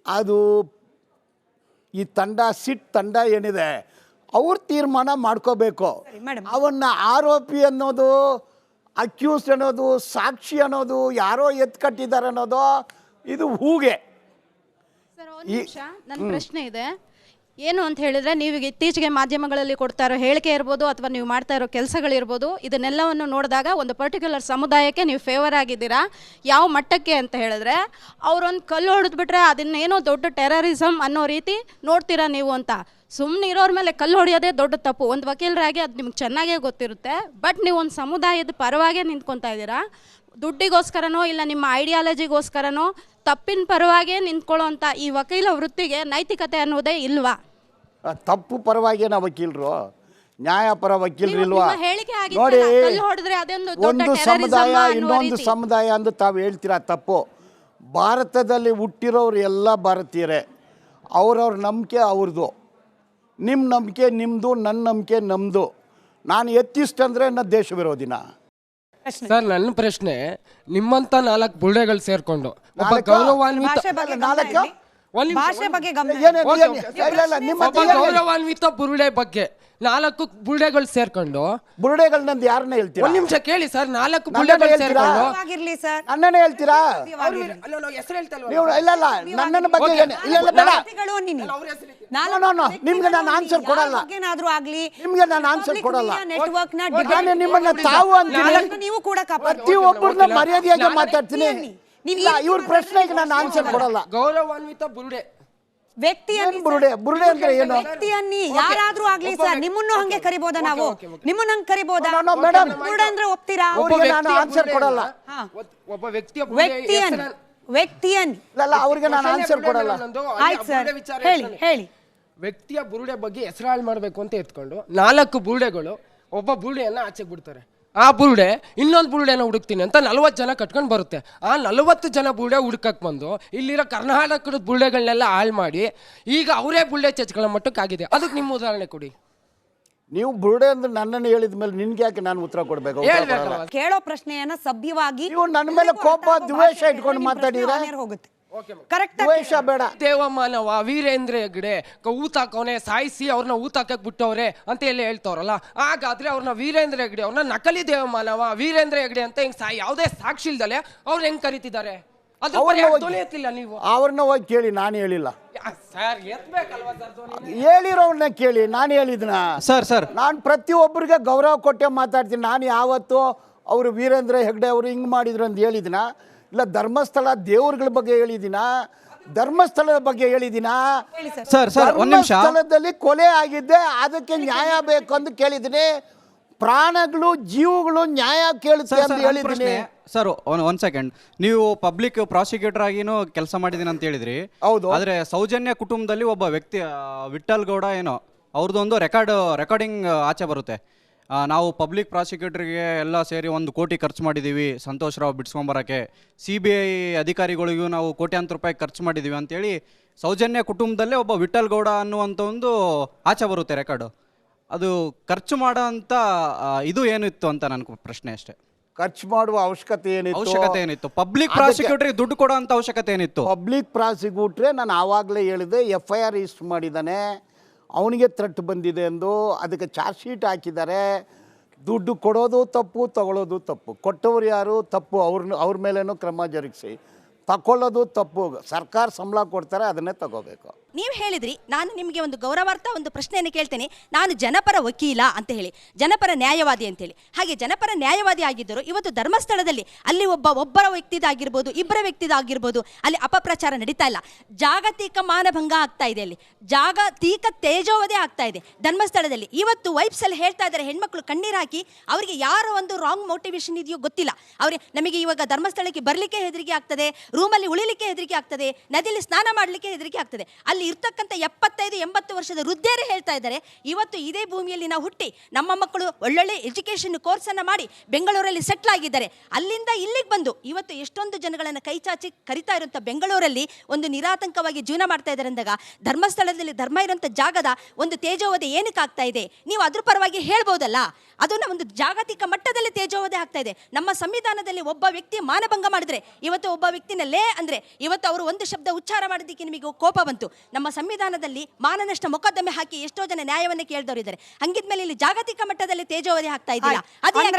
ಅದು ಈ ತಂಡ ಏನಿದೆ ಅವ್ರು ತೀರ್ಮಾನ ಮಾಡ್ಕೋಬೇಕು. ಅವನ್ನ ಆರೋಪಿ ಅನ್ನೋದು, ಅಕ್ಯೂಸ್ಡ್ ಅನ್ನೋದು, ಸಾಕ್ಷಿ ಅನ್ನೋದು, ಯಾರೋ ಎತ್ಕಟ್ಟಿದ್ದಾರೆ ಅನ್ನೋದು ಇದು ಹೂಗೆ. ಸರ್, ಒಂದು ನಿಮಿಷ, ನನ್ನ ಪ್ರಶ್ನೆ ಇದೆ. ಏನು ಅಂತ ಹೇಳಿದ್ರೆ, ನೀವು ಇತ್ತೀಚೆಗೆ ಮಾಧ್ಯಮಗಳಲ್ಲಿ ಕೊಡ್ತಾ ಇರೋ ಹೇಳಿಕೆ ಇರ್ಬೋದು ಅಥವಾ ನೀವು ಮಾಡ್ತಾ ಇರೋ ಕೆಲಸಗಳಿರ್ಬೋದು, ಇದನ್ನೆಲ್ಲವನ್ನು ನೋಡಿದಾಗ ಒಂದು ಪರ್ಟಿಕ್ಯುಲರ್ ಸಮುದಾಯಕ್ಕೆ ನೀವು ಫೇವರ್ ಆಗಿದ್ದೀರಾ. ಯಾವ ಮಟ್ಟಕ್ಕೆ ಅಂತ ಹೇಳಿದ್ರೆ, ಅವರೊಂದು ಕಲ್ಲು ಹೊಡೆದ್ಬಿಟ್ರೆ ಅದನ್ನೇನೋ ದೊಡ್ಡ ಟೆರರಿಸಮ್ ಅನ್ನೋ ರೀತಿ ನೋಡ್ತೀರಾ ನೀವು ಅಂತ. ಸುಮ್ಮನೆ ಇರೋರ ಮೇಲೆ ಕಲ್ಲು ಹೊಡೆಯೋದೇ ದೊಡ್ಡ ತಪ್ಪು. ಒಂದು ವಕೀಲರಾಗಿ ಅದು ನಿಮ್ಗೆ ಚೆನ್ನಾಗೇ ಗೊತ್ತಿರುತ್ತೆ. ಬಟ್ ನೀವು ಒಂದು ಸಮುದಾಯದ ಪರವಾಗೇ ನಿಂತ್ಕೊತಾ ಇದ್ದೀರಾ. ದುಡ್ಡಿಗೋಸ್ಕರನೋ ಇಲ್ಲ ನಿಮ್ಮ ಐಡಿಯಾಲಜಿಗೋಸ್ಕರನೋ ತಪ್ಪಿನ ಪರವಾಗೇ ನಿಂತ್ಕೊಳ್ಳೋಂಥ ಈ ವಕೀಲ ವೃತ್ತಿಗೆ ನೈತಿಕತೆ ಅನ್ನೋದೇ ಇಲ್ವಾ? ತಪ್ಪು ಪರವಾಗಿ ನಾವು ವಕೀಲರು, ನ್ಯಾಯಪರ ವಕೀಲರು ಇಲ್ವಾ? ಹೇಳಿಕೆ ನೋಡಿ, ಒಂದು ಸಮುದಾಯ ಇನ್ನೊಂದು ಸಮುದಾಯ ಅಂದು ತಾವು ಹೇಳ್ತೀರಾ, ತಪ್ಪು. ಭಾರತದಲ್ಲಿ ಹುಟ್ಟಿರೋರು ಎಲ್ಲ ಭಾರತೀಯರೇ. ಅವ್ರವ್ರ ನಂಬಿಕೆ ಅವ್ರದ್ದು, ನಿಮ್ಮ ನಂಬಿಕೆ ನಿಮ್ಮದು, ನನ್ನ ನಂಬಿಕೆ ನಮ್ಮದು. ನಾನು ಎತ್ತಿಷ್ಟಂದ್ರೆ ನನ್ನ ದೇಶ ವಿರೋಧಿನ. ಸರ್, ನನ್ನ ಪ್ರಶ್ನೆ, ನಿಮ್ಮಂತ 4 ಬುಲ್ಡೆಗಳು ಸೇರ್ಕೊಂಡು ಒಬ್ಬ ಗೌರವಾನ್ವಿತ ಗೌರವಾನ್ವಿತ ಬುರುಡೆ ಬಗ್ಗೆ 4 ಬುರುಡೆಗಳು ಸೇರ್ಕೊಂಡು, ಬುರುಡೆಗಳನ್ನಂದು ಯಾರನ್ನ ಹೇಳ್ತೀರಾ? ಒಂದ್ ನಿಮಿಷ ಕೇಳಿ ಸರ್. 4 ಬುರುಡೆಗಳು ಸೇರ್ಕೊಂಡು ನನ್ನನ್ನೇ ಹೇಳ್ತೀರಾ? ನನ್ನ ಬಗ್ಗೆ ನಿಮ್ಗೆ ನಾನು ಆನ್ಸರ್ ಕೊಡಲ್ಲ. ನಿಮ್ಗೆ ನಾನು ಆನ್ಸರ್ ಕೊಡಲ್ಲ. ನಾನು ನಿಮ್ಮನ್ನ ತಾವು ಅಂತೀನಿ, ನೀವು ಕೂಡ ಪ್ರತಿಯೊಬ್ಬರನ್ನ ಮರ್ಯಾದೆಯಾಗಿ ಮಾತಾಡ್ತೀನಿ. ಇವ್ರ ಪ್ರಶ್ನೆಗೆ ನಾನು ಆನ್ಸರ್ ಕೊಡಲ್ಲ. ಗೌರವಾನ್ವಿತ ಬುರುಡೆ ಬುರುಡೆ ಅಂದ್ರೆ ಏನು? ವ್ಯಕ್ತಿಯನ್ನಿ ಯಾರಾದ್ರೂ ಆಗ್ಲಿ ಸರ್, ನಿಮ್ಮನ್ನು ಹಂಗೆ ಕರಿಬೋದಾ? ನಾವು ನಿಮ್ಮನ್ನ ಹಂಗೆ ಕರಿಬೋದಾ? ಮೇಡಮ್, ಬುರುಡೆ ಅಂದ್ರೆ ಒಪ್ತೀರಾ? ನಾನು ಆನ್ಸರ್ ಕೊಡಲ್ಲ. ಒಬ್ಬ ವ್ಯಕ್ತಿಯ ವ್ಯಕ್ತಿಯನ್ ಅವ್ರಿಗೆ ನಾನು ಆನ್ಸರ್ ಕೊಡಲ್ಲ. ಆಯ್ತು ಸರ್, ಹೇಳಿ. ವ್ಯಕ್ತಿಯ ಬುರುಡೆ ಬಗ್ಗೆ ಹೆಸರಾಳು ಮಾಡಬೇಕು ಅಂತ ಎತ್ಕೊಂಡು 4 ಬುರುಡೆಗಳು ಒಬ್ಬ ಬುರುಡೆಯನ್ನ ಆಚೆಗೆ ಬಿಡ್ತಾರೆ. ಆ ಬುರುಡೆ ಇನ್ನೊಂದು ಬುರುಡೆನ ಹುಡುಕ್ತೀನಿ ಅಂತ 40 ಜನ ಕಟ್ಕೊಂಡು ಬರುತ್ತೆ. ಆ 40 ಜನ ಬುರುಡೆ ಹುಡುಕಕ್ಕೆ ಬಂದು ಇಲ್ಲಿರೋ ಕರ್ನಾಟಕದ ಬುರುಡೆಗಳನ್ನೆಲ್ಲ ಹಾಳು ಮಾಡಿ ಈಗ ಅವರೇ ಬುರುಡೆ ಚಚ್ಕೊಳ್ಳೋ ಮಟ್ಟಕ್ಕಾಗಿದೆ. ಅದಕ್ಕೆ ನಿಮ್ಮ ಉದಾಹರಣೆ ಕೊಡಿ. ನೀವು ಬುರುಡೆ ಅಂದ್ರೆ ನನ್ನನ್ನು ಹೇಳಿದ ಮೇಲೆ ನಿನ್ಗೆ ಯಾಕೆ ನಾನು ಉತ್ತರ ಕೊಡಬೇಕು? ಕೇಳೋ ಪ್ರಶ್ನೆಯನ್ನ ಸಭ್ಯವಾಗಿ, ನೀವು ನನ್ನ ಮೇಲೆ ಕೋಪ ದ್ವೇಷ ಇಟ್ಕೊಂಡು ಮಾತಾಡಿದ್ರೆ ಹೋಗುತ್ತೆ. ಕರೆಕ್ಟ್, ದ್ವೇಷ ಬೇಡ. ದೇವಮಾನವ ವೀರೇಂದ್ರ ಹೆಗ್ಡೆ ಊತಾಕವನೆ ಸಾಯಿಸಿ ಅವ್ರನ್ನ ಊತಾಕಕ್ಕೆ ಬಿಟ್ಟವ್ರೆ ಅಂತ ಎಲ್ಲ ಹೇಳ್ತಾವ್ರಲ್ಲ, ಹಾಗಾದ್ರೆ ಅವ್ರನ್ನ ವೀರೇಂದ್ರ ಹೆಗ್ಡೆ ಅವ್ರನ್ನ ನಕಲಿ ದೇವಮಾನವ ವೀರೇಂದ್ರ ಹೆಗ್ಡೆ ಅಂತ ಹಿಂಗ್ ಯಾವುದೇ ಸಾಕ್ಷಿ ಇಲ್ದಲೆ ಅವ್ರು ಹೆಂಗ್ ಕರೀತಿದ್ದಾರೆ? ನೀವು ಅವ್ರನ್ನ ಹೋಗಿ ಕೇಳಿ, ನಾನು ಹೇಳಿಲ್ಲ. ಸರ್, ಹೇಳಿರೋನ್ನ ಕೇಳಿ, ನಾನು ಹೇಳಿದ್ನ? ಸರ್ ನಾನು ಪ್ರತಿಯೊಬ್ಬರಿಗೆ ಗೌರವ ಕೊಟ್ಟೆ ಮಾತಾಡ್ತೀನಿ. ನಾನು ಯಾವತ್ತು ಅವರು ವೀರೇಂದ್ರ ಹೆಗ್ಡೆ ಅವರು ಹಿಂಗೆ ಮಾಡಿದ್ರು ಅಂತ ಹೇಳಿದಿನ? ಇಲ್ಲ ಧರ್ಮಸ್ಥಳ ದೇವ್ರಗಳ ಬಗ್ಗೆ ಹೇಳಿದಿನ? ಧರ್ಮಸ್ಥಳದ ಬಗ್ಗೆ ಹೇಳಿದಿನ? ಧರ್ಮಸ್ಥಳದಲ್ಲಿ ಕೊಲೆ ಆಗಿದ್ದೆ, ಅದಕ್ಕೆ ನ್ಯಾಯ ಬೇಕು ಅಂತ ಕೇಳಿದ್ದೀನಿ. ಪ್ರಾಣಗಳು ಜೀವಗಳು ನ್ಯಾಯ ಕೇಳುತ್ತೆ ಅಂತ ಹೇಳಿದ್ದೀನಿ. ಸರ್, ಒಂದ್ ಸೆಕೆಂಡ್, ನೀವು ಪಬ್ಲಿಕ್ ಪ್ರಾಸಿಕ್ಯೂಟರ್ ಆಗಿನೂ ಕೆಲಸ ಮಾಡಿದೀನಿ ಅಂತ ಹೇಳಿದ್ರಿ. ಹೌದು. ಆದ್ರೆ ಸೌಜನ್ಯ ಕುಟುಂಬದಲ್ಲಿ ಒಬ್ಬ ವ್ಯಕ್ತಿ ವಿಠಲ್ ಗೌಡ ಏನೋ ಅವ್ರದ್ದೊಂದು ರೆಕಾರ್ಡಿಂಗ್ ಆಚೆ ಬರುತ್ತೆ. ನಾವು ಪಬ್ಲಿಕ್ ಪ್ರಾಸಿಕ್ಯೂಟರ್ಗೆ ಎಲ್ಲ ಸೇರಿ 1 ಕೋಟಿ ಖರ್ಚು ಮಾಡಿದ್ದೀವಿ ಸಂತೋಷ್ ರಾವ್ ಬಿಡಿಸ್ಕೊಂಬರೋಕ್ಕೆ, CBI ಅಧಿಕಾರಿಗಳಿಗೂ ನಾವು ಕೋಟ್ಯಾಂತರ ರೂಪಾಯಿ ಖರ್ಚು ಮಾಡಿದ್ದೀವಿ ಅಂತೇಳಿ ಸೌಜನ್ಯ ಕುಟುಂಬದಲ್ಲೇ ಒಬ್ಬ ವಿಠಲ್ ಗೌಡ ಅನ್ನುವಂಥ ಒಂದು ಆಚೆ ಬರುತ್ತೆ ರೆಕಾರ್ಡು. ಅದು ಖರ್ಚು ಮಾಡೋ ಅಂತ ಇದು ಏನಿತ್ತು ಅಂತ ನನ್ನ ಪ್ರಶ್ನೆ ಅಷ್ಟೇ. ಖರ್ಚು ಮಾಡುವ ಅವಶ್ಯಕತೆ ಏನಿತ್ತು? ಪಬ್ಲಿಕ್ ಪ್ರಾಸಿಕ್ಯೂಟರ್ಗೆ ದುಡ್ಡು ಕೊಡೋ ಅಂತ ಅವಶ್ಯಕತೆ ಏನಿತ್ತು? ಪಬ್ಲಿಕ್ ಪ್ರಾಸಿಕ್ಯೂಟ್ರೆ ನಾನು ಆವಾಗಲೇ ಹೇಳಿದೆ, FIR ರಿಜಿಸ್ಟರ್ ಮಾಡಿದ್ದಾನೆ, ಅವನಿಗೆ ಥ್ರೆಟ್ ಬಂದಿದೆ ಎಂದು ಅದಕ್ಕೆ ಚಾರ್ಜ್ ಶೀಟ್ ಹಾಕಿದ್ದಾರೆ. ದುಡ್ಡು ಕೊಡೋದು ತಪ್ಪು, ತಗೊಳ್ಳೋದು ತಪ್ಪು. ಕೊಟ್ಟವರು ಯಾರು? ತಪ್ಪು. ಅವ್ರ ಮೇಲೇನೂ ಕ್ರಮ ಜರುಗಿಸಿ. ತಗೊಳ್ಳೋದು ತಪ್ಪು. ಸರ್ಕಾರ ಸಂಬಳ ಕೊಡ್ತಾರೆ, ಅದನ್ನೇ ತಗೋಬೇಕು. ನೀವು ಹೇಳಿದ್ರಿ, ನಾನು ನಿಮಗೆ ಒಂದು ಗೌರವಾರ್ಥ ಒಂದು ಪ್ರಶ್ನೆಯನ್ನು ಕೇಳ್ತೇನೆ. ನಾನು ಜನಪರ ವಕೀಲ ಅಂತ ಹೇಳಿ, ಜನಪರ ನ್ಯಾಯವಾದಿ ಅಂತೇಳಿ. ಹಾಗೆ ಜನಪರ ನ್ಯಾಯವಾದಿ ಆಗಿದ್ದರು ಇವತ್ತು ಧರ್ಮಸ್ಥಳದಲ್ಲಿ ಅಲ್ಲಿ ಒಬ್ಬರ ವ್ಯಕ್ತಿದಾಗಿರ್ಬೋದು, ಇಬ್ಬರ ವ್ಯಕ್ತಿದಾಗಿರ್ಬೋದು, ಅಲ್ಲಿ ಅಪಪ್ರಚಾರ ನಡೀತಾ ಇಲ್ಲ. ಜಾಗತಿಕ ಮಾನಭಂಗ ಆಗ್ತಾ ಇದೆ, ಅಲ್ಲಿ ಜಾಗತಿಕ ತೇಜೋವಧೆ ಆಗ್ತಾ ಇದೆ ಧರ್ಮಸ್ಥಳದಲ್ಲಿ. ಇವತ್ತು ವೈಫ್ಸಲ್ಲಿ ಹೇಳ್ತಾ ಇದ್ದಾರೆ, ಹೆಣ್ಮಕ್ಳು ಕಣ್ಣೀರು ಹಾಕಿ, ಅವರಿಗೆ ಯಾರೋ ಒಂದು ರಾಂಗ್ ಮೋಟಿವೇಶನ್ ಇದೆಯೋ ಗೊತ್ತಿಲ್ಲ. ಅವರಿಗೆ ನಮಗೆ ಇವಾಗ ಧರ್ಮಸ್ಥಳಕ್ಕೆ ಬರಲಿಕ್ಕೆ ಹೆದರಿಕೆ ಆಗ್ತದೆ, ರೂಮಲ್ಲಿ ಉಳಿಲಿಕ್ಕೆ ಹೆದರಿಕೆ ಆಗ್ತದೆ, ನದಿಯಲ್ಲಿ ಸ್ನಾನ ಮಾಡಲಿಕ್ಕೆ ಹೆದರಿಕೆ ಆಗ್ತದೆ. ಅಲ್ಲಿ ಇರ್ತಕ್ಕಂಥ 75-80 ವರ್ಷದ ವೃದ್ಧರೇ ಹೇಳ್ತಾ ಇದ್ದಾರೆ, ಇವತ್ತು ಇದೇ ಭೂಮಿಯಲ್ಲಿ ನಾವು ಹುಟ್ಟಿ ನಮ್ಮ ಮಕ್ಕಳು ಒಳ್ಳೊಳ್ಳೆ ಎಜುಕೇಷನ್ ಕೋರ್ಸನ್ನು ಮಾಡಿ ಬೆಂಗಳೂರಲ್ಲಿ ಸೆಟ್ಲ್ ಆಗಿದ್ದಾರೆ. ಅಲ್ಲಿಂದ ಇಲ್ಲಿಗೆ ಬಂದು ಇವತ್ತು ಎಷ್ಟೊಂದು ಜನಗಳನ್ನು ಕೈ ಚಾಚಿ ಕರಿತಾ ಇರುವಂಥ ಬೆಂಗಳೂರಲ್ಲಿ ಒಂದು ನಿರಾತಂಕವಾಗಿ ಜೀವನ ಮಾಡ್ತಾ ಇದ್ದಾರೆ ಅಂದಾಗ, ಧರ್ಮಸ್ಥಳದಲ್ಲಿ ಧರ್ಮ ಇರುವಂಥ ಜಾಗದ ಒಂದು ತೇಜೋವಧೆ ಏನಕ್ಕೆ ಆಗ್ತಾ ಇದೆ? ನೀವು ಅದ್ರ ಪರವಾಗಿ ಹೇಳ್ಬೋದಲ್ಲ. ಅದನ್ನ ಒಂದು ಜಾಗತಿಕ ಮಟ್ಟದಲ್ಲಿ ತೇಜೋವಧೆ ಆಗ್ತಾ ಇದೆ. ನಮ್ಮ ಸಂವಿಧಾನದಲ್ಲಿ ಒಬ್ಬ ವ್ಯಕ್ತಿ ಮಾನಭಂಗ ಮಾಡಿದ್ರೆ, ಇವತ್ತು ಒಬ್ಬ ವ್ಯಕ್ತಿನಲ್ಲೇ ಅಂದ್ರೆ ಇವತ್ತು ಅವರು ಒಂದು ಶಬ್ದ ಉಚ್ಚಾರ ಮಾಡೋದಕ್ಕೆ ನಿಮಗೆ ಕೋಪ ಬಂತು. ನಮ್ಮ ಸಂವಿಧಾನದಲ್ಲಿ ಮಾನನಷ್ಟ ಮೊಕದ್ದಮೆ ಹಾಕಿ ಎಷ್ಟೋ ಜನ ನ್ಯಾಯವನ್ನು ಕೇಳಿದವರು ಇದ್ದಾರೆ. ಹಂಗಿದ್ಮೇಲೆ ಇಲ್ಲಿ ಜಾಗತಿಕ ಮಟ್ಟದಲ್ಲಿ ತೇಜೋವಧೆ ಆಗ್ತಾ ಇದೆಯಲ್ಲ,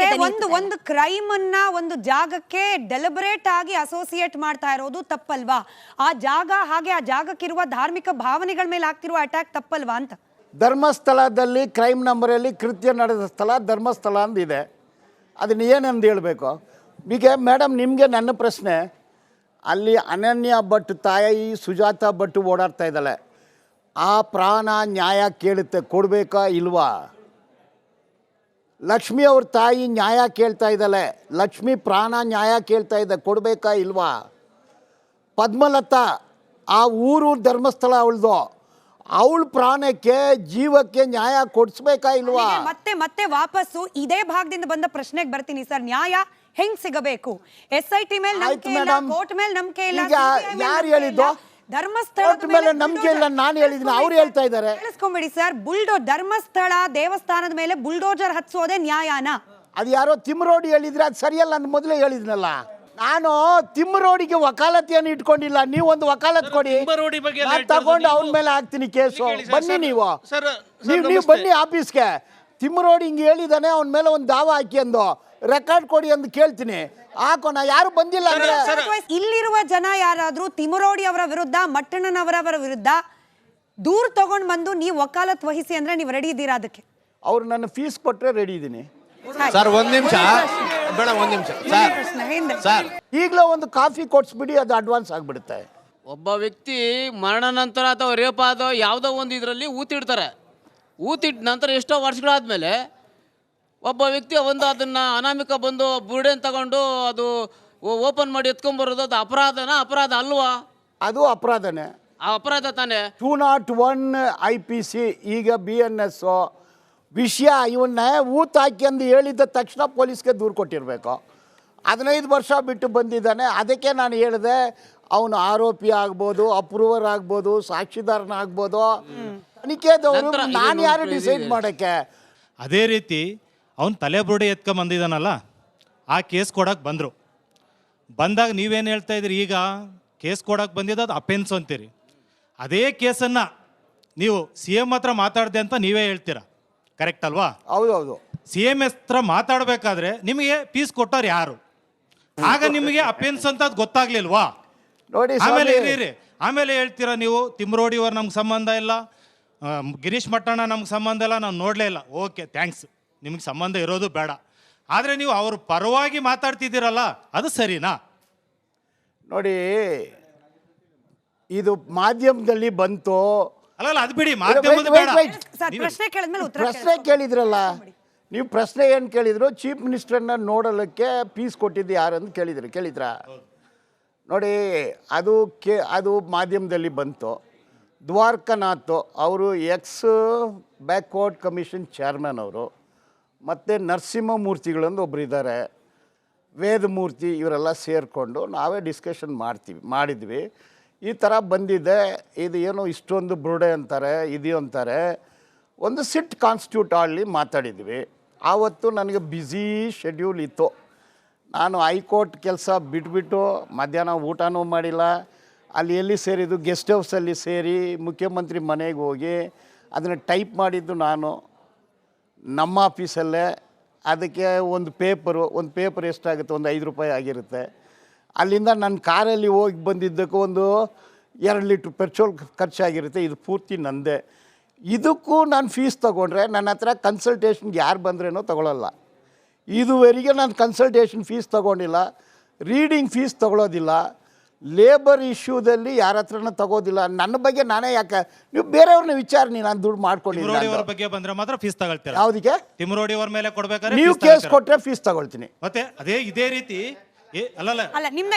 ಒಂದು ಕ್ರೈಮ್ ಅನ್ನ ಒಂದು ಜಾಗಕ್ಕೆ ಡೆಲಿಬರೇಟ್ ಆಗಿ ಅಸೋಸಿಯೇಟ್ ಮಾಡ್ತಾ ಇರೋದು ತಪ್ಪಲ್ವಾ? ಆ ಜಾಗ ಹಾಗೆ ಆ ಜಾಗಕ್ಕಿರುವ ಧಾರ್ಮಿಕ ಭಾವನೆಗಳ ಮೇಲೆ ಆಗ್ತಿರುವ ಅಟ್ಯಾಕ್ ತಪ್ಪಲ್ವಾ ಅಂತ. ಧರ್ಮಸ್ಥಳದಲ್ಲಿ ಕ್ರೈಮ್ ನಂಬರಲ್ಲಿ ಕೃತ್ಯ ನಡೆದ ಸ್ಥಳ ಧರ್ಮಸ್ಥಳ ಅಂದಿದೆ. ಅದನ್ನ ಏನಂದು ಹೇಳಬೇಕು? ಈಗ ಮೇಡಮ್, ನಿಮಗೆ ನನ್ನ ಪ್ರಶ್ನೆ, ಅಲ್ಲಿ ಅನನ್ಯ ಭಟ್ ತಾಯಿ ಸುಜಾತ ಭಟ್ ಓಡಾಡ್ತಾ ಇದ್ದಾಳೆ. ಆ ಪ್ರಾಣ ನ್ಯಾಯ ಕೇಳುತ್ತೆ, ಕೊಡಬೇಕಾ ಇಲ್ವಾ? ಲಕ್ಷ್ಮಿ ಅವ್ರ ತಾಯಿ ನ್ಯಾಯ ಕೇಳ್ತಾ ಇದ್ದಾಳೆ, ಲಕ್ಷ್ಮಿ ಪ್ರಾಣ ನ್ಯಾಯ ಕೇಳ್ತಾ ಇದೆ, ಕೊಡಬೇಕಾ ಇಲ್ವಾ? ಪದ್ಮಲತಾ ಆ ಊರು ಧರ್ಮಸ್ಥಳ ಅವಳದು, ಅವಳ ಪ್ರಾಣಕ್ಕೆ ಜೀವಕ್ಕೆ ನ್ಯಾಯ ಕೊಡಿಸ್ಬೇಕಾ ಇಲ್ವಾ? ಮತ್ತೆ ವಾಪಸ್ಸು ಇದೇ ಭಾಗದಿಂದ ಬಂದ ಪ್ರಶ್ನೆಗೆ ಬರ್ತೀನಿ ಸರ್. ನ್ಯಾಯ ಹೆಂಗ್ ಸಿಗಬೇಕು? SIT ಮೇಲೆ ನಂಬಿಕೆ ಇಲ್ಲ, ಕೋರ್ಟ್ ಮೇಲೆ ನಂಬಿಕೆ ಇಲ್ಲ. ಯಾರು ಹೇಳಿದ್ದು? ಧರ್ಮಸ್ಥಳ ಮೇಲೆ ನಂಬಿಕೆ ಇಲ್ಲ ನಾನು ಹೇಳಿದ್ದೀನಿ, ಅವ್ರು ಹೇಳ್ತಾ ಇದ್ದಾರೆ. ಕೇಳಿಸ್ಕೊಂಬಿಡಿ ಸರ್, ಧರ್ಮಸ್ಥಳ ದೇವಸ್ಥಾನದ ಮೇಲೆ ಬುಲ್ಡೋಜರ್ ಹತ್ಸೋದೇ ನ್ಯಾಯನಾ? ಅದು ಯಾರೋ ತಿಮ್ಮರೋಡಿ ಹೇಳಿದ್ರೆ ಅದು ಸರಿಯಲ್ಲ. ನಾನು ಮೊದಲೇ ಹೇಳಿದ್ನಲ್ಲ, ನಾನು ತಿಮ್ಮರೋಡಿಗೆ ವಕಾಲತಿಯನ್ನು ಇಟ್ಕೊಂಡಿಲ್ಲ. ನೀವು ಒಂದು ವಕಾಲತ್ ಕೊಡಿ, ನಾನು ತಗೊಂಡು ಅವನ ಮೇಲೆ ಹಾಕ್ತೀನಿ ಕೇಸು. ಬನ್ನಿ ನೀವು ಬನ್ನಿ ಆಫೀಸ್ಗೆ. ತಿಮ್ಮರೋಡಿ ಹಿಂಗೆ ಹೇಳಿದಾನೆ, ಅವನ ಮೇಲೆ ಒಂದು ದಾವ ಹಾಕಿ ಅಂದು ರೆಕಾರ್ಡ್ ಕೊಡಿ ಅಂತ ಕೇಳ್ತೀನಿ. ಹಾಕೋಣ. ಯಾರು ಬಂದಿಲ್ಲ ಅಂದ್ರೆ ಇಲ್ಲಿರುವ ಜನ ಯಾರಾದ್ರೂ ತಿಮ್ಮರೋಡಿ ಅವರ ವಿರುದ್ಧ, ಮಟ್ಟಣ್ಣನವರ ವಿರುದ್ಧ ದೂರ ತಗೊಂಡ್ ಬಂದು ನೀವು ವಕಾಲತ್ ವಹಿಸಿ ಅಂದ್ರೆ ನೀವು ರೆಡಿ ಇದ್ದೀರಾ? ಅದಕ್ಕೆ ಅವ್ರು ನನ್ನ ಫೀಸ್ ಕೊಟ್ಟರೆ ರೆಡಿ ಇದ್ದೀನಿ ಸರ್. ಒಂದು ನಿಮಿಷ ಬೇಡ, ಒಂದು ನಿಮಿಷ ಸರ್. ಈಗಲೇ ಒಂದು ಕಾಫಿ ಕೊಡ್ಸ್ಬಿಡಿ, ಅದು ಅಡ್ವಾನ್ಸ್ ಆಗಿಬಿಡುತ್ತೆ. ಒಬ್ಬ ವ್ಯಕ್ತಿ ಮರಣ ನಂತರ ಅಥವಾ ರೇಪ್ ಆದೋ ಯಾವುದೋ ಒಂದು ಇದರಲ್ಲಿ ಊತಿಡ್ತಾರೆ. ಊತಿಟ್ಟ ನಂತರ ಎಷ್ಟೋ ವರ್ಷಗಳಾದಮೇಲೆ ಒಬ್ಬ ವ್ಯಕ್ತಿ ಒಂದು ಅದನ್ನು ಅನಾಮಿಕ ಬಂದು ಬುರುಡೆನ್ ತಗೊಂಡು ಅದು ಓಪನ್ ಮಾಡಿ ಎತ್ಕೊಂಡ್ಬರೋದು, ಅದು ಅಪರಾಧನಾ? ಅಪರಾಧ ಅಲ್ವಾ? ಅದು ಅಪರಾಧನೇ. ಅಪರಾಧ ತಾನೇ. 201 IPC ಈಗ BNS ವಿಷಯ ಇವನ್ನ ಹಾಕಿ ಹೇಳಿದ ತಕ್ಷಣ ಪೊಲೀಸ್ಗೆ ದೂರು ಕೊಟ್ಟಿರಬೇಕು. 15 ವರ್ಷ ಬಿಟ್ಟು ಬಂದಿದ್ದಾನೆ. ಅದಕ್ಕೆ ನಾನು ಹೇಳಿದೆ, ಅವನು ಆರೋಪಿ ಆಗ್ಬೋದು, ಅಪ್ರೂವರ್ ಆಗ್ಬೋದು, ಸಾಕ್ಷಿದಾರನಾಗ್ಬೋದು. ತನಿಖೆದವರು ನಾನು ಯಾರು ಡಿಸೈಡ್ ಮಾಡೋಕ್ಕೆ? ಅದೇ ರೀತಿ ಅವನು ತಲೆ ಬುರುಡೆ ಎತ್ಕೊಂಬಂದಿದ್ದಾನಲ್ಲ, ಆ ಕೇಸ್ ಕೊಡೋಕೆ ಬಂದರು. ಬಂದಾಗ ನೀವೇನು ಹೇಳ್ತಾ ಇದ್ರಿ? ಈಗ ಕೇಸ್ ಕೊಡೋಕೆ ಬಂದಿದ್ದು ಅದು ಅಫೆನ್ಸ್ ಅಂತೀರಿ. ಅದೇ ಕೇಸನ್ನು ನೀವು CM ಹತ್ರ ಮಾತಾಡಿದೆ ಅಂತ ನೀವೇ ಹೇಳ್ತೀರಾ, ಕರೆಕ್ಟ್ ಅಲ್ವಾ? ಹೌದೌದು. CM ಹತ್ರ ಮಾತಾಡಬೇಕಾದ್ರೆ ನಿಮಗೆ ಫೀಸ್ ಕೊಟ್ಟವ್ರು ಯಾರು? ಆಗ ನಿಮಗೆ ಅಫೆನ್ಸ್ ಅಂತ ಅದು ಗೊತ್ತಾಗ್ಲಿಲ್ವಾ? ನೋಡಿ, ಆಮೇಲೆ ಹೇಳ್ತೀರಾ ನೀವು, ತಿಮ್ಮರೋಡಿ ಅವ್ರು ನಮ್ಗೆ ಸಂಬಂಧ ಇಲ್ಲ, ಗಿರೀಶ್ ಮಟ್ಟಣ್ಣ ನಮ್ಗೆ ಸಂಬಂಧ ಇಲ್ಲ, ನಾವು ನೋಡಲೇ ಇಲ್ಲ. ಓಕೆ, ಥ್ಯಾಂಕ್ಸ್, ನಿಮಗೆ ಸಂಬಂಧ ಇರೋದು ಬೇಡ. ಆದರೆ ನೀವು ಅವ್ರ ಪರವಾಗಿ ಮಾತಾಡ್ತಿದ್ದೀರಲ್ಲ, ಅದು ಸರಿನಾ? ನೋಡಿ, ಇದು ಮಾಧ್ಯಮದಲ್ಲಿ ಬಂತು. ಅಲ್ಲ, ಅದು ಬಿಡಿ, ಮಾಧ್ಯಮದ ಬೇಡ. ಪ್ರಶ್ನೆ ಕೇಳಿದ್ರಲ್ಲ ನೀವು, ಪ್ರಶ್ನೆ ಏನು ಕೇಳಿದ್ರು? ಚೀಫ್ ಮಿನಿಸ್ಟರ್ನ ನೋಡಲಿಕ್ಕೆ ಫೀಸ್ ಕೊಟ್ಟಿದ್ದು ಯಾರು ಅಂತ ಕೇಳಿದ್ರಾ? ನೋಡಿ, ಅದು ಮಾಧ್ಯಮದಲ್ಲಿ ಬಂತು. ದ್ವಾರಕನಾಥ್ ಅವರು ಬ್ಯಾಕ್ವರ್ಡ್ ಕಮಿಷನ್ ಚೇರ್ಮನ್ ಅವರು, ಮತ್ತು ನರಸಿಂಹಮೂರ್ತಿಗಳಂದು ಒಬ್ರು ಇದ್ದಾರೆ, ವೇದಮೂರ್ತಿ, ಇವರೆಲ್ಲ ಸೇರಿಕೊಂಡು ನಾವೇ ಡಿಸ್ಕಷನ್ ಮಾಡಿದ್ವಿ. ಈ ಥರ ಬಂದಿದೆ, ಇದು ಏನೋ ಇಷ್ಟೊಂದು ಬುರುಡೆ ಅಂತಾರೆ, ಇದು ಅಂತಾರೆ. ಒಂದು ಸಿಟ್ ಕಾನ್ಸ್ಟಿಟ್ಯೂಟ್ ಆಗಿ ಮಾತಾಡಿದ್ವಿ. ಆವತ್ತು ನನಗೆ ಬ್ಯುಸಿ ಶೆಡ್ಯೂಲ್ ಇತ್ತು. ನಾನು ಹೈಕೋರ್ಟ್ ಕೆಲಸ ಬಿಟ್ಬಿಟ್ಟು ಮಧ್ಯಾಹ್ನ ಊಟನೂ ಮಾಡಿಲ್ಲ. ಅಲ್ಲಿ ಎಲ್ಲಿ ಸೇರಿದ್ದು? ಗೆಸ್ಟ್ ಹೌಸಲ್ಲಿ ಸೇರಿ ಮುಖ್ಯಮಂತ್ರಿ ಮನೆಗೆ ಹೋಗಿ ಅದನ್ನು ಟೈಪ್ ಮಾಡಿದ್ದು ನಾನು ನಮ್ಮ ಆಫೀಸಲ್ಲೇ. ಅದಕ್ಕೆ ಒಂದು ಪೇಪರ್ ಎಷ್ಟಾಗುತ್ತೆ? ಒಂದು 5 ರೂಪಾಯಿ ಆಗಿರುತ್ತೆ. ಅಲ್ಲಿಂದ ನನ್ನ ಕಾರಲ್ಲಿ ಹೋಗಿ ಬಂದಿದ್ದಕ್ಕೂ ಒಂದು 2 ಲೀಟ್ರ್ ಪೆಟ್ರೋಲ್ ಖರ್ಚಾಗಿರುತ್ತೆ. ಇದು ಪೂರ್ತಿ ನಂದೇ. ಇದಕ್ಕೂ ನಾನು ಫೀಸ್ ತೊಗೊಂಡ್ರೆ ನನ್ನ ಹತ್ರ ಕನ್ಸಲ್ಟೇಷನ್ಗೆ ಯಾರು ಬಂದ್ರೇನೋ ತೊಗೊಳ್ಳಲ್ಲ. ಇದುವರೆಗೆ ನಾನು ಕನ್ಸಲ್ಟೇಷನ್ ಫೀಸ್ ತೊಗೊಂಡಿಲ್ಲ, ರೀಡಿಂಗ್ ಫೀಸ್ ತೊಗೊಳೋದಿಲ್ಲ, ಲೇಬರ್ ಇಶ್ಯೂದಲ್ಲಿ ಯಾರ ಹತ್ರನೂ ತಗೋದಿಲ್ಲ. ನನ್ನ ಬಗ್ಗೆ ನಾನೇ ಯಾಕೆ, ನೀವು ಬೇರೆಯವ್ರನ್ನ ವಿಚಾರಣೆ, ನಾನು ದುಡ್ಡು ಮಾಡ್ಕೊಂಡಿಲ್ಲ. ತಿಮ್ರೋಡಿ ಬಗ್ಗೆ ಬಂದ್ರೆ ಮಾತ್ರ ಫೀಸ್ ತಗೊಳ್ತೀರಾ? ಯಾವುದಕ್ಕೆ? ತಿಮ್ರೋಡಿ ಅವ್ರ ಮೇಲೆ ಕೊಡ್ಬೇಕಾದ್ರೆ ನೀವು ಕೇಸ್ ಕೊಟ್ಟರೆ ಫೀಸ್ ತಗೊಳ್ತೀನಿ. ಮತ್ತೆ ಇದೇ ರೀತಿ ಅಲ್ಲ ನಿಮ್ದೆ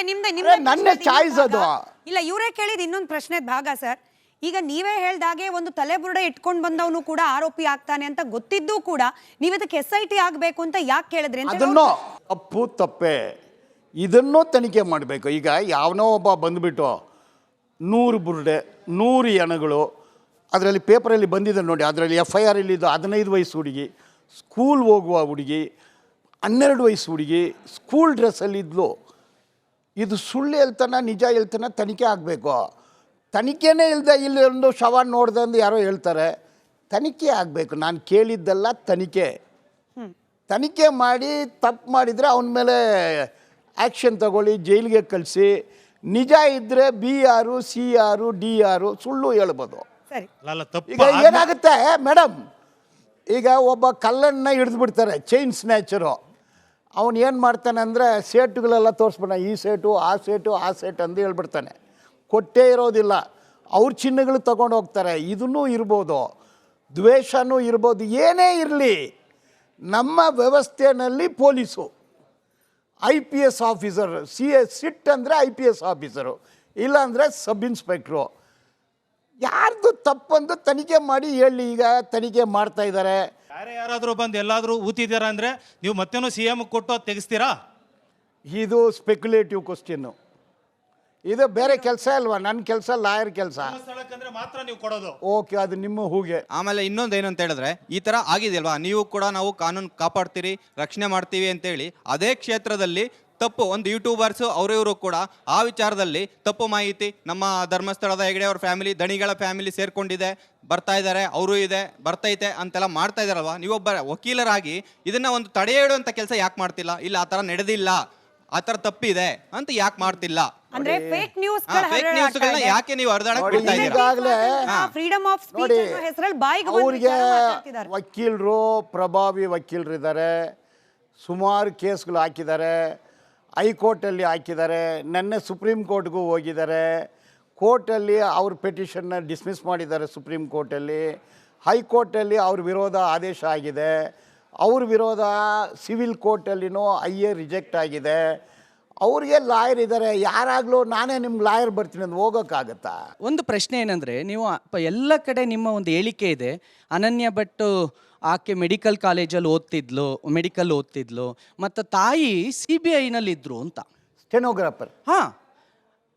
ನನ್ನ ಚಾಯ್ಸ್ ಅದು. ಇಲ್ಲ, ಇವರೇ ಕೇಳಿದ ಇನ್ನೊಂದು ಪ್ರಶ್ನೆ ಭಾಗ ಸರ್. ಈಗ ನೀವೇ ಹೇಳ್ದಾಗೆ ಒಂದು ತಲೆಬುರುಡೆ ಇಟ್ಕೊಂಡು ಬಂದವನು ಕೂಡ ಆರೋಪಿ ಆಗ್ತಾನೆ ಅಂತ ಗೊತ್ತಿದ್ದು ಕೂಡ ನೀವು ಇದಕ್ಕೆ SIT ಆಗಬೇಕು ಅಂತ ಯಾಕೆ ಕೇಳಿದ್ರಿ ಅಂತ? ಅದನ್ನು ತಪ್ಪು ತಪ್ಪೇ, ಇದನ್ನು ತನಿಖೆ ಮಾಡಬೇಕು. ಈಗ ಯಾವನೋ ಒಬ್ಬ ಬಂದುಬಿಟ್ಟು 100 ಬುರುಡೆ 100 ಹೆಣಗಳು, ಅದರಲ್ಲಿ ಪೇಪರಲ್ಲಿ ಬಂದಿದೆ ನೋಡಿ, ಅದರಲ್ಲಿ FIR ಇಲ್ಲಿದ್ದು 15 ವಯಸ್ಸು ಹುಡುಗಿ, ಸ್ಕೂಲ್ ಹೋಗುವ ಹುಡುಗಿ, 12 ವಯಸ್ಸು ಹುಡುಗಿ, ಸ್ಕೂಲ್ ಡ್ರೆಸ್ಸಲ್ಲಿದ್ಲು. ಇದು ಸುಳ್ಳು ಹೇಳ್ತಾನೆ ನಿಜ ಹೇಳ್ತಾನೆ ತನಿಖೆ ಆಗಬೇಕು. ತನಿಖೆನೇ ಇಲ್ಲದೆ ಇಲ್ಲಿ ಒಂದು ಶವ ನೋಡಿದೆ ಅಂತ ಯಾರೋ ಹೇಳ್ತಾರೆ. ತನಿಖೆ ಆಗಬೇಕು. ನಾನು ಕೇಳಿದ್ದೆಲ್ಲ ತನಿಖೆ ಮಾಡಿ ತಪ್ಪು ಮಾಡಿದರೆ ಅವನ ಮೇಲೆ ಆ್ಯಕ್ಷನ್ ತಗೊಳ್ಳಿ, ಜೈಲಿಗೆ ಕಳಿಸಿ. ನಿಜ ಇದ್ದರೆ BR CR DR ಸುಳ್ಳು ಹೇಳ್ಬೋದು. ಸರಿ, ಈಗ ಏನಾಗುತ್ತೆ ಮೇಡಮ್, ಈಗ ಒಬ್ಬ ಕಲ್ಲನ್ನು ಹಿಡಿದು ಬಿಡ್ತಾರೆ, ಚೈನ್ ಸ್ನ್ಯಾಚರು. ಅವನು ಏನು ಮಾಡ್ತಾನೆ ಅಂದರೆ ಸೇಟುಗಳೆಲ್ಲ ತೋರಿಸ್ಬಿಡ, ಈ ಸೇಟು ಆ ಸೇಟು ಅಂತ ಹೇಳ್ಬಿಡ್ತಾನೆ. ಕೊಟ್ಟೇ ಇರೋದಿಲ್ಲ, ಅವ್ರ ಚಿನ್ನಗಳು ತಗೊಂಡು ಹೋಗ್ತಾರೆ. ಇದನ್ನೂ ಇರ್ಬೋದು, ದ್ವೇಷನೂ ಇರ್ಬೋದು, ಏನೇ ಇರಲಿ ನಮ್ಮ ವ್ಯವಸ್ಥೆಯಲ್ಲಿ ಪೊಲೀಸು IPS ಆಫೀಸರ್, ಸಿಟ್ ಅಂದರೆ IPS ಆಫೀಸರು, ಇಲ್ಲಾಂದರೆ ಸಬ್ ಇನ್ಸ್ಪೆಕ್ಟ್ರು. ಯಾರ್ದು ತಪ್ಪಂದು ತನಿಖೆ ಮಾಡಿ ಹೇಳಿ. ಈಗ ತನಿಖೆ ಮಾಡ್ತಾ ಇದ್ದಾರೆ. ಯಾರಾದರೂ ಬಂದು ಎಲ್ಲಾದರೂ ಊತಿದ್ದೀರಾ ಅಂದರೆ ನೀವು ಮತ್ತೇನೋ CM ಕೊಟ್ಟು ಅದು ತೆಗಿಸ್ತೀರಾ? ಇದು ಸ್ಪೆಕ್ಯುಲೇಟಿವ್ ಕ್ವಶನ್ನು. ಇದು ಬೇರೆ ಕೆಲಸ ಅಲ್ವಾ? ನನ್ನ ಕೆಲಸ ಲಾಯರ್ ಕೆಲಸ. ಮಾತ್ರ ನೀವು ಕೊಡೋದು. ಓಕೆ, ಅದು ನಿಮ್ಮ ಹೂಗೆ. ಆಮೇಲೆ ಇನ್ನೊಂದು ಏನು ಅಂತ ಹೇಳಿದ್ರೆ, ಈ ಥರ ಆಗಿದೆಯಲ್ವಾ, ನೀವು ಕೂಡ ನಾವು ಕಾನೂನು ಕಾಪಾಡ್ತೀರಿ, ರಕ್ಷಣೆ ಮಾಡ್ತೀವಿ ಅಂತೇಳಿ ಅದೇ ಕ್ಷೇತ್ರದಲ್ಲಿ ತಪ್ಪು ಒಂದು ಯೂಟ್ಯೂಬರ್ಸು ಅವರಿವರು ಕೂಡ ಆ ವಿಚಾರದಲ್ಲಿ ತಪ್ಪು ಮಾಹಿತಿ, ನಮ್ಮ ಧರ್ಮಸ್ಥಳದ ಹೆಗಡೆ ಅವ್ರ ಫ್ಯಾಮಿಲಿ, ದಣಿಗಳ ಫ್ಯಾಮಿಲಿ ಸೇರ್ಕೊಂಡಿದೆ, ಬರ್ತಾ ಇದ್ದಾರೆ, ಅವರು ಇದೆ, ಬರ್ತೈತೆ ಅಂತೆಲ್ಲ ಮಾಡ್ತಾ ಇದ್ದಾರಲ್ವಾ. ನೀವೊಬ್ಬ ವಕೀಲರಾಗಿ ಇದನ್ನ ಒಂದು ತಡೆ ಇಡುವಂಥ ಕೆಲಸ ಯಾಕೆ ಮಾಡ್ತಿಲ್ಲ? ಇಲ್ಲ ಆ ಥರ ನಡೆದಿಲ್ಲ, ಆ ಥರ ತಪ್ಪಿದೆ ಅಂತ ಯಾಕೆ ಮಾಡ್ತಿಲ್ಲ? ಅಂದ್ರೆ ಫೇಕ್ ನ್ಯೂಸ್ಗಳನ್ನ ಯಾಕೆ ನೀವು ಹರಿದಾಡಕ್ಕೆ ಬಿಡ್ತಾ ಇದ್ದೀರಾ? ಈಗಾಗಲೇ ಫ್ರೀಡಮ್ ಆಫ್ ಸ್ಪೀಚ್ ಹೆಸರಲ್ಲಿ ಬಾಯಿಗೆ ಅವ್ರಿಗೆ ವಕೀಲರು, ಪ್ರಭಾವಿ ವಕೀಲರಿದ್ದಾರೆ, ಸುಮಾರು ಕೇಸ್ಗಳು ಹಾಕಿದ್ದಾರೆ, ಹೈಕೋರ್ಟಲ್ಲಿ ಹಾಕಿದ್ದಾರೆ, ನೆನ್ನೆ ಸುಪ್ರೀಂ ಕೋರ್ಟ್ಗೂ ಹೋಗಿದ್ದಾರೆ. ಕೋರ್ಟಲ್ಲಿ ಅವ್ರ ಪೆಟಿಷನ್ನ ಡಿಸ್ಮಿಸ್ ಮಾಡಿದ್ದಾರೆ ಸುಪ್ರೀಂ ಕೋರ್ಟಲ್ಲಿ. ಹೈಕೋರ್ಟಲ್ಲಿ ಅವ್ರ ವಿರೋಧ ಆದೇಶ ಆಗಿದೆ. ಅವ್ರ ವಿರೋಧ ಸಿವಿಲ್ ಕೋರ್ಟಲ್ಲಿನೂ IA ರಿಜೆಕ್ಟ್ ಆಗಿದೆ. ಅವ್ರಿಗೆ ಲಾಯರ್ ಇದ್ದಾರೆ. ಯಾರಾಗಲೂ ನಾನೇ ನಿಮ್ಗೆ ಲಾಯರ್ ಬರ್ತೀನಿ ಅಂತ ಹೋಗೋಕ್ಕಾಗತ್ತಾ? ಒಂದು ಪ್ರಶ್ನೆ ಏನಂದರೆ, ನೀವು ಎಲ್ಲ ಕಡೆ ನಿಮ್ಮ ಒಂದು ಹೇಳಿಕೆ ಇದೆ, ಅನನ್ಯ ಭಟ್ ಆಕೆ ಮೆಡಿಕಲ್ ಕಾಲೇಜಲ್ಲಿ ಓದ್ತಿದ್ಲು, ಮತ್ತು ತಾಯಿ CBIನಲ್ಲಿದ್ದರು ಅಂತ. ಸ್ಟೆನೋಗ್ರಾಫರ್. ಹಾಂ,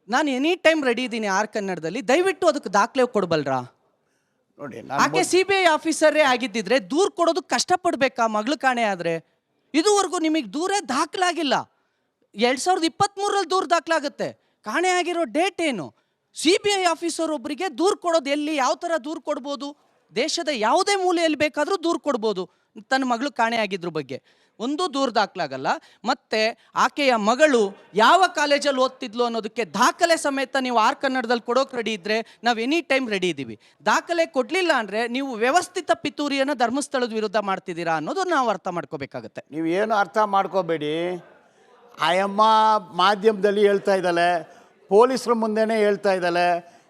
ನಾನು ಎನಿ ಟೈಮ್ ರೆಡಿ ಇದ್ದೀನಿ ಕನ್ನಡದಲ್ಲಿ, ದಯವಿಟ್ಟು ಅದಕ್ಕೆ ದಾಖಲೆ ಕೊಡಬಲ್ರಾ? ನೋಡಿ, ಆಕೆ CBI ಆಫೀಸರೇ ಆಗಿದ್ದಿದ್ರೆ ದೂರು ಕೊಡೋದು ಕಷ್ಟಪಡ್ಬೇಕಾ? ಮಗಳು ಕಾಣೆ ಆದರೆ ಇದುವರೆಗೂ ನಿಮಗೆ ದೂರೇ ದಾಖಲಾಗಿಲ್ಲ. 2023ರಲ್ಲಿ ದೂರು ದಾಖಲಾಗುತ್ತೆ. ಕಾಣೆ ಆಗಿರೋ ಡೇಟ್ ಏನು? CBI ಆಫೀಸರ್ ಒಬ್ಬರಿಗೆ ದೂರು ಕೊಡೋದು ಎಲ್ಲಿ, ಯಾವ ಥರ ದೂರು ಕೊಡ್ಬೋದು? ದೇಶದ ಯಾವುದೇ ಮೂಲೆಯಲ್ಲಿ ಬೇಕಾದರೂ ದೂರು ಕೊಡ್ಬೋದು ತನ್ನ ಮಗಳು ಕಾಣೆ ಆಗಿದ್ರ ಬಗ್ಗೆ. ಒಂದು ದೂರು ದಾಖಲಾಗಲ್ಲ. ಮತ್ತು ಆಕೆಯ ಮಗಳು ಯಾವ ಕಾಲೇಜಲ್ಲಿ ಓದ್ತಿದ್ಲು ಅನ್ನೋದಕ್ಕೆ ದಾಖಲೆ ಸಮೇತ ನೀವು ಕನ್ನಡದಲ್ಲಿ ಕೊಡೋಕೆ ರೆಡಿ ಇದ್ದರೆ ನಾವು ಎನಿ ಟೈಮ್ ರೆಡಿ ಇದ್ದೀವಿ. ದಾಖಲೆ ಕೊಡಲಿಲ್ಲ ಅಂದರೆ ನೀವು ವ್ಯವಸ್ಥಿತ ಪಿತೂರಿಯನ್ನು ಧರ್ಮಸ್ಥಳದ ವಿರುದ್ಧ ಮಾಡ್ತಿದ್ದೀರಾ ಅನ್ನೋದನ್ನು ನಾವು ಅರ್ಥ ಮಾಡ್ಕೋಬೇಕಾಗತ್ತೆ. ನೀವು ಏನು ಅರ್ಥ ಮಾಡ್ಕೋಬೇಡಿ. ಆಯಮ್ಮ ಮಾಧ್ಯಮದಲ್ಲಿ ಹೇಳ್ತಾ ಇದ್ದಾಳೆ, ಪೊಲೀಸರ ಮುಂದೆನೇ ಹೇಳ್ತಾ ಇದ್ದಾಳೆ.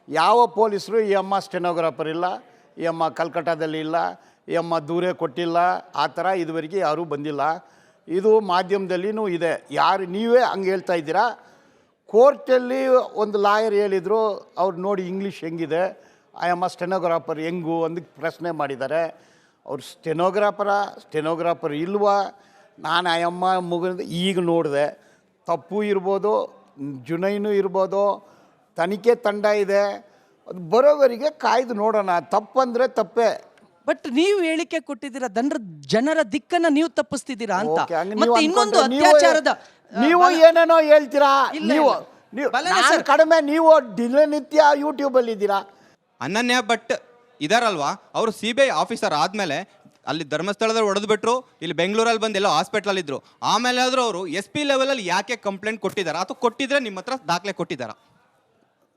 ಯಾವ ಪೊಲೀಸರು ಈ ಅಮ್ಮ ಸ್ಟೆನೋಗ್ರಾಫರ್ ಇಲ್ಲ, ಈ ಅಮ್ಮ ಕಲ್ಕಟ್ಟಾದಲ್ಲಿ ಇಲ್ಲ, ಈ ಅಮ್ಮ ದೂರೇ ಕೊಟ್ಟಿಲ್ಲ, ಆ ಥರ ಇದುವರೆಗೆ ಯಾರೂ ಬಂದಿಲ್ಲ. ಇದು ಮಾಧ್ಯಮದಲ್ಲಿನೂ ಇದೆ. ಯಾರು ನೀವೇ ಹಂಗೆ ಹೇಳ್ತಾ ಇದ್ದೀರಾ? ಕೋರ್ಟಲ್ಲಿ ಒಂದು ಲಾಯರ್ ಹೇಳಿದರು, ಅವ್ರು ನೋಡಿ ಇಂಗ್ಲೀಷ್ ಹೆಂಗಿದೆ, ಆ ಅಮ್ಮ ಸ್ಟೆನೋಗ್ರಾಫರ್ ಹೆಂಗು ಅಂದಕ್ಕೆ ಪ್ರಶ್ನೆ ಮಾಡಿದ್ದಾರೆ. ಅವ್ರು ಸ್ಟೆನೋಗ್ರಾಫರ್ ಇಲ್ವಾ? ನಾನು ಆ ಅಮ್ಮ ಮುಗಿದ ಈಗ ನೋಡಿದೆ. ತಪ್ಪು ಇರ್ಬೋದು, ಜುನೈನು ಇರ್ಬೋದು, ತನಿಖೆ ತಂಡ ಇದೆ, ಅದು ಬರೋವರೆಗೆ ಕಾಯ್ದು ನೋಡೋಣ. ತಪ್ಪಂದರೆ ತಪ್ಪೇ. ಬಟ್ ನೀವು ಹೇಳಿಕೆ ಕೊಟ್ಟಿದ್ದೀರಾ, ಜನರ ದಿಕ್ಕನ್ನ ನೀವು ತಪ್ಪಿಸ್ತಿದ್ದೀರಾ ಅಂತ. ಮತ್ತೆ ಇನ್ನೊಂದು ನೀವು ಅತ್ಯಾಚಾರದ ನೀವು ಏನೇನೋ ಹೇಳ್ತೀರಾ. ನೀವು ಕಡಿಮೆ, ನೀವು ದಿನನಿತ್ಯ ಯೂಟ್ಯೂಬಲ್ಲಿ ಇದ್ದೀರಾ. ಅನನ್ಯ ಭಟ್ ಇದಾರಲ್ವಾ, ಅವರು CBI ಆಫೀಸರ್ ಆದಮೇಲೆ ಅಲ್ಲಿ ಧರ್ಮಸ್ಥಳದಲ್ಲಿ ಹೊಡೆದು ಬಿಟ್ರು, ಇಲ್ಲಿ ಬೆಂಗಳೂರಲ್ಲಿ ಬಂದು ಎಲ್ಲೋ ಹಾಸ್ಪಿಟ್ಲಲ್ಲಿ ಇದ್ರು. ಆಮೇಲೆ ಆದರೂ ಅವರು SP ಲೆವೆಲಲ್ಲಿ ಯಾಕೆ ಕಂಪ್ಲೇಂಟ್ ಕೊಟ್ಟಿದ್ದಾರೆ ಅಥವಾ ಕೊಟ್ಟಿದ್ರೆ ನಿಮ್ಮ ಹತ್ರ ದಾಖಲೆ ಕೊಟ್ಟಿದ್ದಾರಾ?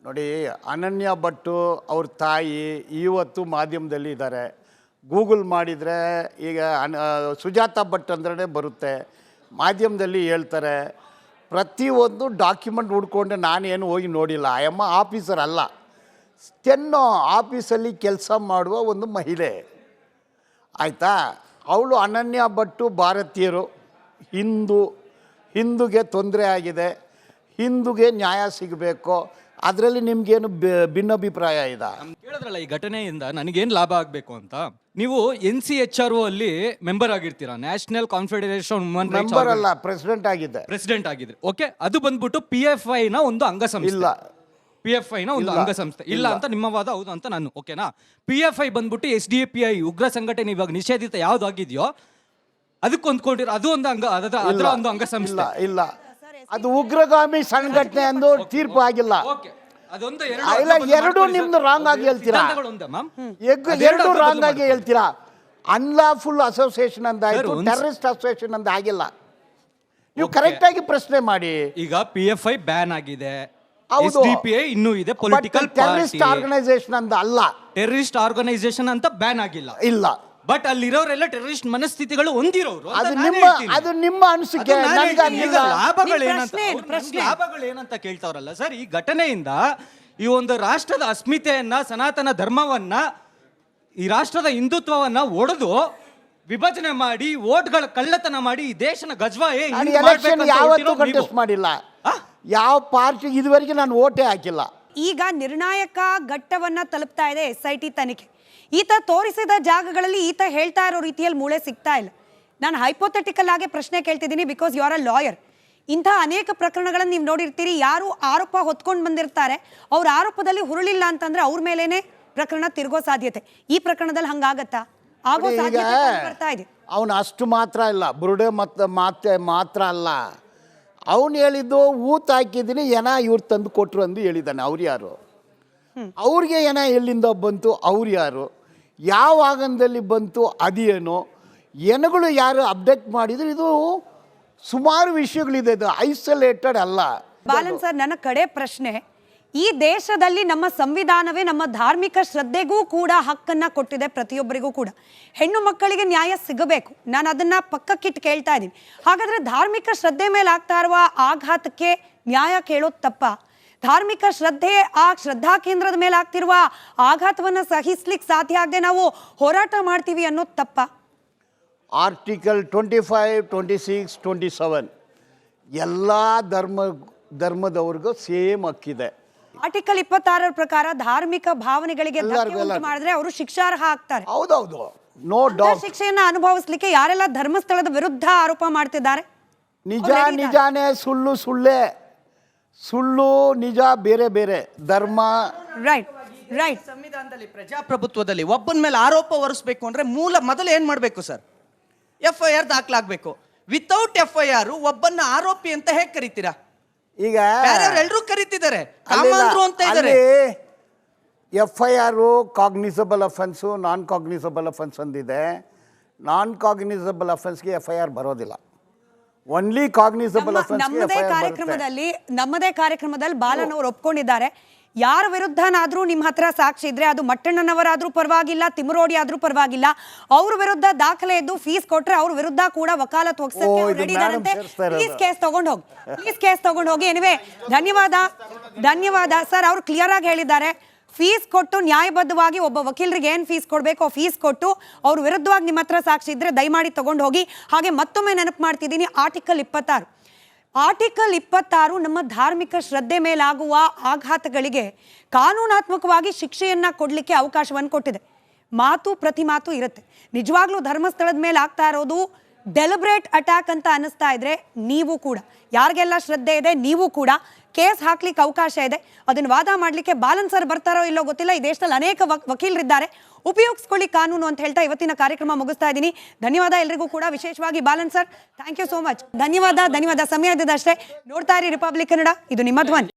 ನೋಡಿ, ಅನನ್ಯ ಭಟ್ಟು ಅವ್ರ ತಾಯಿ ಇವತ್ತು ಮಾಧ್ಯಮದಲ್ಲಿ ಇದ್ದಾರೆ. ಗೂಗಲ್ ಮಾಡಿದರೆ ಈಗ ಸುಜಾತ ಭಟ್ ಅಂದ್ರೆ ಬರುತ್ತೆ, ಮಾಧ್ಯಮದಲ್ಲಿ ಹೇಳ್ತಾರೆ. ಪ್ರತಿಯೊಂದು ಡಾಕ್ಯುಮೆಂಟ್ ಹುಡ್ಕೊಂಡೆ ನಾನೇನು ಹೋಗಿ ನೋಡಿಲ್ಲ. ಅಮ್ಮ ಆಫೀಸರ್ ಅಲ್ಲ, ಸ್ಟೆನ್ನೋ ಆಫೀಸಲ್ಲಿ ಕೆಲಸ ಮಾಡುವ ಒಂದು ಮಹಿಳೆ, ಆಯಿತಾ. ಅವಳು ಅನನ್ಯ ಭಟ್ಟು ಭಾರತೀಯರು, ಹಿಂದೂಗೆ ತೊಂದರೆ ಆಗಿದೆ, ಹಿಂದೂಗೆ ನ್ಯಾಯ ಸಿಗಬೇಕು, ಅದರಲ್ಲಿ ನಿಮ್ಗೇನು ಭಿನ್ನಾಭಿಪ್ರಾಯ ಇದೆ? ಕೇಳಿದ್ರಲ್ಲ, ಈ ಘಟನೆಯಿಂದ ನನಗೇನು ಲಾಭ ಆಗಬೇಕು ಅಂತ. ನೀವು NCHRO ಅಲ್ಲಿ ಮೆಂಬರ್ ಆಗಿರ್ತೀರಾ, national confederation woman rights. Member ಅಲ್ಲ, ಪ್ರೆಸಿಡೆಂಟ್ ಆಗಿದ್ರೆ. ಓಕೆ, ಅದು ಬಂದ್ಬಿಟ್ಟು PFI ನ ಒಂದು ಅಂಗಸಂಸ್ಥೆ. ಇಲ್ಲ, PFI ನ ಒಂದು ಅಂಗಸಂಸ್ಥೆ ಇಲ್ಲ ಅಂತ ನಿಮ್ಮ ವಾದ, ಹೌದು ಅಂತ ನಾನು. ಓಕೆನಾ? PFI ಬಂದ್ಬಿಟ್ಟು SDPI ಉಗ್ರ ಸಂಘಟನೆ ಇವಾಗ ನಿಷೇಧಿತ ಯಾವ್ದು ಆಗಿದೆಯೋ ಅದಕ್ಕೆ ಹೊಂದ್ಕೊಂಡಿರೋ ಅದು ಒಂದು ಅದರ ಒಂದು ಅಂಗಸಂಸ್ಥೆ. ಇಲ್ಲ, ಅದು ಉಗ್ರಗಾಮಿ ಸಂಘಟನೆ ಎಂದು ತೀರ್ಪು ಆಗಿಲ್ಲ. ಅದೊಂದು ಇಲ್ಲ, ಎರಡು ನಿಮ್ದು ರಾಂಗ್ ಆಗಿ ಹೇಳ್ತೀರಾ, ಎರಡು ರಾಂಗ್ ಆಗಿ ಹೇಳ್ತೀರಾ. ಅನ್ಲಾಫುಲ್ ಅಸೋಸಿಯೇಷನ್ ಅಂತ ಆಯ್ತು, ಟೆರರಿಸ್ಟ್ ಅಸೋಸಿಯೇಷನ್ ಅಂತ ಆಗಿಲ್ಲ. ನೀವು ಕರೆಕ್ಟ್ ಆಗಿ ಪ್ರಶ್ನೆ ಮಾಡಿ. ಈಗ PFI ಬ್ಯಾನ್ ಆಗಿದೆ, ಹೌದು. SDPI ಇನ್ನೂ ಇದೆ, ಪೊಲಿಟಿಕಲ್ ಟೆರರಿಸ್ಟ್ ಆರ್ಗನೈಸೇಷನ್ ಅಂತ ಅಲ್ಲ. ಟೆರರಿಸ್ಟ್ ಆರ್ಗನೈಸೇಷನ್ ಅಂತ ಬ್ಯಾನ್ ಆಗಿಲ್ಲ. ಇಲ್ಲ, ಬಟ್ ಅಲ್ಲಿರೋರೆಲ್ಲ ಟೆರರಿಸ್ಟ್ ಮನಸ್ಥಿತಿಗಳು ಹೊಂದಿರೋರು. ಅದು ನಿಮ್ಮ ಅನಿಸಿಕೆ. ಲಾಭಗಳೇನಂತ ಕೇಳ್ತಾವ್ರಲ್ಲ ಸರ್. ಈ ಘಟನೆಯಿಂದ ಈ ಒಂದು ರಾಷ್ಟ್ರದ ಅಸ್ಮಿತೆಯನ್ನ, ಸನಾತನ ಧರ್ಮವನ್ನ, ಈ ರಾಷ್ಟ್ರದ ಹಿಂದುತ್ವವನ್ನ ಒಡೆದು ವಿಭಜನೆ ಮಾಡಿ, ವೋಟ್ಗಳ ಕಳ್ಳತನ ಮಾಡಿ ಈ ದೇಶನ ಗಜ್ವಾಯೇ ಯಾವತ್ತೂ ಕಂಟೆಸ್ಟ್ ಮಾಡಿಲ್ಲ. ಯಾವ ಪಾರ್ಟಿ ಇದುವರೆಗೆ ನಾನು ಓಟೇ ಹಾಕಿಲ್ಲ. ಈಗ ನಿರ್ಣಾಯಕ ಘಟ್ಟವನ್ನ ತಲುಪ್ತಾ ಇದೆ SIT ತನಿಖೆ. ಈತ ತೋರಿಸಿದ ಜಾಗಗಳಲ್ಲಿ ಈತ ಹೇಳ್ತಾ ಇರೋ ರೀತಿಯಲ್ಲಿ ಮೂಳೆ ಸಿಗ್ತಾ ಇಲ್ಲ. ನಾನು ಹೈಪೋಥೆಟಿಕಲ್ ಆಗಿ ಪ್ರಶ್ನೆ ಕೇಳ್ತಿದ್ದೀನಿ, because you are a lawyer. ಇಂಥ ಅನೇಕ ಪ್ರಕರಣಗಳನ್ನು ನೀವು ನೋಡಿರ್ತೀರಿ. ಯಾರು ಆರೋಪ ಹೊತ್ಕೊಂಡು ಬಂದಿರ್ತಾರೆ, ಅವ್ರ ಆರೋಪದಲ್ಲಿ ಹುರುಳಿಲ್ಲ ಅಂತಂದ್ರೆ ಅವ್ರ ಮೇಲೇನೆ ಪ್ರಕರಣ ತಿರುಗೋ ಸಾಧ್ಯತೆ. ಈ ಪ್ರಕರಣದಲ್ಲಿ ಹಂಗಾಗತ್ತಾ? ಆಗೋ ಸಾಧ್ಯತೆ ಬರ್ತಾ ಇದೆ. ಅವನು ಅಷ್ಟು ಮಾತ್ರ ಇಲ್ಲ, ಬುರುಡೆ ಮಾತ್ರ ಅಲ್ಲ. ಅವನು ಹೇಳಿದ್ದು ಊತ ಹಾಕಿದ್ದೀನಿ, ಇವ್ರು ತಂದು ಕೊಟ್ಟರು ಅಂದು ಹೇಳಿದ್ದಾನೆ. ಅವ್ರು ಯಾರು? ಅವ್ರಿಗೆ ಎಲ್ಲಿಂದ ಬಂತು? ಅವ್ರು ಯಾರು? ಯಾವ ಆಗಂದಲ್ಲಿ ಬಂತು? ಅದೇನು ಎನಗಳು ಯಾರು ಅಪ್ಡೇಟ್ ಮಾಡಿದ್ರು? ಇದು ಸುಮಾರು ವಿಷಯಗಳಿದೆ, ಇದು ಐಸೋಲೇಟೆಡ್ ಅಲ್ಲ. ಬಾಲನ್ ಸರ್, ನನ್ನ ಕಡೆ ಪ್ರಶ್ನೆ, ಈ ದೇಶದಲ್ಲಿ ನಮ್ಮ ಸಂವಿಧಾನವೇ ನಮ್ಮ ಧಾರ್ಮಿಕ ಶ್ರದ್ಧೆಗೂ ಕೂಡ ಹಕ್ಕನ್ನ ಕೊಟ್ಟಿದೆ, ಪ್ರತಿಯೊಬ್ಬರಿಗೂ ಕೂಡ. ಹೆಣ್ಣು ಮಕ್ಕಳಿಗೆ ನ್ಯಾಯ ಸಿಗಬೇಕು. ನಾನು ಅದನ್ನ ಪಕ್ಕಕ್ಕಿಟ್ಟು ಕೇಳ್ತಾ ಇದ್ದೀನಿ. ಹಾಗಾದ್ರೆ ಧಾರ್ಮಿಕ ಶ್ರದ್ಧೆ ಮೇಲೆ ಆಗ್ತಾ ಇರುವ ಆಘಾತಕ್ಕೆ ನ್ಯಾಯ ಕೇಳೋದು ತಪ್ಪ? ಧಾರ್ಮಿಕ ಶ್ರದ್ಧೆ, ಆ ಶ್ರದ್ಧಾ ಕೇಂದ್ರದ ಮೇಲೆ ಆಗ್ತಿರುವ ಆಘಾತವನ್ನು ಸಹಿಸ್ಲಿಕ್ಕೆ ಸಾಧ್ಯ ಆಗದೆ ನಾವು ಹೋರಾಟ ಮಾಡ್ತೀವಿ ಅನ್ನೋದು ತಪ್ಪ? ಆರ್ಟಿಕಲ್ 25, 26, 27 ಎಲ್ಲ ಧರ್ಮದವ್ರಿಗೂ ಸೇಮ್ ಹಕ್ಕಿದೆ. ಆರ್ಟಿಕಲ್ 26 ಪ್ರಕಾರ ಧಾರ್ಮಿಕ ಭಾವನೆಗಳಿಗೆ ಧಕ್ಕೆ ಉಂಟು ಮಾಡಿದ್ರೆ ಅವರು ಶಿಕ್ಷಾರ್ಹ ಆಗ್ತಾರೆ. ಹೌದೌದು, ನೋ ಡೌಟ್. ಶಿಕ್ಷೆಯನ್ನ ಅನುಭವಿಸ್ಲಿಕ್ಕೆ ಯಾರೆಲ್ಲ ಧರ್ಮಸ್ಥಳದ ವಿರುದ್ಧ ಆರೋಪ ಮಾಡ್ತಿದ್ದಾರೆ, ನಿಜಾನೇ, ಸುಳ್ಳು ನಿಜ ಬೇರೆ ಬೇರೆ. ಧರ್ಮ ರೈಟ್. ಸಂವಿಧಾನದಲ್ಲಿ, ಪ್ರಜಾಪ್ರಭುತ್ವದಲ್ಲಿ ಒಬ್ಬನ ಮೇಲೆ ಆರೋಪ ಹೊರಿಸಬೇಕು ಅಂದ್ರೆ ಮೊದಲು ಏನ್ ಮಾಡ್ಬೇಕು ಸರ್? FIR ದಾಖಲಾಗಬೇಕು. ವಿತೌಟ್ FIR ಒಬ್ಬನ್ನ ಆರೋಪಿ ಅಂತ ಹೇಗೆ ಕರಿತೀರಾ? ಈಗ ಎಲ್ಲರೂ ಕರೀತಿದ್ದಾರೆ, ಕಾಮಾಂಧ್ರು ಅಂತ ಇದ್ದಾರೆ. FIR ಕಾಗ್ನಿಸಬಲ್ ಅಫೆನ್ಸು, ನಾನ್ ಕಾಗ್ನಿಸಬಲ್ ಅಫೆನ್ಸ್ ಅಂದಿದೆ. ನಾನ್ ಕಾಗ್ನಿಸಬಲ್ ಅಫೆನ್ಸ್ಗೆ FIR ಬರೋದಿಲ್ಲ. Only cognisable offence. ನಮ್ಮದೇ ಕಾರ್ಯಕ್ರಮದಲ್ಲಿ ಬಾಲನ್ ಅವರು ಒಪ್ಕೊಂಡಿದ್ದಾರೆ, ಯಾರ ವಿರುದ್ಧನಾದ್ರೂ ನಿಮ್ಮ ಹತ್ರ ಸಾಕ್ಷಿ ಇದ್ರೆ, ಅದು ಮಟ್ಟಣ್ಣನವರಾದ್ರೂ ಪರವಾಗಿಲ್ಲ, ತಿಮ್ಮರೋಡಿ ಆದ್ರೂ ಪರವಾಗಿಲ್ಲ, ಅವ್ರ ವಿರುದ್ಧ ದಾಖಲೆ ಇದ್ದು ಫೀಸ್ ಕೊಟ್ರೆ ಅವ್ರ ವಿರುದ್ಧ ಕೂಡ ವಕಾಲತ್ ಒಗ್ಸಕ್ಕೆ ರೆಡಿ ಇದಾರಂತೆ. ಪ್ಲೀಸ್ ಕೇಸ್ ತಗೊಂಡು ಹೋಗಿ. ಎನಿವೆ, ಧನ್ಯವಾದ ಸರ್. ಅವ್ರು ಕ್ಲಿಯರ್ ಆಗಿ ಹೇಳಿದ್ದಾರೆ, ಫೀಸ್ ಕೊಟ್ಟು ನ್ಯಾಯಬದ್ಧವಾಗಿ ಒಬ್ಬ ವಕೀಲರಿಗೆ ಏನು ಫೀಸ್ ಕೊಡಬೇಕು ಫೀಸ್ ಕೊಟ್ಟು ಅವ್ರ ವಿರುದ್ಧವಾಗಿ ನಿಮ್ಮ ಹತ್ರ ಸಾಕ್ಷಿ ಇದ್ರೆ ದಯಮಾಡಿ ತಗೊಂಡು ಹೋಗಿ. ಹಾಗೆ ಮತ್ತೊಮ್ಮೆ ನೆನಪು ಮಾಡ್ತಿದ್ದೀನಿ, ಆರ್ಟಿಕಲ್ 26 ನಮ್ಮ ಧಾರ್ಮಿಕ ಶ್ರದ್ಧೆ ಮೇಲಾಗುವ ಆಘಾತಗಳಿಗೆ ಕಾನೂನಾತ್ಮಕವಾಗಿ ಶಿಕ್ಷೆಯನ್ನ ಕೊಡಲಿಕ್ಕೆ ಅವಕಾಶವನ್ನು ಕೊಟ್ಟಿದೆ. ಪ್ರತಿ ಮಾತು ಇರುತ್ತೆ. ನಿಜವಾಗ್ಲೂ ಧರ್ಮಸ್ಥಳದ ಮೇಲೆ ಆಗ್ತಾ ಇರೋದು ಡೆಲಿಬ್ರೇಟ್ ಅಟ್ಯಾಕ್ ಅಂತ ಅನ್ನಿಸ್ತಾ ಇದ್ರೆ, ನೀವು ಕೂಡ ಯಾರಿಗೆಲ್ಲ ಶ್ರದ್ಧೆ ಇದೆ ನೀವು ಕೂಡ ಕೇಸ್ ಹಾಕ್ಲಿಕ್ಕೆ ಅವಕಾಶ ಇದೆ. ಅದನ್ನು ವಾದ ಮಾಡಲಿಕ್ಕೆ ಬಾಲನ್ ಸರ್ ಬರ್ತಾರೋ ಇಲ್ಲೋ ಗೊತ್ತಿಲ್ಲ. ಈ ದೇಶದಲ್ಲಿ ಅನೇಕ ವಕೀಲರಿದ್ದಾರೆ, ಉಪಯೋಗಿಸ್ಕೊಳ್ಳಿ ಕಾನೂನು ಅಂತ ಹೇಳ್ತಾ ಇವತ್ತಿನ ಕಾರ್ಯಕ್ರಮ ಮುಗಿಸ್ತಾ ಇದ್ದೀನಿ. ಧನ್ಯವಾದ ಎಲ್ರಿಗೂ ಕೂಡ, ವಿಶೇಷವಾಗಿ Balan sir, thank you so much. ಧನ್ಯವಾದ. ಸಮಯ ಇದ್ದದಷ್ಟೇ. ನೋಡ್ತಾ ಇರಿ ರಿಪಬ್ಲಿಕ್ ಕನ್ನಡ, ಇದು ನಿಮ್ಮ ಧ್ವನಿ.